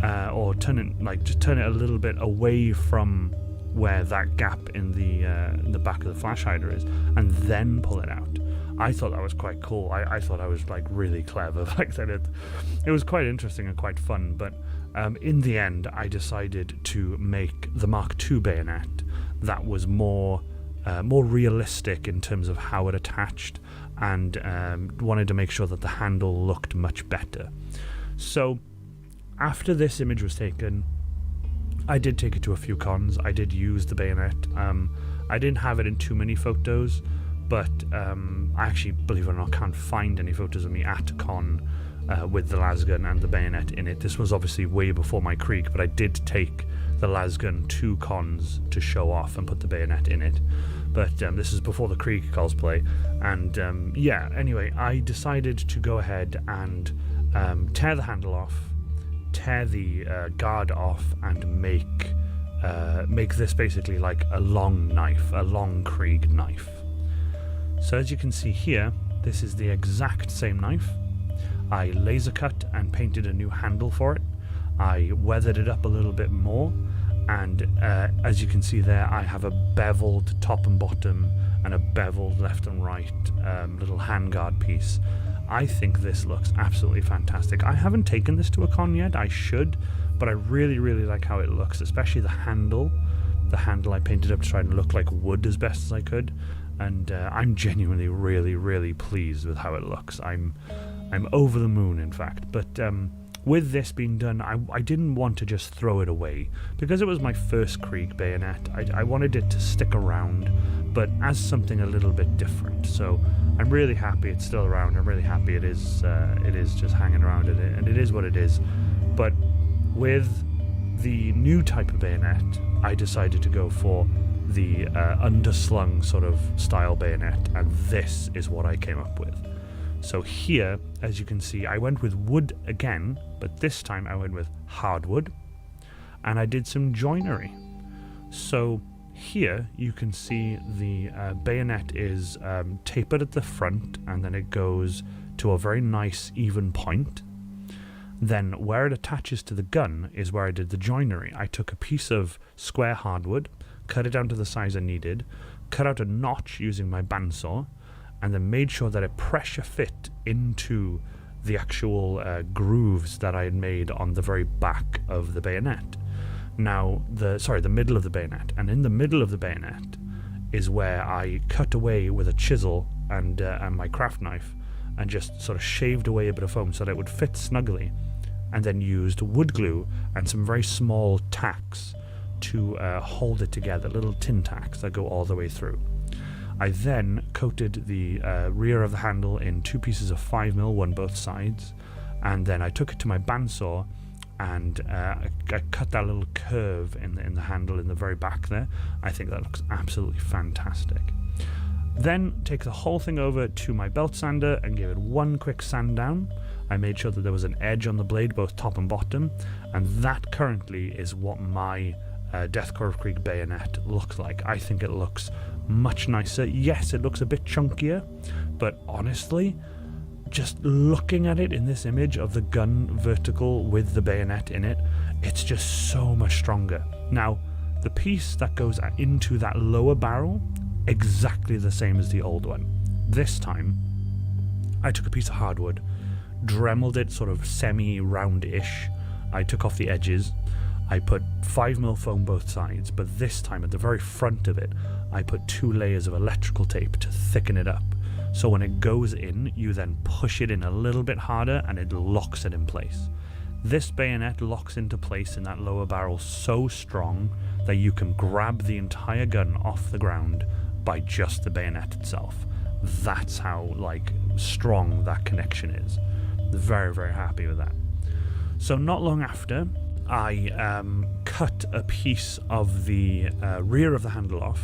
Or turn it a little bit away from where that gap in the back of the flash hider is, and then pull it out. I thought that was quite cool. I thought I was like really clever back then. It was quite interesting and quite fun, but in the end I decided to make the Mark II bayonet that was more realistic in terms of how it attached, and wanted to make sure that the handle looked much better. So after this image was taken, I did take it to a few cons. I did use the bayonet. I didn't have it in too many photos, but I actually, believe it or not, can't find any photos of me at a con with the lasgun and the bayonet in it. This was obviously way before my Krieg, but I did take the lasgun to cons to show off and put the bayonet in it. But this is before the Krieg cosplay, and yeah, anyway, I decided to go ahead and tear the handle off, tear the guard off, and make this basically like a long knife, a long Krieg knife. So as you can see here, this is the exact same knife. I laser cut and painted a new handle for it. I weathered it up a little bit more, and as you can see there, I have a beveled top and bottom and a beveled left and right little handguard piece. I think this looks absolutely fantastic. I haven't taken this to a con yet. I should, but I really, really like how it looks, especially the handle. The handle I painted up to try and look like wood as best as I could, and I'm genuinely really, really pleased with how it looks. I'm over the moon, in fact. But with this being done, I didn't want to just throw it away, because it was my first Krieg bayonet. I wanted it to stick around, but as something a little bit different. So I'm really happy it's still around. I'm really happy it is just hanging around, and it is what it is. But with the new type of bayonet, I decided to go for the underslung sort of style bayonet, and this is what I came up with. So here, as you can see, I went with wood again, but this time I went with hardwood, and I did some joinery. So here you can see the bayonet is tapered at the front, and then it goes to a very nice even point. Then where it attaches to the gun is where I did the joinery. I took a piece of square hardwood, cut it down to the size I needed, cut out a notch using my bandsaw, and then made sure that it pressure fit into the actual grooves that I had made on the very back of the bayonet. Now, the middle of the bayonet. And in the middle of the bayonet is where I cut away with a chisel and my craft knife, and just sort of shaved away a bit of foam so that it would fit snugly, and then used wood glue and some very small tacks to hold it together, little tin tacks that go all the way through. I then coated the rear of the handle in 2 pieces of 5mm, one both sides, and then I took it to my bandsaw and I cut that little curve in the handle in the very back there. I think that looks absolutely fantastic. Then take the whole thing over to my belt sander and give it one quick sand down. I made sure that there was an edge on the blade, both top and bottom, and that currently is what my Deathcore of Krieg bayonet looks like. I think it looks much nicer. Yes, it looks a bit chunkier, but honestly, just looking at it in this image of the gun vertical with the bayonet in it, it's just so much stronger. Now, the piece that goes into that lower barrel, exactly the same as the old one. This time, I took a piece of hardwood, dremeled it sort of semi-round-ish. I took off the edges. I put 5mm foam both sides, but this time at the very front of it, I put 2 layers of electrical tape to thicken it up. So when it goes in, you then push it in a little bit harder and it locks it in place. This bayonet locks into place in that lower barrel so strong that you can grab the entire gun off the ground by just the bayonet itself. That's how strong that connection is. Very, very happy with that. So not long after, I cut a piece of the rear of the handle off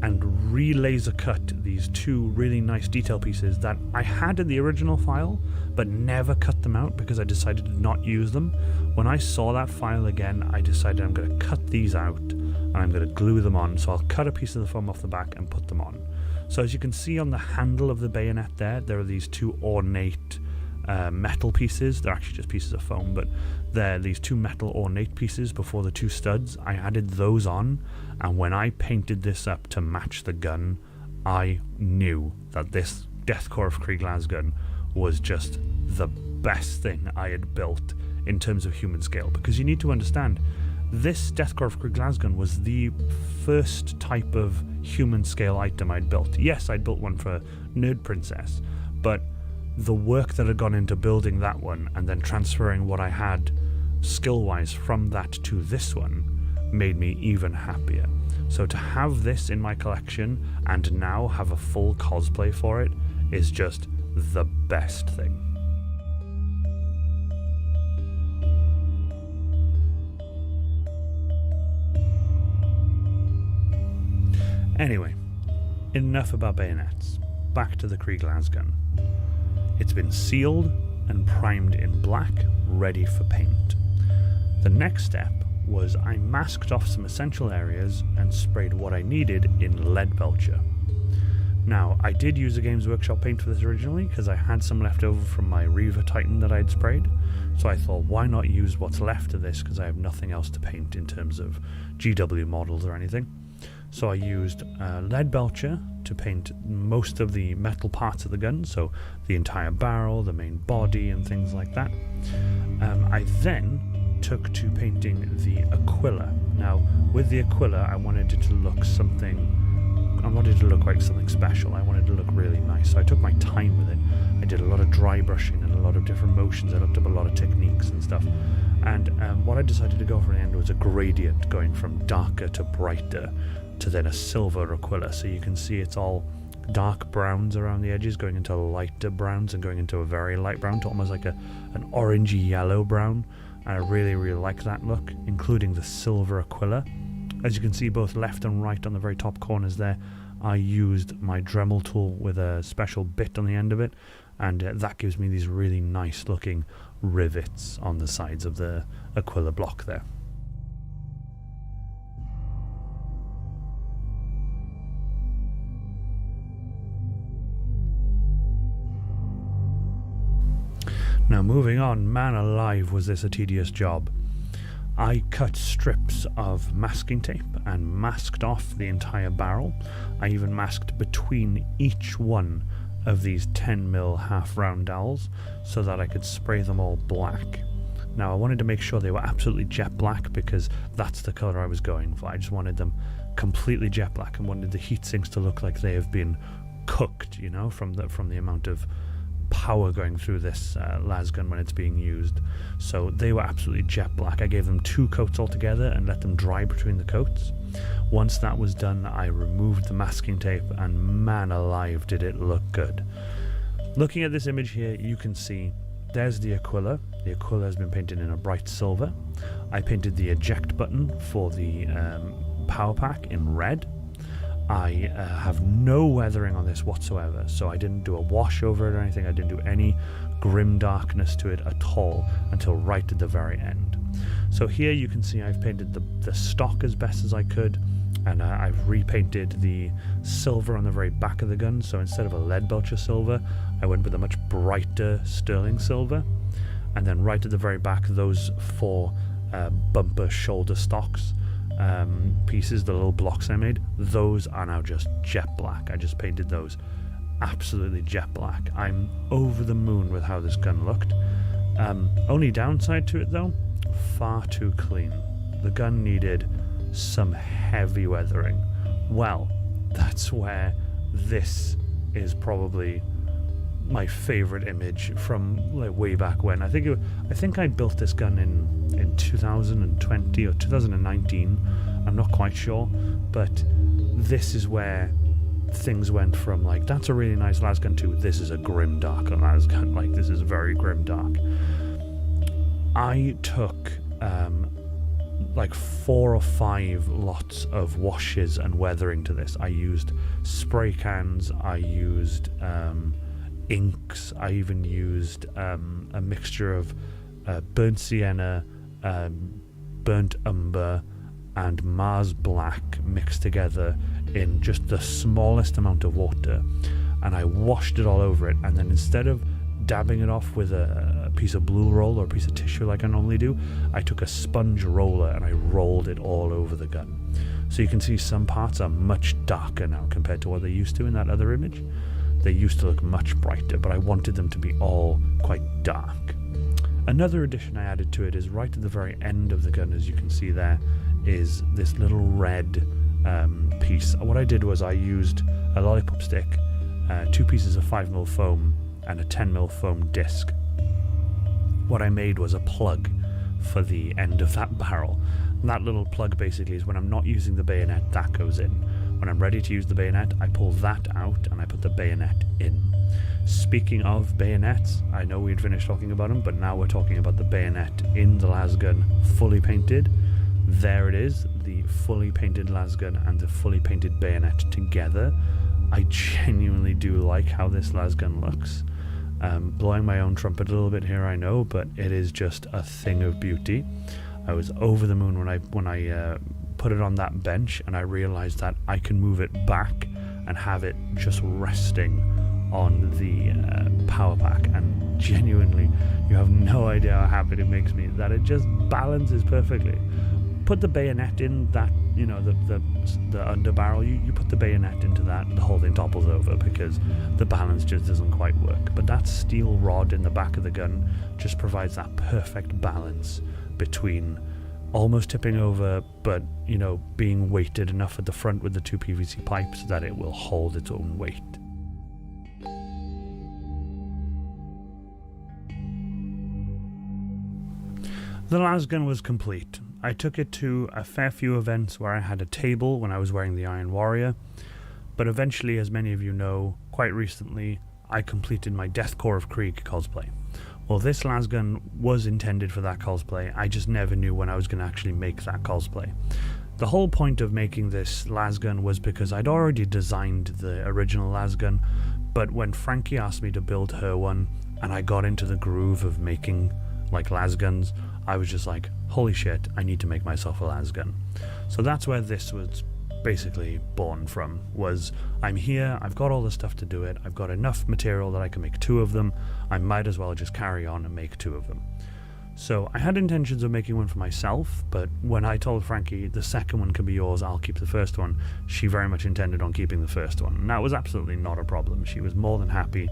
and re-laser cut these 2 really nice detail pieces that I had in the original file but never cut them out because I decided to not use them. When I saw that file again, I decided I'm going to cut these out and I'm going to glue them on. So I'll cut a piece of the foam off the back and put them on. So as you can see on the handle of the bayonet there are these 2 ornate metal pieces. They're actually just pieces of foam, but they're these 2 metal ornate pieces before the 2 studs. I added those on, and when I painted this up to match the gun, I knew that this Deathcore of Krieg gun was just the best thing I had built in terms of human scale, because you need to understand, this Deathcore of Krieg gun was the first type of human scale item I'd built. Yes, I'd built one for Nerd Princess, but the work that had gone into building that one and then transferring what I had skill-wise from that to this one made me even happier. So to have this in my collection and now have a full cosplay for it is just the best thing. Anyway, enough about bayonets. Back to the Krieg gun. It's been sealed and primed in black, ready for paint. The next step was I masked off some essential areas and sprayed what I needed in lead belcher. Now, I did use a Games Workshop paint for this originally because I had some left over from my Reaver Titan that I'd sprayed, so I thought why not use what's left of this because I have nothing else to paint in terms of GW models or anything. So I used lead belcher to paint most of the metal parts of the gun, so the entire barrel, the main body and things like that. I then took to painting the Aquila. Now with the Aquila I wanted it to look like something special. I wanted it to look really nice, so I took my time with it. I did a lot of dry brushing and a lot of different motions. I looked up a lot of techniques and stuff, and what I decided to go for in the end was a gradient going from darker to brighter to then a silver Aquila. So you can see it's all dark browns around the edges going into lighter browns and going into a very light brown to almost like an orangey yellow brown. And I really, really like that look, including the silver Aquila. As you can see both left and right on the very top corners there, I used my Dremel tool with a special bit on the end of it, and that gives me these really nice looking rivets on the sides of the Aquila block there. Now moving on, man alive was this a tedious job. I cut strips of masking tape and masked off the entire barrel. I even masked between each one of these 10mm half round dowels so that I could spray them all black. Now I wanted to make sure they were absolutely jet black because that's the colour I was going for. I just wanted them completely jet black and wanted the heat sinks to look like they have been cooked, you know, from the amount of power going through this las gun when it's being used. So they were absolutely jet black. I gave them 2 coats altogether and let them dry between the coats. Once that was done, I removed the masking tape, and man alive did it look good. Looking at this image here, you can see there's the Aquila. The Aquila has been painted in a bright silver. I painted the eject button for the power pack in red. I have no weathering on this whatsoever, so I didn't do a wash over it or anything. I didn't do any grim darkness to it at all until right at the very end. So here you can see I've painted the stock as best as I could, and I've repainted the silver on the very back of the gun. So instead of a lead belcher silver, I went with a much brighter sterling silver. And then right at the very back, those 4 bumper shoulder stocks pieces, the little blocks I made, those are now just jet black. I just painted those absolutely jet black. I'm over the moon with how this gun looked. Only downside to it though, far too clean. The gun needed some heavy weathering. Well, that's where this is probably my favorite image from like way back when. I think I built this gun in 2020 or 2019. I'm not quite sure, but this is where things went from like, that's a really nice las gun, to this is a grim dark las gun. Like, this is very grim dark. I took like 4 or 5 lots of washes and weathering to this. I used spray cans, I used inks, I even used a mixture of burnt sienna, burnt umber and Mars black mixed together in just the smallest amount of water, and I washed it all over it. And then instead of dabbing it off with a piece of blue roll or a piece of tissue like I normally do, I took a sponge roller and I rolled it all over the gun. So you can see some parts are much darker now compared to what they used to in that other image. They used to look much brighter, but I wanted them to be all quite dark. Another addition I added to it is right at the very end of the gun, as you can see there, is this little red piece. What I did was I used a lollipop stick, 2 pieces of 5mm foam and a 10mm foam disc. What I made was a plug for the end of that barrel. And that little plug basically is when I'm not using the bayonet, that goes in. When I'm ready to use the bayonet, I pull that out and I put the bayonet in. Speaking of bayonets, I know we'd finished talking about them, but now we're talking about the bayonet in the las gun, fully painted. There it is, the fully painted las gun and the fully painted bayonet together. I genuinely do like how this las gun looks. Blowing my own trumpet a little bit here, I know, but it is just a thing of beauty. I was over the moon when I put it on that bench, and I realized that I can move it back and have it just resting on the power pack, and genuinely, you have no idea how happy it makes me that it just balances perfectly. Put the bayonet in that, you know, the under barrel, you put the bayonet into that, the whole thing topples over because the balance just doesn't quite work. But that steel rod in the back of the gun just provides that perfect balance between almost tipping over, but, you know, being weighted enough at the front with the 2 PVC pipes that it will hold its own weight. The las gun was complete. I took it to a fair few events where I had a table when I was wearing the Iron Warrior, but eventually, as many of you know, quite recently, I completed my Deathcore of Krieg cosplay. Well, this las gun was intended for that cosplay, I just never knew when I was going to actually make that cosplay. The whole point of making this las gun was because I'd already designed the original las gun, but when Frankie asked me to build her one, and I got into the groove of making like las guns, I was just like, holy shit, I need to make myself a las gun. So that's where this was basically born from, was I'm here, I've got all the stuff to do it, I've got enough material that I can make 2 of them, I might as well just carry on and make 2 of them. So I had intentions of making one for myself, but when I told Frankie the second one can be yours, I'll keep the first one, she very much intended on keeping the first one. And that was absolutely not a problem. She was more than happy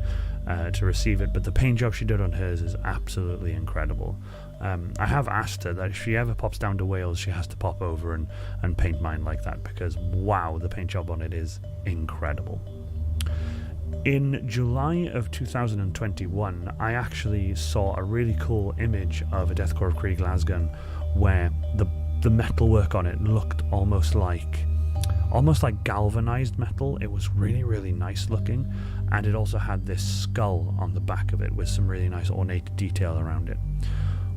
to receive it, but the paint job she did on hers is absolutely incredible. I have asked her that if she ever pops down to Wales, she has to pop over and paint mine like that, because wow, the paint job on it is incredible. In July of 2021, I actually saw a really cool image of a Deathcore of Krieg lasgun where the metalwork on it looked almost like galvanized metal. It was really, really nice looking, and it also had this skull on the back of it with some really nice ornate detail around it.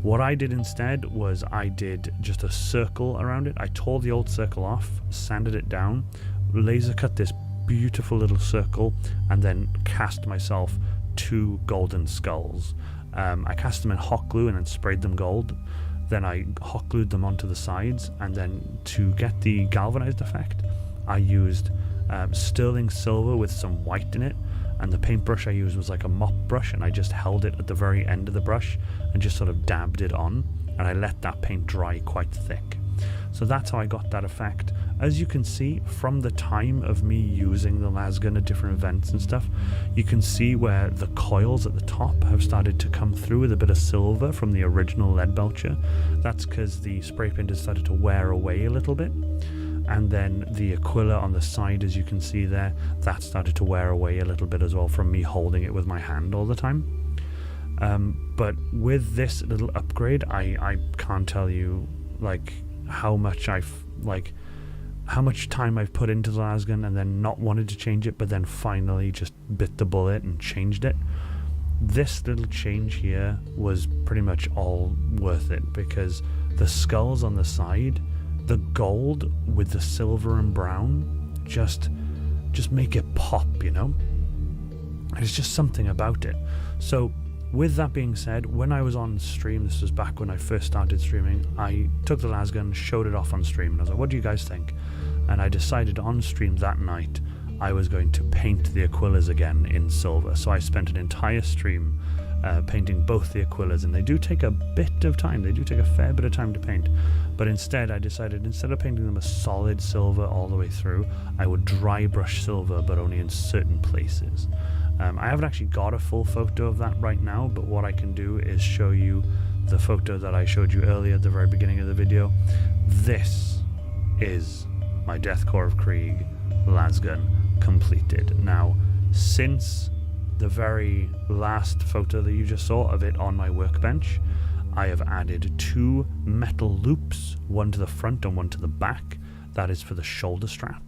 What I did instead was I did just a circle around it. I tore the old circle off, sanded it down, laser cut this beautiful little circle, and then cast myself 2 golden skulls. I cast them in hot glue and then sprayed them gold. Then I hot glued them onto the sides, and then to get the galvanized effect, I used sterling silver with some white in it, and the paintbrush I used was like a mop brush, and I just held it at the very end of the brush and just sort of dabbed it on, and I let that paint dry quite thick. So that's how I got that effect. As you can see, from the time of me using the lasgun at different events and stuff, you can see where the coils at the top have started to come through with a bit of silver from the original lead belcher. That's because the spray paint has started to wear away a little bit. And then the Aquila on the side, as you can see there, that started to wear away a little bit as well from me holding it with my hand all the time. But with this little upgrade, I can't tell you like how much how much time I've put into the lasgun and then not wanted to change it, but then finally just bit the bullet and changed it. This little change here was pretty much all worth it, because the skulls on the side, the gold with the silver and brown, just make it pop, you know? There's just something about it. So with that being said, when I was on stream, this was back when I first started streaming, I took the lasgun, showed it off on stream, and I was like, what do you guys think? And I decided on stream that night I was going to paint the Aquilas again in silver. So I spent an entire stream painting both the Aquilas, and they do take a bit of time, they do take a fair bit of time to paint. But instead I decided, instead of painting them a solid silver all the way through, I would dry brush silver, but only in certain places. I haven't actually got a full photo of that right now, but what I can do is show you the photo that I showed you earlier at the very beginning of the video. This is my Deathcore of Krieg lasgun completed. Now, since the very last photo that you just saw of it on my workbench, I have added 2 metal loops, one to the front and one to the back. That is for the shoulder strap.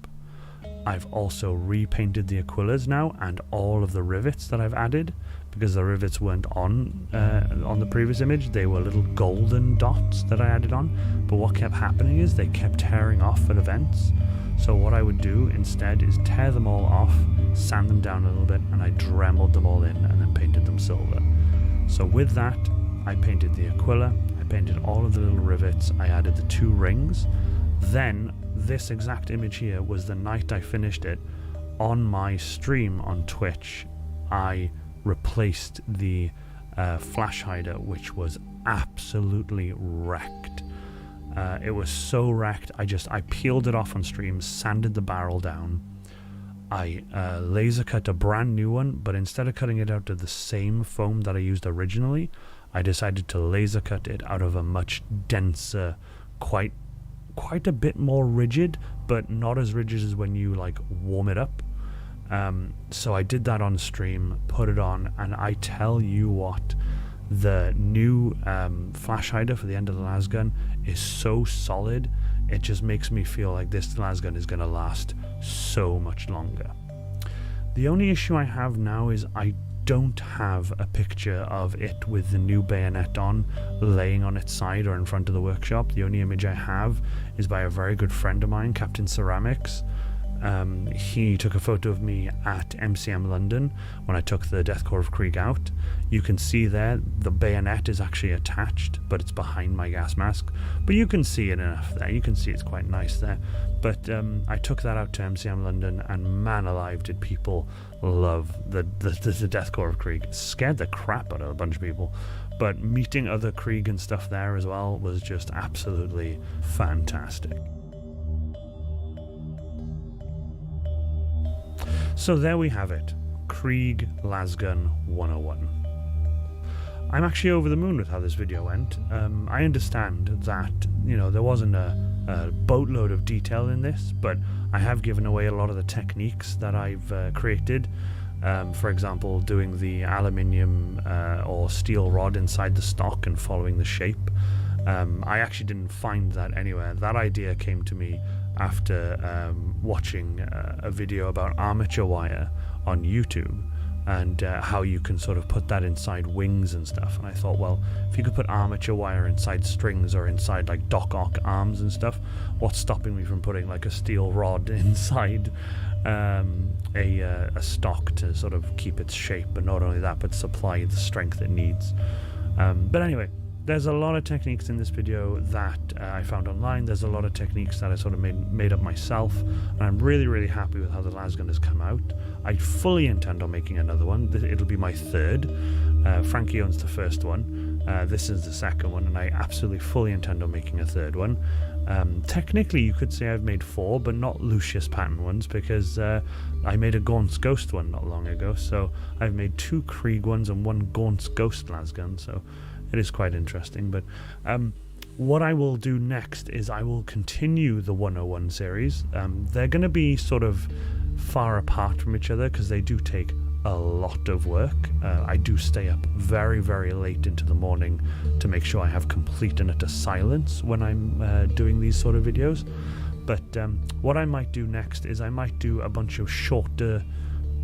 I've also repainted the Aquilas now, and all of the rivets that I've added, because the rivets weren't on the previous image, they were little golden dots that I added on. But what kept happening is they kept tearing off at events. So what I would do instead is tear them all off, sand them down a little bit, and I dremeled them all in and then painted them silver. So with that, I painted the Aquila, I painted all of the little rivets, I added the 2 rings. Then this exact image here was the night I finished it. On my stream on Twitch, I replaced the flash hider, which was absolutely wrecked. It was so wrecked, I peeled it off on stream, sanded the barrel down. I laser cut a brand new one, but instead of cutting it out of the same foam that I used originally, I decided to laser cut it out of a much denser, quite a bit more rigid, but not as rigid as when you like warm it up. So I did that on stream, put it on, and I tell you what, the new flash hider for the end of the lasgun is so solid, it just makes me feel like this lasgun is going to last so much longer. The only issue I have now is I don't have a picture of it with the new bayonet on, laying on its side or in front of the workshop. The only image I have is by a very good friend of mine, Captain Ceramics. He took a photo of me at MCM London when I took the Deathcore of Krieg out. You can see there the bayonet is actually attached, but it's behind my gas mask. But you can see it enough there. You can see it's quite nice there. But I took that out to MCM London, and man alive, did people love the Deathcore of Krieg. It scared the crap out of a bunch of people. But meeting other Krieg and stuff there as well was just absolutely fantastic. So there we have it, Krieg Lasgun 101. I'm actually over the moon with how this video went. I understand that, you know, there wasn't a boatload of detail in this, but I have given away a lot of the techniques that I've created. For example, doing the aluminium or steel rod inside the stock and following the shape. I actually didn't find that anywhere. That idea came to me after watching a video about armature wire on YouTube, and how you can sort of put that inside wings and stuff. And I thought, well, if you could put armature wire inside strings or inside like Doc Ock arms and stuff, what's stopping me from putting like a steel rod inside a stock to sort of keep its shape, but not only that, but supply the strength it needs. But anyway, there's a lot of techniques in this video that I found online. There's a lot of techniques that I sort of made up myself, and I'm really, really happy with how the lasgun has come out. I fully intend on making another one. It'll be my third. Frankie owns the first one. This is the second one, and I absolutely fully intend on making a third one. Technically, you could say I've made 4, but not Lucius pattern ones, because I made a Gaunt's Ghost one not long ago. So I've made 2 Krieg ones and 1 Gaunt's Ghost lasgun. So it is quite interesting. But what I will do next is I will continue the 101 series. They're going to be sort of far apart from each other because they do take a lot of work. I do stay up very, very late into the morning to make sure I have complete and utter silence when I'm doing these sort of videos. But what I might do next is I might do a bunch of shorter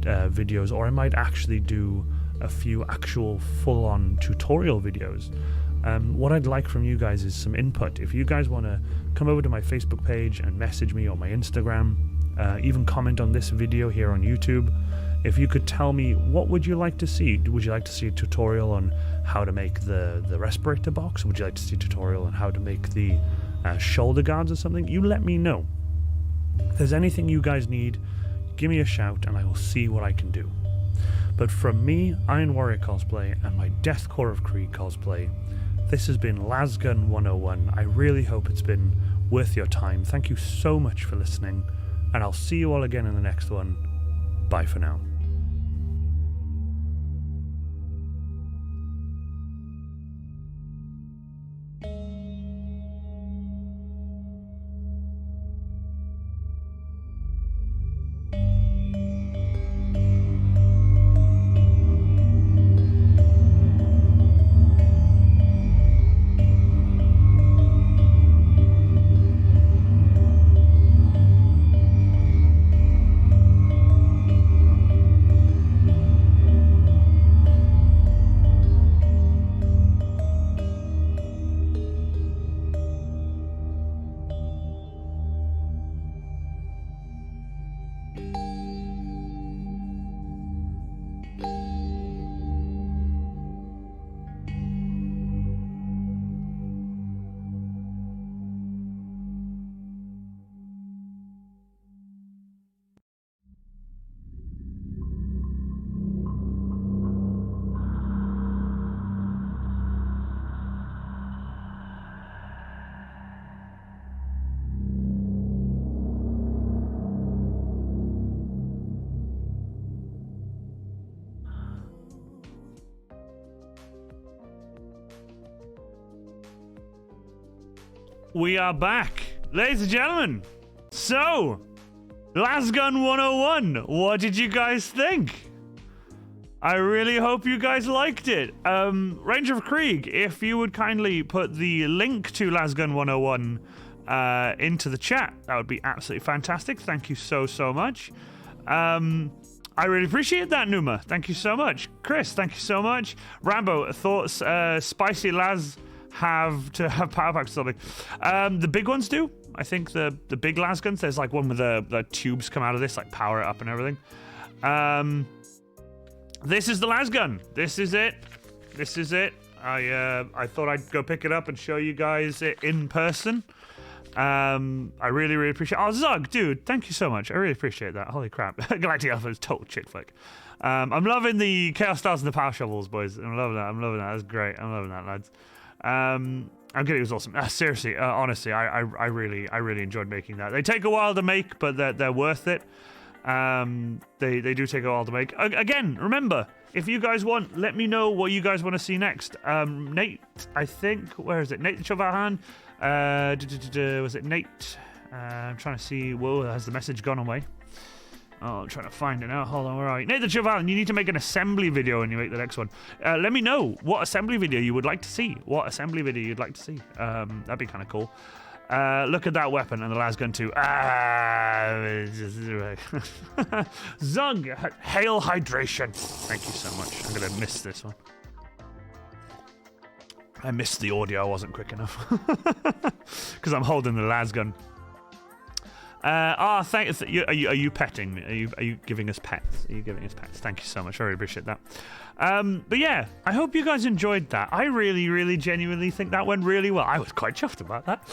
videos, or I might actually do a few actual full-on tutorial videos. What I'd like from you guys is some input. If you guys want to come over to my Facebook page and message me, or my Instagram, even comment on this video here on YouTube. If you could tell me, what would you like to see? Would you like to see a tutorial on how to make the respirator box? Would you like to see a tutorial on how to make the shoulder guards or something? You let me know. If there's anything you guys need, give me a shout and I will see what I can do. But from me, Iron Warrior Cosplay, and my Deathcore of Krieg cosplay, this has been Lasgun 101. I really hope it's been worth your time. Thank you so much for listening, and I'll see you all again in the next one. Bye for now. We are back, ladies and gentlemen. So, Lasgun 101, what did you guys think? I really hope you guys liked it. Ranger of Krieg, if you would kindly put the link to Lasgun 101 into the chat, that would be absolutely fantastic. Thank you so much. I really appreciate that, Numa. Thank you so much. Chris, thank you so much. Rambo, thoughts spicy Las have to have power packs or something. The big ones do. I think the big lasguns, there's like one with the tubes come out of this, like power it up and everything. This is the lasgun. This is it. This is it. I thought I'd go pick it up and show you guys it in person. I really appreciate. Oh, Zug, dude, thank you so much. I really appreciate that. Holy crap. Galactic Alpha is total chick flick. I'm loving the Chaos Stars and the Power Shovels, boys. I'm loving that. That's great. I'm loving that, lads. I'm kidding. It was awesome. Seriously, honestly, I really enjoyed making that. They take a while to make, but they're worth it. They do take a while to make. Again, remember, if you guys want, let me know what you guys want to see next. Nate, I think, where is it? Nate Chavahan. Was it Nate? I'm trying to see. Whoa, has the message gone away? Oh, I'm trying to find it now. Hold on, where are you? Nathan Chevalier, you need to make an assembly video when you make the next one. Let me know what assembly video you would like to see. What assembly video you'd like to see. That'd be kind of cool. Look at that weapon and the las gun too. Zug, hail hydration. Thank you so much. I'm gonna miss this one. I missed the audio. I wasn't quick enough because I'm holding the las gun. Thanks. Are you petting me? Are you giving us pets? Are you giving us pets? Thank you so much. I really appreciate that. But yeah, I hope you guys enjoyed that. I really, really, genuinely think that went really well. I was quite chuffed about that.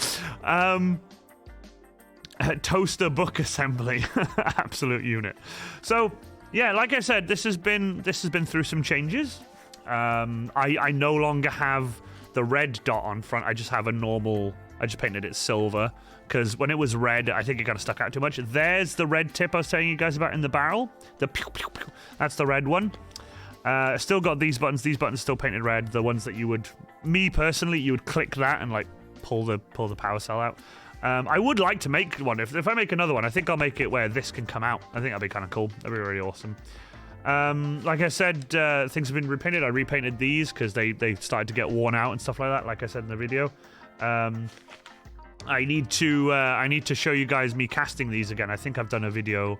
Toaster book assembly, absolute unit. So yeah, like I said, this has been through some changes. I no longer have the red dot on front. I just have a normal. I just painted it silver because when it was red, I think it kind of stuck out too much. There's the red tip I was telling you guys about in the barrel. The pew, pew, pew. That's the red one. Still got these buttons. These buttons still painted red. The ones that you would, me personally, you would click that and like pull the power cell out. I would like to make one. If I make another one, I think I'll make it where this can come out. I think that'd be kind of cool. That'd be really awesome. Like I said, things have been repainted. I repainted these because they started to get worn out and stuff like that. Like I said in the video. I need to show you guys me casting these again. I think I've done a video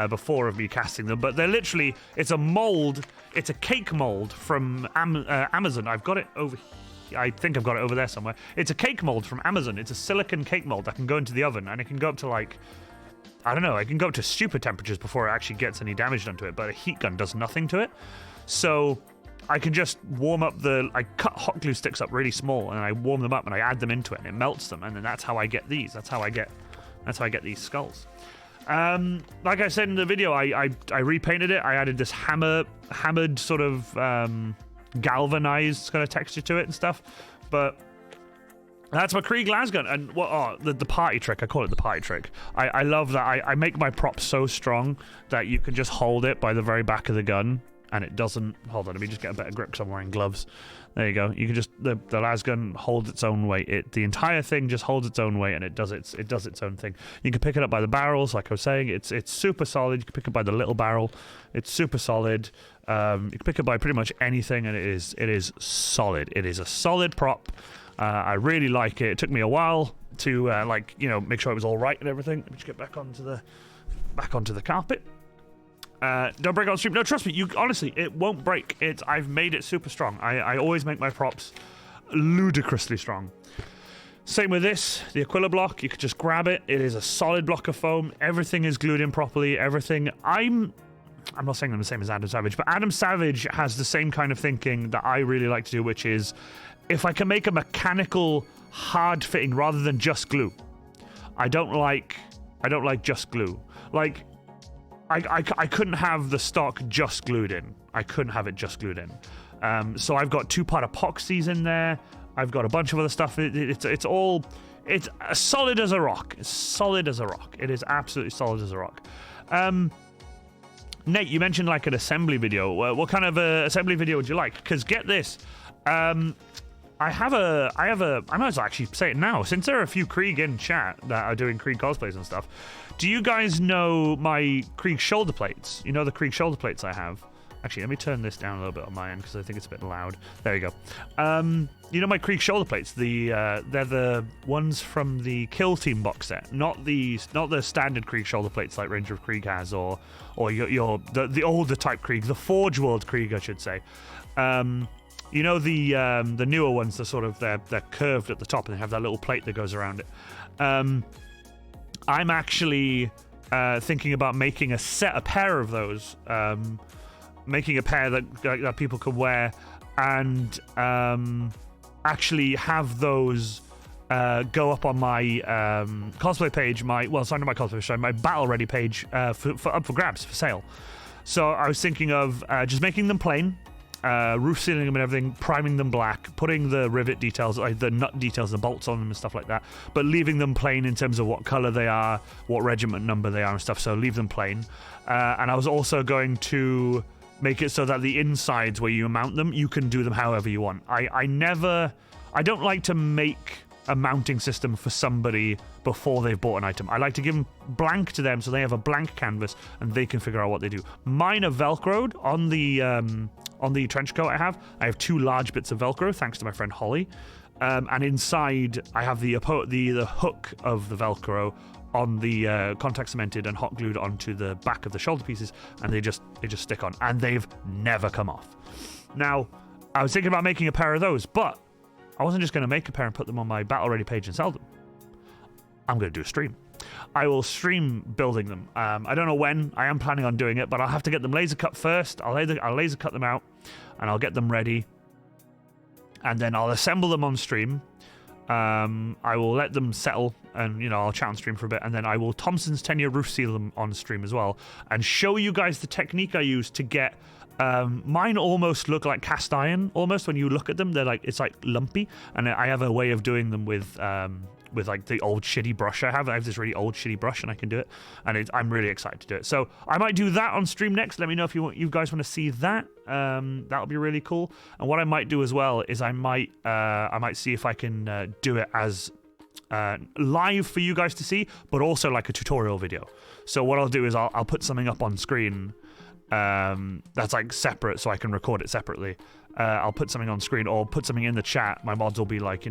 before of me casting them, but they're literally, it's a mold, it's a cake mold from Amazon. I've got it over here. I think I've got it over there somewhere. It's a cake mold from Amazon. It's a silicon cake mold that can go into the oven, and it can go up to like, I don't know, it can go up to super temperatures before it actually gets any damage done to it, but a heat gun does nothing to it. So I can just warm up I cut hot glue sticks up really small, and I warm them up and I add them into it, and it melts them, and then that's how I get these. That's how I get these skulls. Like I said in the video, I repainted it. I added this hammered sort of galvanized kind of texture to it and stuff. But that's my Krieg las gun, and the party trick. I call it the party trick. I love that. I make my prop so strong that you can just hold it by the very back of the gun. And it doesn't. Hold on, let me just get a better grip because I'm wearing gloves. There you go. You can just the las gun holds its own weight. The entire thing just holds its own weight, and it does its own thing. You can pick it up by the barrels, like I was saying. It's super solid. You can pick it by the little barrel. It's super solid. You can pick it by pretty much anything, and it is solid. It is a solid prop. I really like it. It took me a while to make sure it was all right and everything. Let me just get back onto the carpet. Don't break on stream. No, trust me. Honestly, it won't break. I've made it super strong. I always make my props ludicrously strong. Same with this, the Aquila block. You could just grab it. It is a solid block of foam. Everything is glued in properly. Everything. I'm not saying I'm the same as Adam Savage, but Adam Savage has the same kind of thinking that I really like to do, which is if I can make a mechanical hard fitting rather than just glue. I don't like just glue. Like. I couldn't have the stock just glued in. I couldn't have it just glued in. So I've got 2-part epoxies in there. I've got a bunch of other stuff. It's as solid as a rock. It's solid as a rock. It is absolutely solid as a rock. Nate, you mentioned like an assembly video. What kind of assembly video would you like? Because get this. I might as well actually say it now, since there are a few Krieg in chat that are doing Krieg cosplays and stuff. Do you guys know my Krieg shoulder plates? You know the Krieg shoulder plates I have? Actually, let me turn this down a little bit on my end because I think it's a bit loud. There you go. You know my Krieg shoulder plates? They're the ones from the Kill Team box set, not the standard Krieg shoulder plates like Ranger of Krieg has, or the older type Krieg, the Forge World Krieg, I should say. You know the newer ones, they're curved at the top and they have that little plate that goes around it. I'm actually thinking about making a pair of those, making a pair that people can wear, and actually have those go up on my cosplay page. It's not my cosplay, sorry, my battle ready page up for grabs for sale. So I was thinking of just making them plain. Roof sealing them and everything, priming them black, putting the rivet details, like the nut details, the bolts on them and stuff like that, but leaving them plain in terms of what color they are, what regiment number they are and stuff, so leave them plain. And I was also going to make it so that the insides where you mount them, you can do them however you want. I don't like to make a mounting system for somebody before they've bought an item. I like to give them blank to them so they have a blank canvas and they can figure out what they do. Mine are Velcroed on the trench coat I have. I have 2 large bits of Velcro, thanks to my friend Holly. And inside, I have the hook of the Velcro on the contact cemented and hot glued onto the back of the shoulder pieces, and they just stick on, and they've never come off. Now, I was thinking about making a pair of those, but I wasn't just going to make a pair and put them on my Battle Ready page and sell them. I'm going to do a stream. I will stream building them. I don't know when. I am planning on doing it, but I'll have to get them laser cut first. I'll laser cut them out, and I'll get them ready, and then I'll assemble them on stream. I will let them settle, and I'll chat on stream for a bit, and then I will Thompson's 10-year roof seal them on stream as well, and show you guys the technique I use to get. Mine almost look like cast iron. Almost when you look at them, it's like lumpy, and I have a way of doing them with like the old shitty brush I have. I have this really old shitty brush, and I can do it, and I'm really excited to do it. So I might do that on stream next. Let me know if you guys want to see that. That'll be really cool. And what I might do as well is I might see if I can do it as live for you guys to see, but also like a tutorial video. So what I'll do is I'll put something up on screen that's like separate, so I can record it separately. I'll put something on screen or put something in the chat. My mods will be like,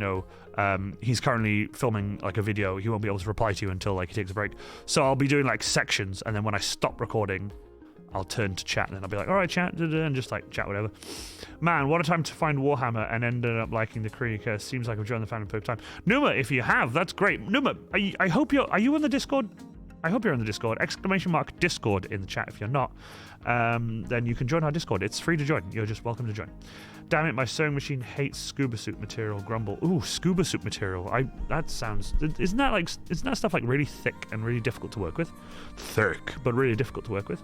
he's currently filming like a video. He won't be able to reply to you until like he takes a break. So I'll be doing like sections, and then when I stop recording, I'll turn to chat, and then I'll be like, all right, chat, and just like chat whatever. Man, what a time to find Warhammer and ended up liking the Creek. Seems like I've joined the fan in perfect time. Numa, if you have, that's great. Numa, are you on the Discord? I hope you're on the Discord. ! Discord in the chat if you're not. Then you can join our Discord. It's free to join. You're just welcome to join. Damn it, my sewing machine hates scuba suit material. Grumble. Ooh, scuba suit material. That sounds... Isn't that stuff like really thick and really difficult to work with? Thick, but really difficult to work with.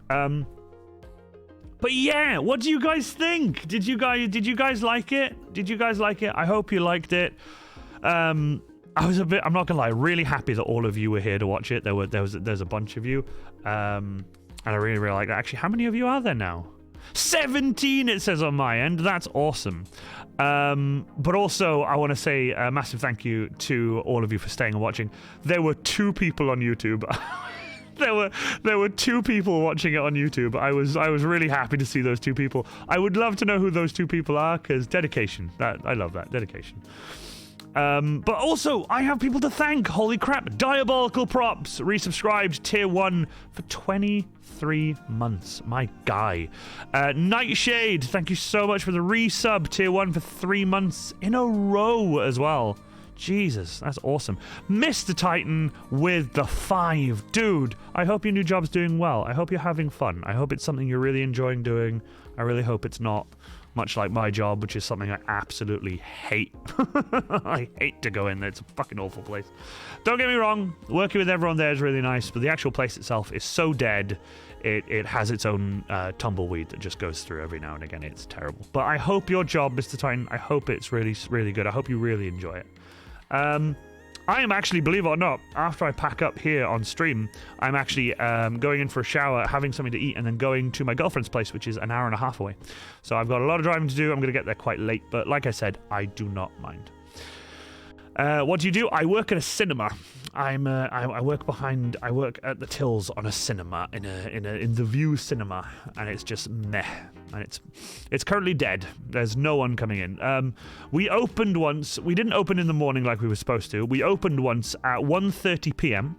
But yeah, what do you guys think? Did you guys like it? Did you guys like it? I hope you liked it. I was I'm not gonna lie, really happy that all of you were here to watch it. There's a bunch of you, and I really like that. Actually, how many of you are there now? 17, it says on my end. That's awesome. But also, I want to say a massive thank you to all of you for staying and watching. There were 2 people on YouTube. There were 2 people watching it on YouTube. I was really happy to see those 2 people. I would love to know who those 2 people are, because dedication. I love that dedication. But also, I have people to thank. Holy crap. Diabolical Props resubscribed tier 1 for 23 months. My guy. Nightshade, thank you so much for the resub tier 1 for 3 months in a row as well. Jesus, that's awesome. Mr. Titan with the 5. Dude, I hope your new job's doing well. I hope you're having fun. I hope it's something you're really enjoying doing. I really hope it's not much like my job, which is something I absolutely hate. I hate to go in there. It's a fucking awful place. Don't get me wrong, working with everyone there is really nice, but the actual place itself is so dead. It has its own tumbleweed that just goes through every now and again. It's terrible. But I hope your job, Mr. Titan, I hope it's really, really good. I hope you really enjoy it. I am actually, believe it or not, after I pack up here on stream, I'm actually going in for a shower, having something to eat, and then going to my girlfriend's place, which is an hour and a half away. So I've got a lot of driving to do. I'm going to get there quite late, but like I said, I do not mind. What do? I work at a cinema. I work at the tills on a cinema in the View cinema, and it's just meh. And it's currently dead. There's no one coming in. We opened once. We didn't open in the morning like we were supposed to. We opened once at 1:30 p.m.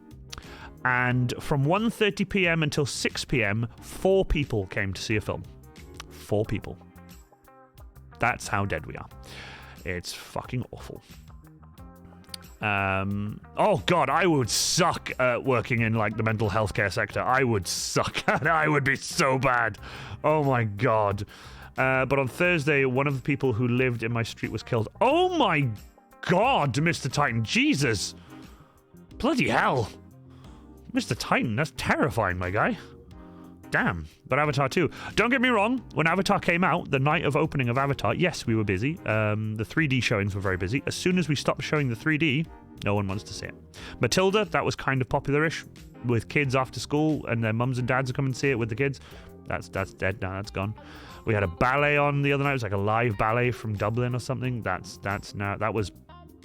and from 1:30 p.m. until 6 p.m. 4 people came to see a film. 4 people. That's how dead we are. It's fucking awful. Oh god, I would suck at working in like the mental health care sector. I would suck at it. I would be so bad. Oh my god. But on Thursday, one of the people who lived in my street was killed. Oh my god, Mr. Titan. Jesus. Bloody hell. Mr. Titan, that's terrifying, my guy. Damn. But Avatar 2. Don't get me wrong, when Avatar came out, the night of opening of Avatar, yes, we were busy. The 3D showings were very busy. As soon as we stopped showing the 3D, no one wants to see it. Matilda, that was kind of popular-ish with kids after school, and their mums and dads would come and see it with the kids. That's dead now, that's gone. We had a ballet on the other night. It was like a live ballet from Dublin or something. That's now, that was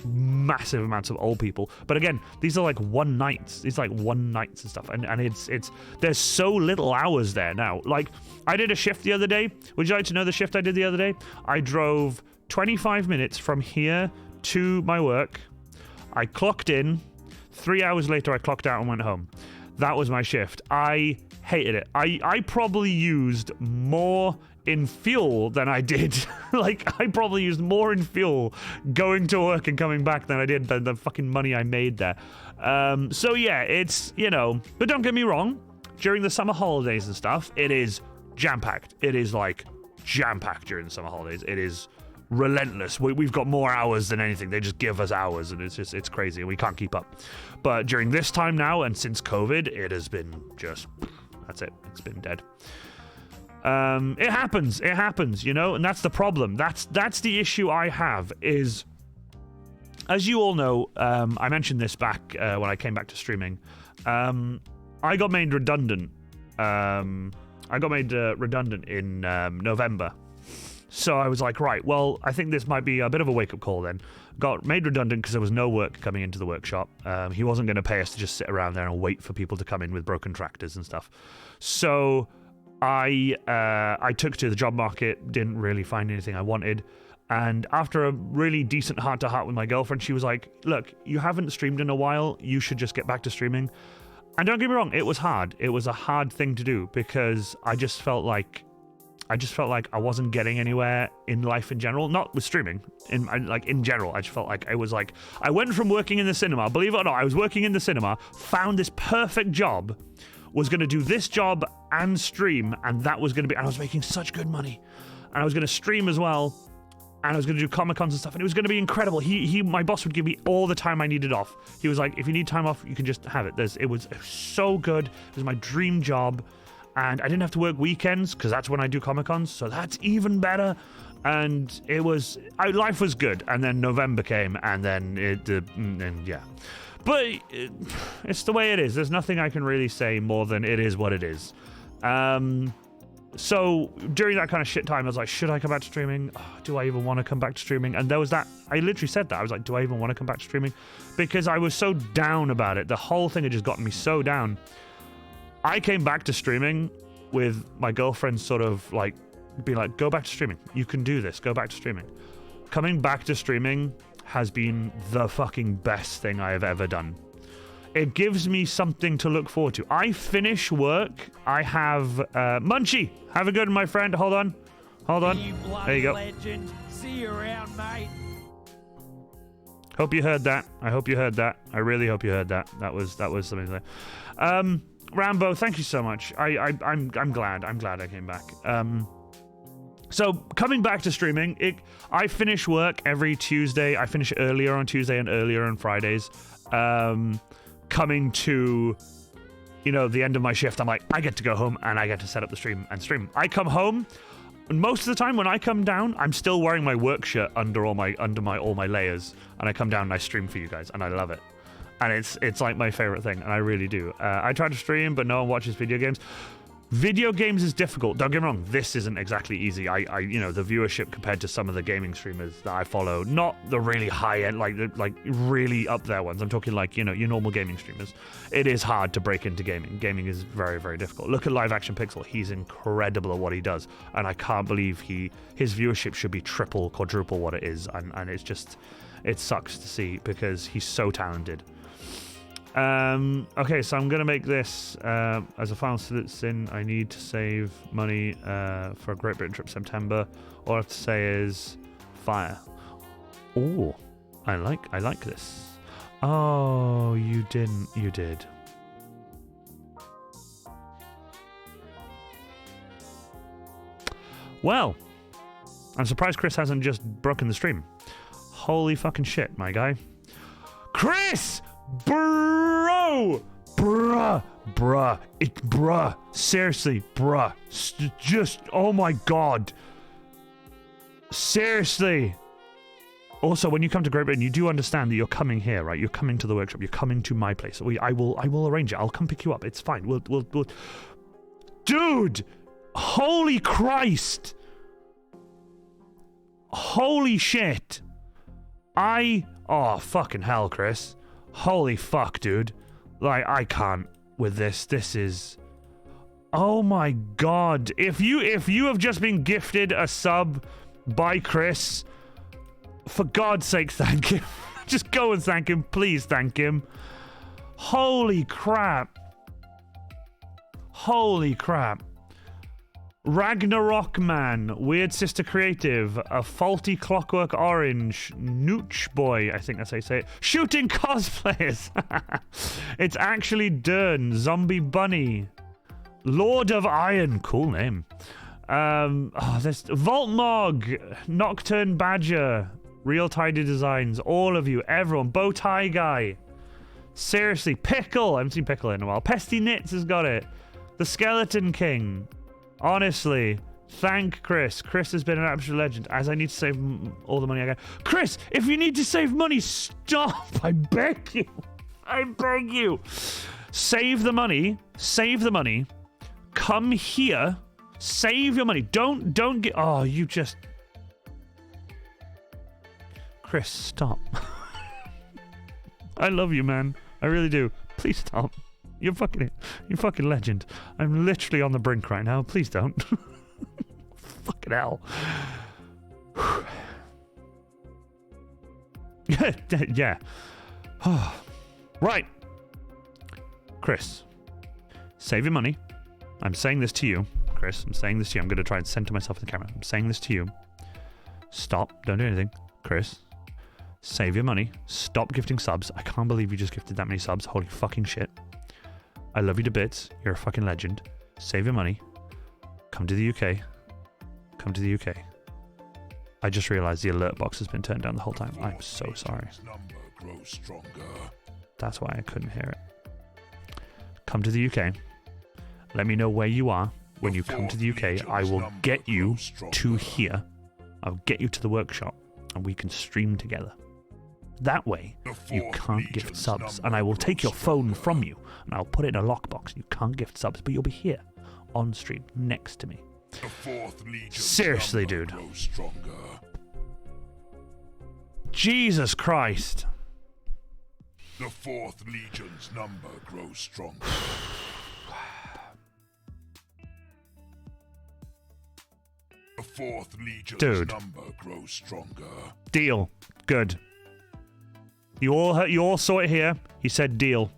massive amounts of old people. But again, these are like one nights. It's like one nights and stuff. And it's there's so little hours there now. Like, I did a shift the other day. Would you like to know the shift I did the other day? I drove 25 minutes from here to my work. I clocked in. 3 hours later, I clocked out and went home. That was my shift. I hated it. I probably used more in fuel than I did. Like, I probably used more in fuel going to work and coming back than I did the fucking money I made there. So yeah, it's, you know, but don't get me wrong, during the summer holidays and stuff, it is jam-packed. It is like jam-packed during the summer holidays. It is relentless. We've got more hours than anything. They just give us hours, and it's crazy, and we can't keep up. But during this time now, and since COVID, it has been just, that's it. It's been dead. It happens, you know, and that's the problem. That's the issue I have is, as you all know, I mentioned this back when I came back to streaming. I got made redundant. Redundant in November. So I was like, right, well, I think this might be a bit of a wake-up call then. Got made redundant because there was no work coming into the workshop. He wasn't going to pay us to just sit around there and wait for people to come in with broken tractors and stuff. So I took to the job market, didn't really find anything I wanted. And after a really decent heart-to-heart with my girlfriend, she was like, look, you haven't streamed in a while. You should just get back to streaming. And don't get me wrong, it was hard. It was a hard thing to do because I just felt like I wasn't getting anywhere in life in general, not with streaming, in general. I just felt like I went from working in the cinema, believe it or not, I was working in the cinema, found this perfect job, was going to do this job and stream, and that was going to be, and I was making such good money, and I was going to stream as well, and I was going to do Comic-Cons and stuff, and it was going to be incredible. My boss would give me all the time I needed off. He was like, if you need time off, you can just have it. It was so good. It was my dream job. And I didn't have to work weekends because that's when I do Comic-Cons, so that's even better. And life was good. And then November came, and then yeah. But it's the way it is. There's nothing I can really say more than it is what it is. So during that kind of shit time, I was like, should I come back to streaming? Oh, do I even want to come back to streaming? And there was that. I literally said that. I was like, do I even want to come back to streaming? Because I was so down about it. The whole thing had just gotten me so down. I came back to streaming with my girlfriend sort of like being like, go back to streaming. You can do this. Go back to streaming. Coming back to streaming has been the fucking best thing I have ever done. It gives me something to look forward to. I finish work. I have Munchie. Have a good one, my friend. Hold on. There you go. Legend. See you around, mate. Hope you heard that. I hope you heard that. I really hope you heard that. That was something to say. Rambo, thank you so much. I'm glad. I'm glad I came back. So coming back to streaming, I finish work every Tuesday. I finish earlier on Tuesday and earlier on Fridays. Coming to, you know, the end of my shift, I'm like, I get to go home and I get to set up the stream and stream. I come home, and most of the time when I come down, I'm still wearing my work shirt under all my layers, and I come down and I stream for you guys, and I love it. And it's like my favorite thing, and I really do. I try to stream, but no one watches video games. Video games is difficult. Don't get me wrong. This isn't exactly easy. You know, the viewership compared to some of the gaming streamers that I follow, not the really high end, like really up there ones. I'm talking like, you know, your normal gaming streamers. It is hard to break into gaming. Gaming is very, very difficult. Look at Live Action Pixel. He's incredible at what he does, and I can't believe his viewership should be triple, quadruple what it is, and it's just, it sucks to see because he's so talented. Okay, so I'm gonna make this as a final sin. I need to save money for a Great Britain trip September. All I have to say is fire. Oh, I like this. Oh, you didn't. You did. Well, I'm surprised Chris hasn't just broken the stream. Holy fucking shit, my guy. Chris! Bruh, seriously, bruh, just, oh my god, seriously. Also, when you come to Great Britain, you do understand that you're coming here, right? You're coming to the workshop, you're coming to my place. I will arrange it, I'll come pick you up, it's fine, we'll, dude, holy Christ, holy shit, Oh, fucking hell, Chris. Holy fuck, dude. Like, I can't with this. This is... Oh my god. If you have just been gifted a sub by Chris, for God's sake, thank him. Just go and thank him. Please thank him. Holy crap. Holy crap. Ragnarok Man, Weird Sister Creative, A Faulty Clockwork Orange, Nooch Boy, I think that's how you say it, Shooting Cosplayers. It's actually Dern, Zombie Bunny, Lord of Iron, cool name. There's Voltmog, Nocturne Badger, Real Tidy Designs, all of you, everyone, Bow Tie Guy. Seriously, Pickle, I haven't seen Pickle in a while. Pesty Knits has got it. The Skeleton King. Honestly, thank Chris. Chris has been an absolute legend, as I need to save all the money I can. Chris, if you need to save money, stop. I beg you. I beg you. Save the money. Save the money. Come here. Save your money. Don't get... Oh, you just... Chris, stop. I love you, man. I really do. Please stop. You're fucking legend. I'm literally on the brink right now. Please don't. Fucking hell. Yeah. Right. Chris, save your money. I'm saying this to you. Chris, I'm saying this to you. I'm going to try and center myself in the camera. I'm saying this to you. Stop. Don't do anything. Chris, save your money. Stop gifting subs. I can't believe you just gifted that many subs. Holy fucking shit. I love you to bits. You're a fucking legend. Save your money. Come to the UK. Come to the UK. I just realized the alert box has been turned down the whole time. I'm so sorry. That's why I couldn't hear it. Come to the UK. Let me know where you are. When you come to the UK, I will get you to here. I'll get you to the workshop and we can stream together. That way, you can't gift subs, and I will take your phone from you, and I'll put it in a lockbox. You can't gift subs, but you'll be here, on stream, next to me. Seriously, dude. Jesus Christ. The Fourth Legion's number grows stronger. The Fourth Legion's number grows stronger. Deal. Good. You all saw it here. He said deal.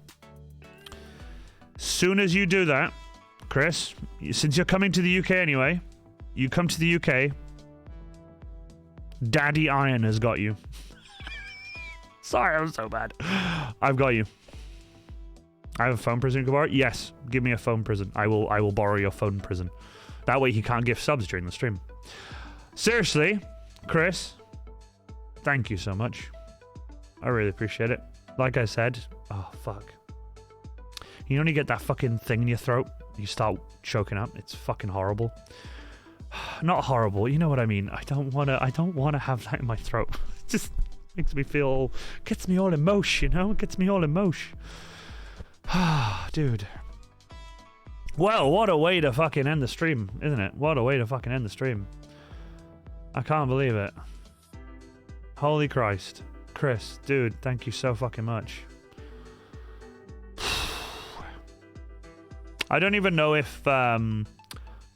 Soon as you do that, Chris, since you're coming to the UK anyway, you come to the UK. Daddy Iron has got you. Sorry, I'm so bad. I've got you. I have a phone prison you can borrow? Yes, give me a phone prison. I will borrow your phone prison. That way he can't gift subs during the stream. Seriously, Chris, thank you so much. I really appreciate it. Like I said, oh fuck. You only get that fucking thing in your throat, you start choking up. It's fucking horrible. Not horrible, you know what I mean. I don't wanna have that in my throat. It just makes me feel, gets me all emotion, you know? It gets me all emotion. Dude. Well, what a way to fucking end the stream, isn't it? What a way to fucking end the stream. I can't believe it. Holy Christ. Chris, dude, thank you so fucking much. I don't even know if I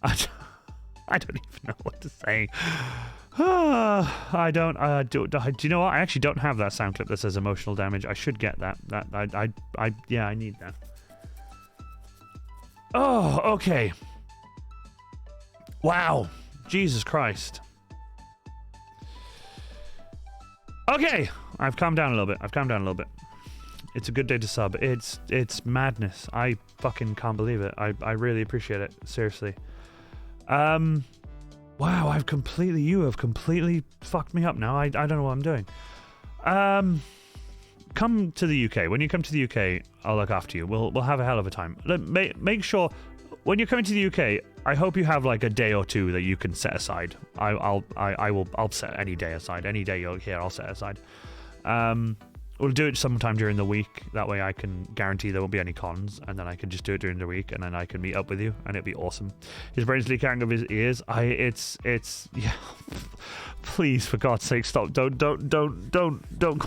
don't even know what to say. I don't. Do you know what? I actually don't have that sound clip that says emotional damage. I should get that. Yeah, I need that. Oh, okay. Wow. Jesus Christ. Okay, I've calmed down a little bit. It's a good day to sub. It's madness. I fucking can't believe it. I really appreciate it. Seriously. Wow, you have completely fucked me up now. I don't know what I'm doing. Come to the UK. When you come to the UK, I'll look after you. We'll have a hell of a time. Make sure when you're coming to the UK, I hope you have like a day or two that you can set aside. I'll set any day aside. Any day you're here, I'll set aside. We'll do it sometime during the week. That way I can guarantee there won't be any cons, and then I can just do it during the week, and then I can meet up with you, and it'll be awesome. His brain's leaking out of his ears. Yeah. Please, for God's sake, stop. Don't call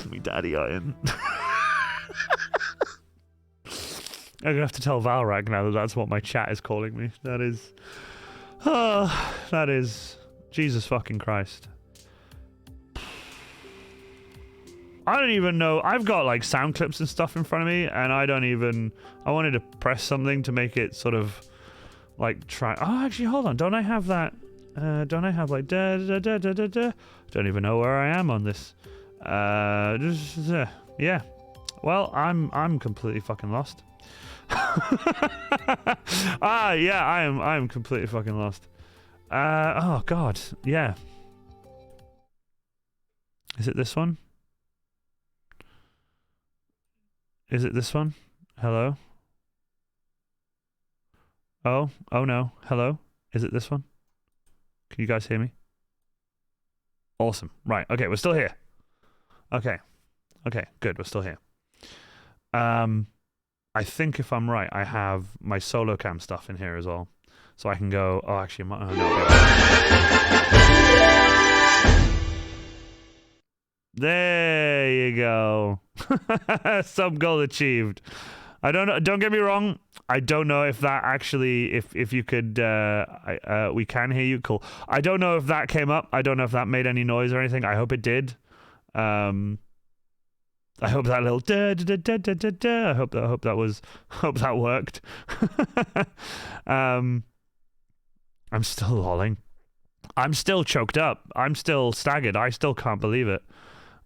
me Daddy Iron. I'm gonna have to tell Valrag now that that's what my chat is calling me. That is... that is... Jesus fucking Christ. I don't even know. I've got like sound clips and stuff in front of me, and I don't even... I wanted to press something to make it sort of like try... Oh, actually, hold on. Don't I have that? Don't I have like da da da da da da? Don't even know where I am on this. Yeah. Well, I'm completely fucking lost. Yeah, I am completely fucking lost. Oh God, yeah. Is it this one? Is it this one? Hello? Oh no. Hello? Is it this one? Can you guys hear me? Awesome. Right. Okay, we're still here. Okay, good. We're still here. I think if I'm right, I have my solo cam stuff in here as well. So I can go... Oh, actually, no. There you go. Sub goal achieved. I don't know. Don't get me wrong. I don't know if that actually, if you could, we can hear you. Cool. I don't know if that came up. I don't know if that made any noise or anything. I hope it did. I hope that little da da da da da da. I hope that worked. I'm still lolling. I'm still choked up. I'm still staggered. I still can't believe it.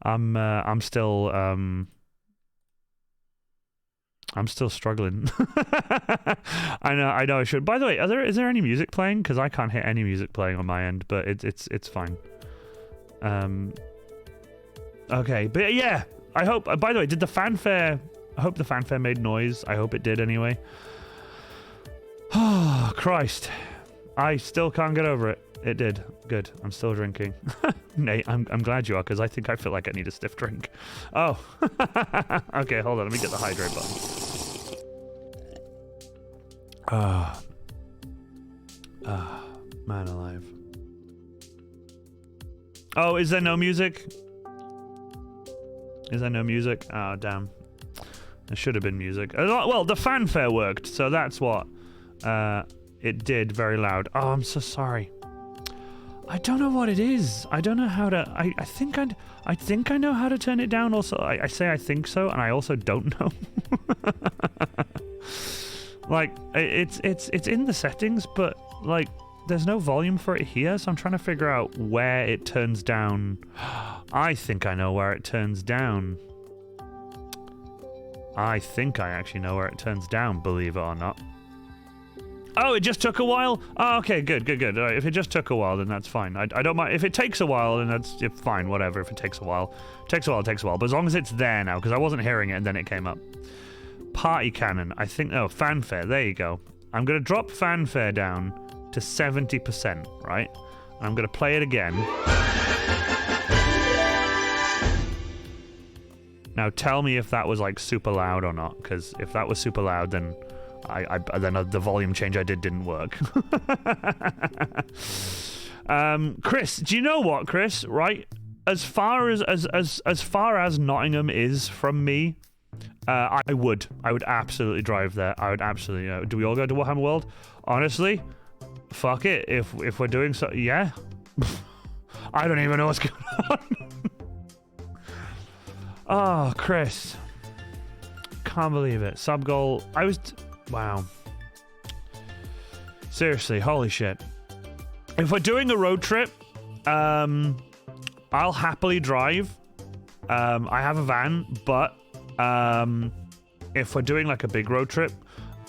I'm still struggling. I know I should. By the way, is there any music playing? Because I can't hear any music playing on my end, but it's fine. Okay, but yeah, I hope. By the way, did the fanfare? I hope the fanfare made noise. I hope it did anyway. Oh Christ, I still can't get over it. It did. Good. I'm still drinking. Nate, I'm glad you are, because I think I feel like I need a stiff drink. Oh. Okay, hold on. Let me get the hydrate button. Man alive. Oh, is there no music? Is there no music? Oh, damn. There should have been music. Well, the fanfare worked, so that's what it did very loud. Oh, I'm so sorry. I don't know what it is. I don't know how to... I think I know how to turn it down. Also, I say I think so, and I also don't know. Like, it's in the settings, but like there's no volume for it here, so I'm trying to figure out where it turns down. I think I know where it turns down. I think I actually know where it turns down, believe it or not. Oh, it just took a while? Oh, okay, good. All right, if it just took a while, then that's fine. I don't mind. If it takes a while, then that's fine, whatever. If it takes a while. Takes a while. But as long as it's there now, because I wasn't hearing it and then it came up. Party cannon. I think... Oh, fanfare. There you go. I'm going to drop fanfare down to 70%, right? And I'm going to play it again. Now, tell me if that was, like, super loud or not, because if that was super loud, then... then the volume change I did didn't work. Chris, do you know what, Chris? Right, as far as Nottingham is from me, I would absolutely drive there. I would absolutely. Do we all go to Warhammer World? Honestly, fuck it. If we're doing so, yeah. I don't even know what's going on. Oh, Chris, can't believe it. Sub goal. Wow. Seriously, holy shit. If we're doing a road trip, I'll happily drive. I have a van, but if we're doing like a big road trip,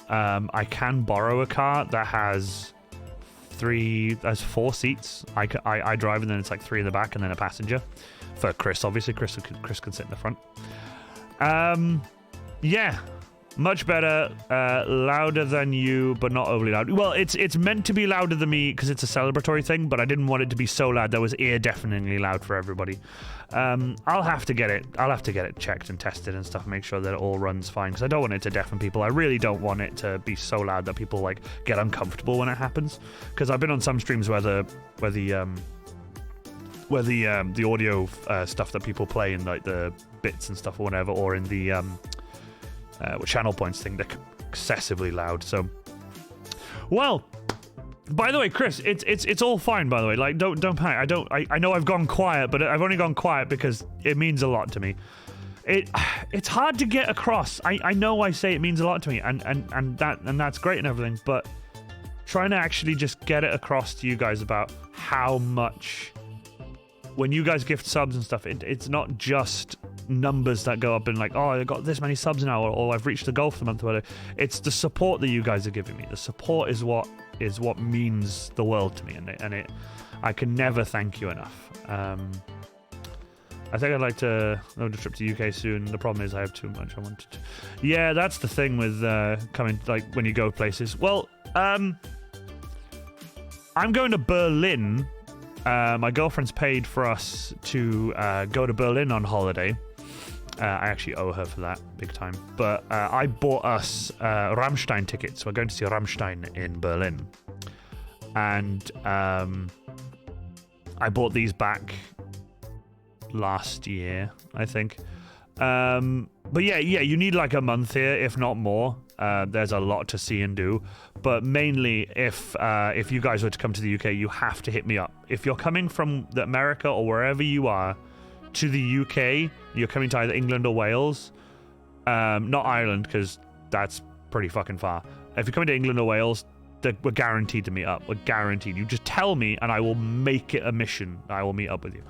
I can borrow a car that has 4 seats. I drive, and then it's like 3 in the back and then a passenger. For Chris, obviously. Chris can sit in the front. Yeah. Much better, louder than you, but not overly loud. Well, it's meant to be louder than me because it's a celebratory thing, but I didn't want it to be so loud that was ear-deafeningly loud for everybody. I'll have to get it checked and tested and stuff, make sure that it all runs fine, because I don't want it to deafen people. I really don't want it to be so loud that people like get uncomfortable when it happens. Because I've been on some streams where the where the audio stuff that people play in like the bits and stuff or whatever, or in the channel points thing, they're excessively loud. So, well, by the way, Chris, it's all fine. By the way, like don't panic. I know I've gone quiet, but I've only gone quiet because it means a lot to me. It's hard to get across. I know I say it means a lot to me, and that's great and everything, but trying to actually just get it across to you guys about how much, when you guys gift subs and stuff, it's not just numbers that go up and like, oh, I got this many subs now, or I've reached the goal for the month or whatever. It's the support that you guys are giving me. The support is what means the world to me, and I can never thank you enough. I think I'd like to load a trip to UK soon. The problem is I have too much I wanted to. Yeah, that's the thing with coming, like, when you go places. Well, I'm going to Berlin. My girlfriend's paid for us to go to Berlin on holiday. I actually owe her for that, big time. But I bought us Rammstein tickets. We're going to see Rammstein in Berlin. And I bought these back last year, I think. But yeah, you need like a month here, if not more. There's a lot to see and do. But mainly, if you guys were to come to the UK, you have to hit me up. If you're coming from America or wherever you are to the UK, you're coming to either England or Wales. Not Ireland, because that's pretty fucking far. If you're coming to England or Wales, we're guaranteed to meet up. We're guaranteed. You just tell me, and I will make it a mission. I will meet up with you.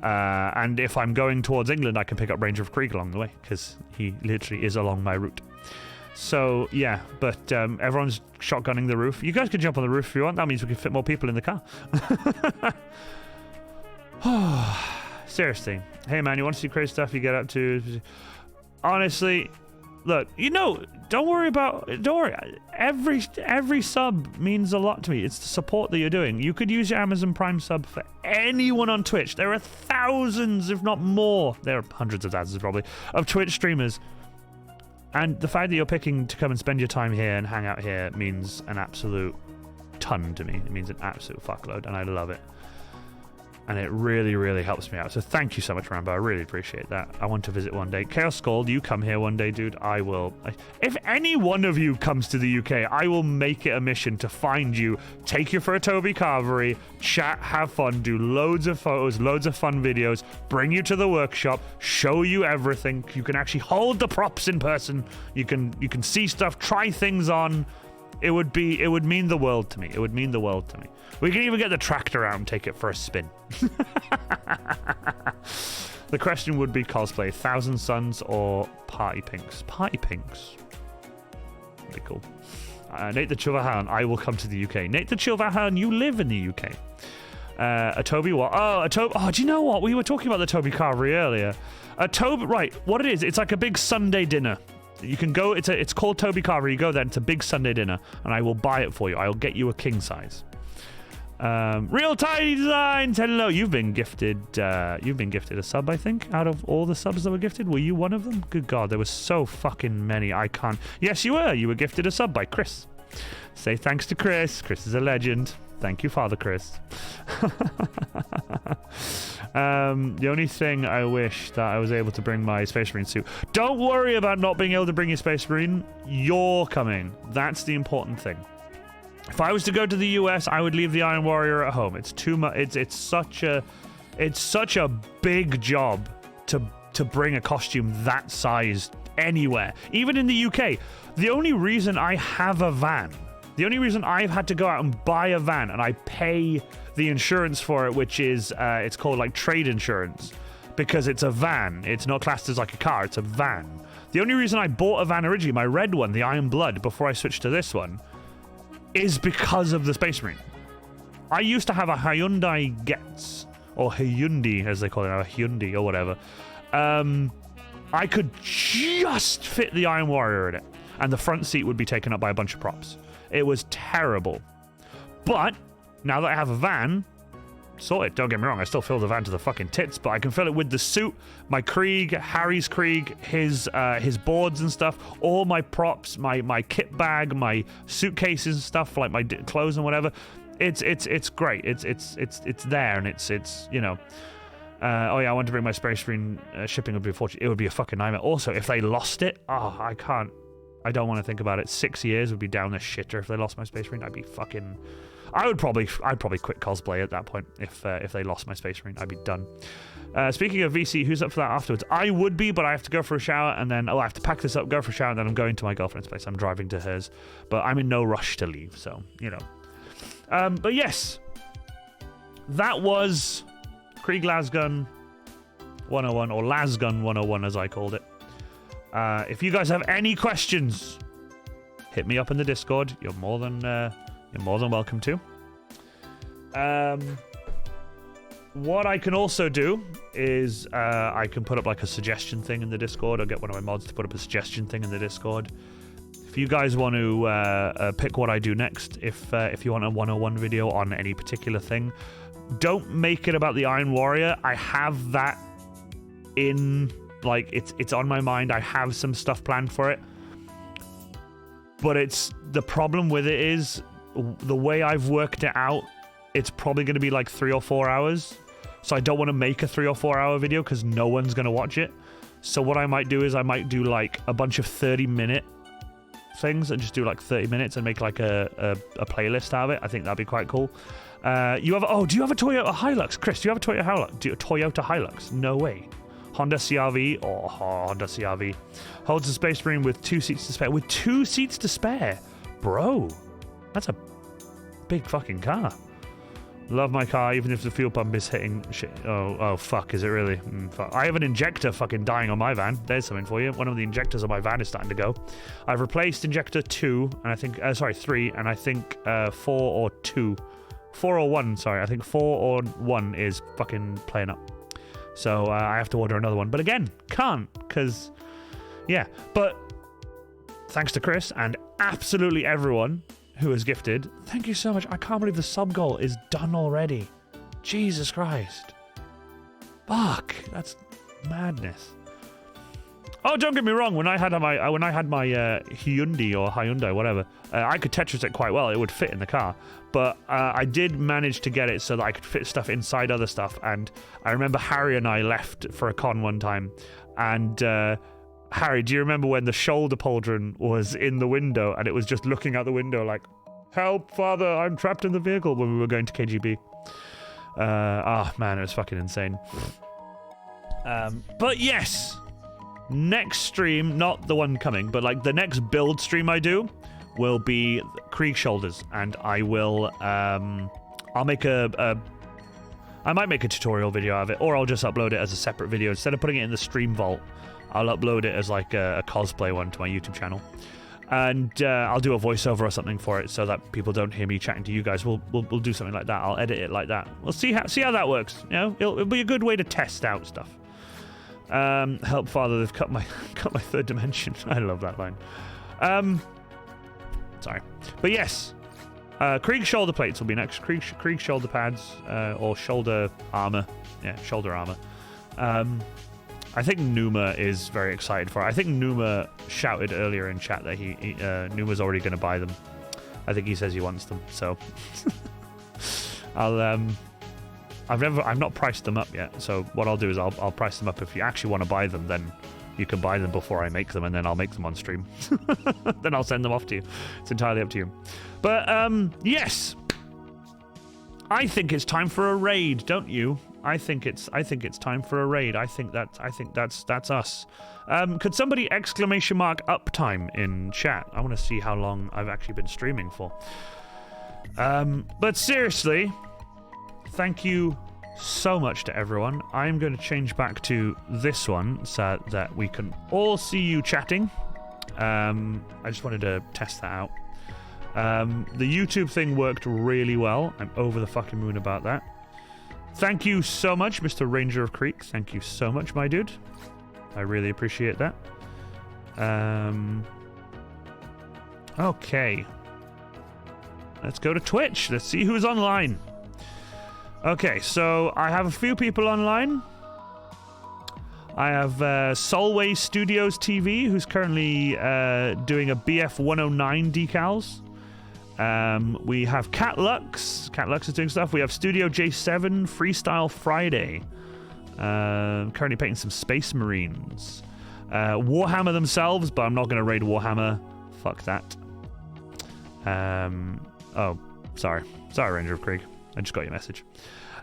And if I'm going towards England, I can pick up Ranger of Krieg along the way, because he literally is along my route. So, yeah, but everyone's shotgunning the roof. You guys could jump on the roof if you want. That means we can fit more people in the car. Seriously. Hey, man, you want to see crazy stuff you get up to? Honestly, look, don't worry. Every sub means a lot to me. It's the support that you're doing. You could use your Amazon Prime sub for anyone on Twitch. There are thousands, if not more. There are hundreds of thousands, probably, of Twitch streamers. And the fact that you're picking to come and spend your time here and hang out here means an absolute ton to me. It means an absolute fuckload, and I love it. And it really, really helps me out. So thank you so much, Rambo. I really appreciate that. I want to visit one day. Chaos Scold, you come here one day, dude. I will. If any one of you comes to the UK, I will make it a mission to find you, take you for a Toby Carvery, chat, have fun, do loads of photos, loads of fun videos, bring you to the workshop, show you everything. You can actually hold the props in person. You can see stuff, try things on. It would mean the world to me. It would mean the world to me. We can even get the tractor out and take it for a spin. The question would be cosplay, Thousand Suns or Party Pinks? Party Pinks. Pretty cool. Nate the Chilvahan, I will come to the UK. Nate the Chilvahan, you live in the UK. A Toby what? Oh, do you know what? We were talking about the Toby Carvery earlier. A Toby, right, what it is, it's like a big Sunday dinner. You can go, it's called Toby Carvery. You go there, it's a big Sunday dinner, and I will buy it for you. I'll get you a king size. Real Tiny Designs, hello. You've been gifted a sub, I think, out of all the subs that were gifted. Were you one of them? Good God, there were so fucking many. I can't. Yes, you were. You were gifted a sub by Chris. Say thanks to Chris. Chris is a legend. Thank you, Father Chris. The only thing I wish that I was able to bring my Space Marine suit. Don't worry about not being able to bring your Space Marine. You're coming. That's the important thing. If I was to go to the US, I would leave the Iron Warrior at home. It's too much. It's such a big job to bring a costume that size anywhere, even in the UK. The only reason I have a van, the only reason I've had to go out and buy a van and I pay the insurance for it, which is it's called like trade insurance, because it's a van. It's not classed as like a car. It's a van. The only reason I bought a van originally, my red one, the Iron Blood, before I switched to this one, is because of the Space Marine. I used to have a Hyundai Getz, or Hyundai as they call it now, a Hyundai or whatever. I could just fit the Iron Warrior in it, and the front seat would be taken up by a bunch of props. It was terrible. But now that I have a van, sorted. Don't get me wrong, I still fill the van to the fucking tits, but I can fill it with the suit, my Krieg, Harry's Krieg, his boards and stuff, all my props, my kit bag, my suitcases and stuff, like my clothes and whatever. it's great. It's there, and it's you know. Oh yeah, I want to bring my space marine. Shipping would be a fortune. It would be a fucking nightmare. Also, if they lost it, oh, I can't. I don't want to think about it. 6 years would be down the shitter if they lost my space marine. I'd be fucking. I'd probably quit cosplay at that point if they lost my space marine. I'd be done. Speaking of VC, who's up for that afterwards? I would be, but I have to go for a shower and then I have to pack this up, go for a shower, and then I'm going to my girlfriend's place. I'm driving to hers, but I'm in no rush to leave, so you know. But yes, that was Krieg Lasgun 101, or Lasgun 101 as I called it. If you guys have any questions, hit me up in the Discord. You're more than welcome to. What I can also do is I can put up like a suggestion thing in the Discord, or get one of my mods to put up a suggestion thing in the Discord. If you guys want to pick what I do next, if you want a 101 video on any particular thing, don't make it about the Iron Warrior. I have that in, like, it's on my mind. I have some stuff planned for it. But the problem with it is, the way I've worked it out, it's probably going to be like 3 or 4 hours. So I don't want to make a 3 or 4 hour video because no one's going to watch it. So what I might do is I might do like a bunch of 30-minute things and just do like 30 minutes and make like a playlist out of it. I think that'd be quite cool. Do you have a Toyota Hilux? Chris, do you have a Toyota Hilux? No way. Honda CRV or Honda CRV holds a space marine with 2 seats to spare. With 2 seats to spare, bro, that's a big fucking car. Love my car, even if the fuel pump is hitting shit. Oh, fuck, is it really? Fuck. I have an injector fucking dying on my van. There's something for you. One of the injectors on my van is starting to go. I've replaced injector 2, and I think, 3, and I think 4 or 2. 4 or 1, sorry. I think 4 or 1 is fucking playing up. So I have to order another one. But again, can't, because, yeah. But thanks to Chris and absolutely everyone who has gifted. Thank you so much. I can't believe the sub goal is done already. Jesus Christ. Fuck. That's madness. Oh, don't get me wrong. When I had my Hyundai, whatever, I could Tetris it quite well. It would fit in the car. But I did manage to get it so that I could fit stuff inside other stuff. And I remember Harry and I left for a con one time. And Harry, do you remember when the shoulder pauldron was in the window and it was just looking out the window like, help, father, I'm trapped in the vehicle, when we were going to KGB? Man, it was fucking insane. But yes, next stream, not the one coming, but like the next build stream I do will be Krieg Shoulders, and I will, I'll make I might make a tutorial video of it, or I'll just upload it as a separate video. Instead of putting it in the stream vault, I'll upload it as like a cosplay one to my YouTube channel. And I'll do a voiceover or something for it so that people don't hear me chatting to you guys. We'll do something like that. I'll edit it like that. We'll see how that works. You know, it'll be a good way to test out stuff. Help, father, they've cut my third dimension. I love that line. Sorry. But yes, Krieg shoulder plates will be next. Krieg shoulder pads, or shoulder armor. Yeah, shoulder armor. I think Numa is very excited for it. I think Numa shouted earlier in chat that Numa's already going to buy them. I think he says he wants them. So I've not priced them up yet. So what I'll do is I'll price them up. If you actually want to buy them, then you can buy them before I make them, and then I'll make them on stream. Then I'll send them off to you. It's entirely up to you. But yes, I think it's time for a raid, don't you? I think it's time for a raid. I think that's us. Could somebody exclamation mark uptime in chat? I want to see how long I've actually been streaming for. But seriously, thank you so much to everyone. I'm going to change back to this one so that we can all see you chatting. I just wanted to test that out. The YouTube thing worked really well. I'm over the fucking moon about that. Thank you so much, Mr. Ranger of Creek. Thank you so much, my dude. I really appreciate that. Okay. Let's go to Twitch. Let's see who's online. Okay, so I have a few people online. I have Solway Studios TV, who's currently doing a BF 109 decals. We have Cat Lux. Cat Lux is doing stuff. We have Studio J7 Freestyle Friday. Currently painting some Space Marines. Warhammer themselves, but I'm not going to raid Warhammer. Fuck that. Oh, sorry. Sorry, Ranger of Krieg. I just got your message.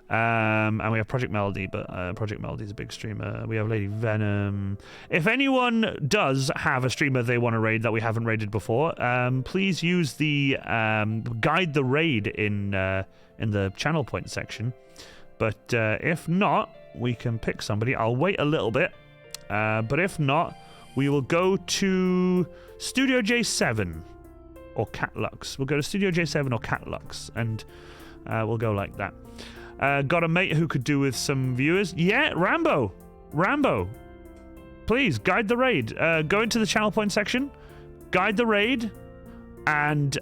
And we have Project Melody, but Project Melody is a big streamer. We have Lady Venom. If anyone does have a streamer they want to raid that we haven't raided before, please use the guide the raid in the channel point section. But if not, we can pick somebody. I'll wait a little bit. But if not, we will go to Studio J7 or Cat Lux. We'll go to Studio J7 or Cat Lux, and we'll go like that. Got a mate who could do with some viewers. Yeah, Rambo. Please, guide the raid. Go into the channel point section, guide the raid, and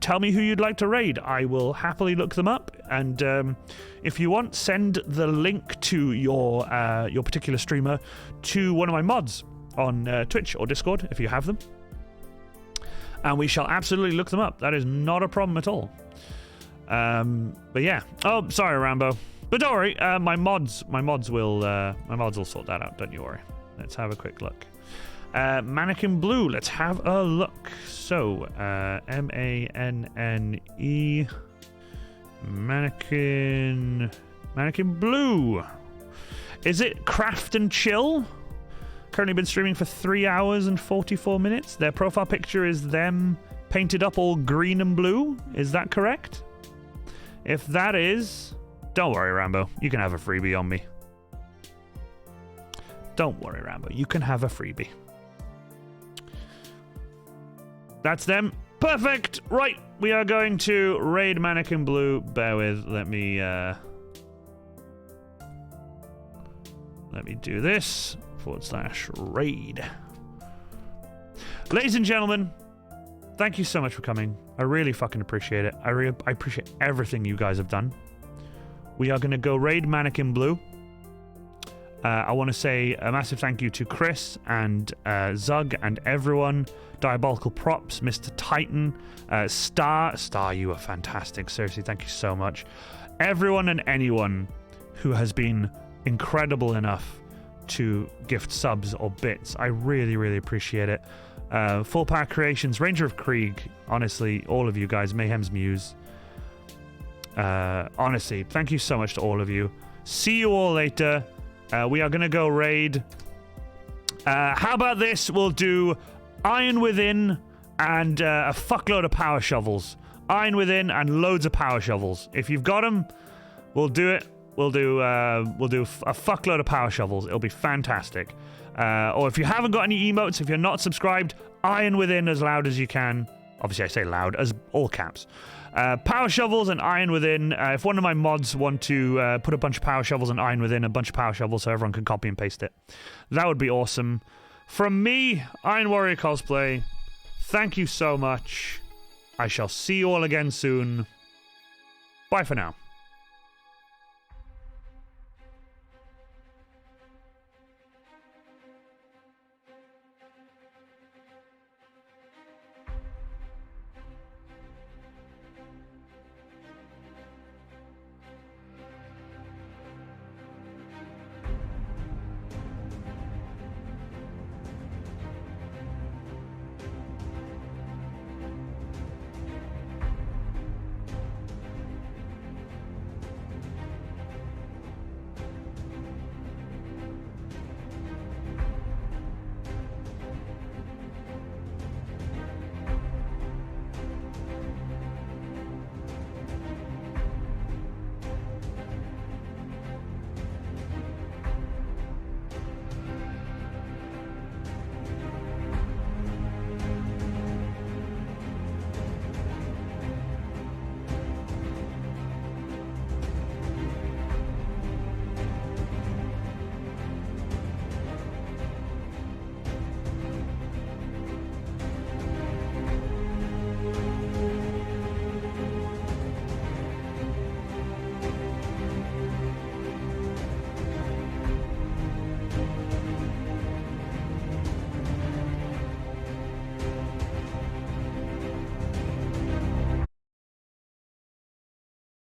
tell me who you'd like to raid. I will happily look them up, and if you want, send the link to your particular streamer to one of my mods on Twitch or Discord, if you have them. And we shall absolutely look them up. That is not a problem at all. But yeah. Oh, sorry, Rambo. But don't worry. My mods will sort that out. Don't you worry. Let's have a quick look. Mannequin Blue. Let's have a look. So, MANNE. Mannequin Blue. Is it Craft and Chill? Currently been streaming for 3 hours and 44 minutes. Their profile picture is them painted up all green and blue. Is that correct? If that is, don't worry, Rambo. You can have a freebie on me. Don't worry, Rambo. You can have a freebie. That's them. Perfect. Right. We are going to raid Mannequin Blue. Bear with. Let me do this. /raid. Ladies and gentlemen, thank you so much for coming. I really fucking appreciate it. I appreciate everything you guys have done. We are going to go raid Mannequin Blue. I want to say a massive thank you to Chris and Zug and everyone. Diabolical Props, Mr. Titan, Star, you are fantastic. Seriously, thank you so much. Everyone and anyone who has been incredible enough to gift subs or bits. I really, really appreciate it. Full Power Creations, Ranger of Krieg, honestly, all of you guys, Mayhem's Muse. Honestly, thank you so much to all of you. See you all later. We are going to go raid. How about this? We'll do Iron Within and a fuckload of power shovels. Iron Within and loads of power shovels. If you've got them, we'll do it. We'll do a fuckload of power shovels. It'll be fantastic. Or if you haven't got any emotes, if you're not subscribed, Iron Within as loud as you can. Obviously, I say loud as all caps. Power shovels and Iron Within. If one of my mods want to put a bunch of power shovels and Iron Within, a bunch of power shovels so everyone can copy and paste it, that would be awesome. From me, Iron Warrior Cosplay, thank you so much. I shall see you all again soon. Bye for now.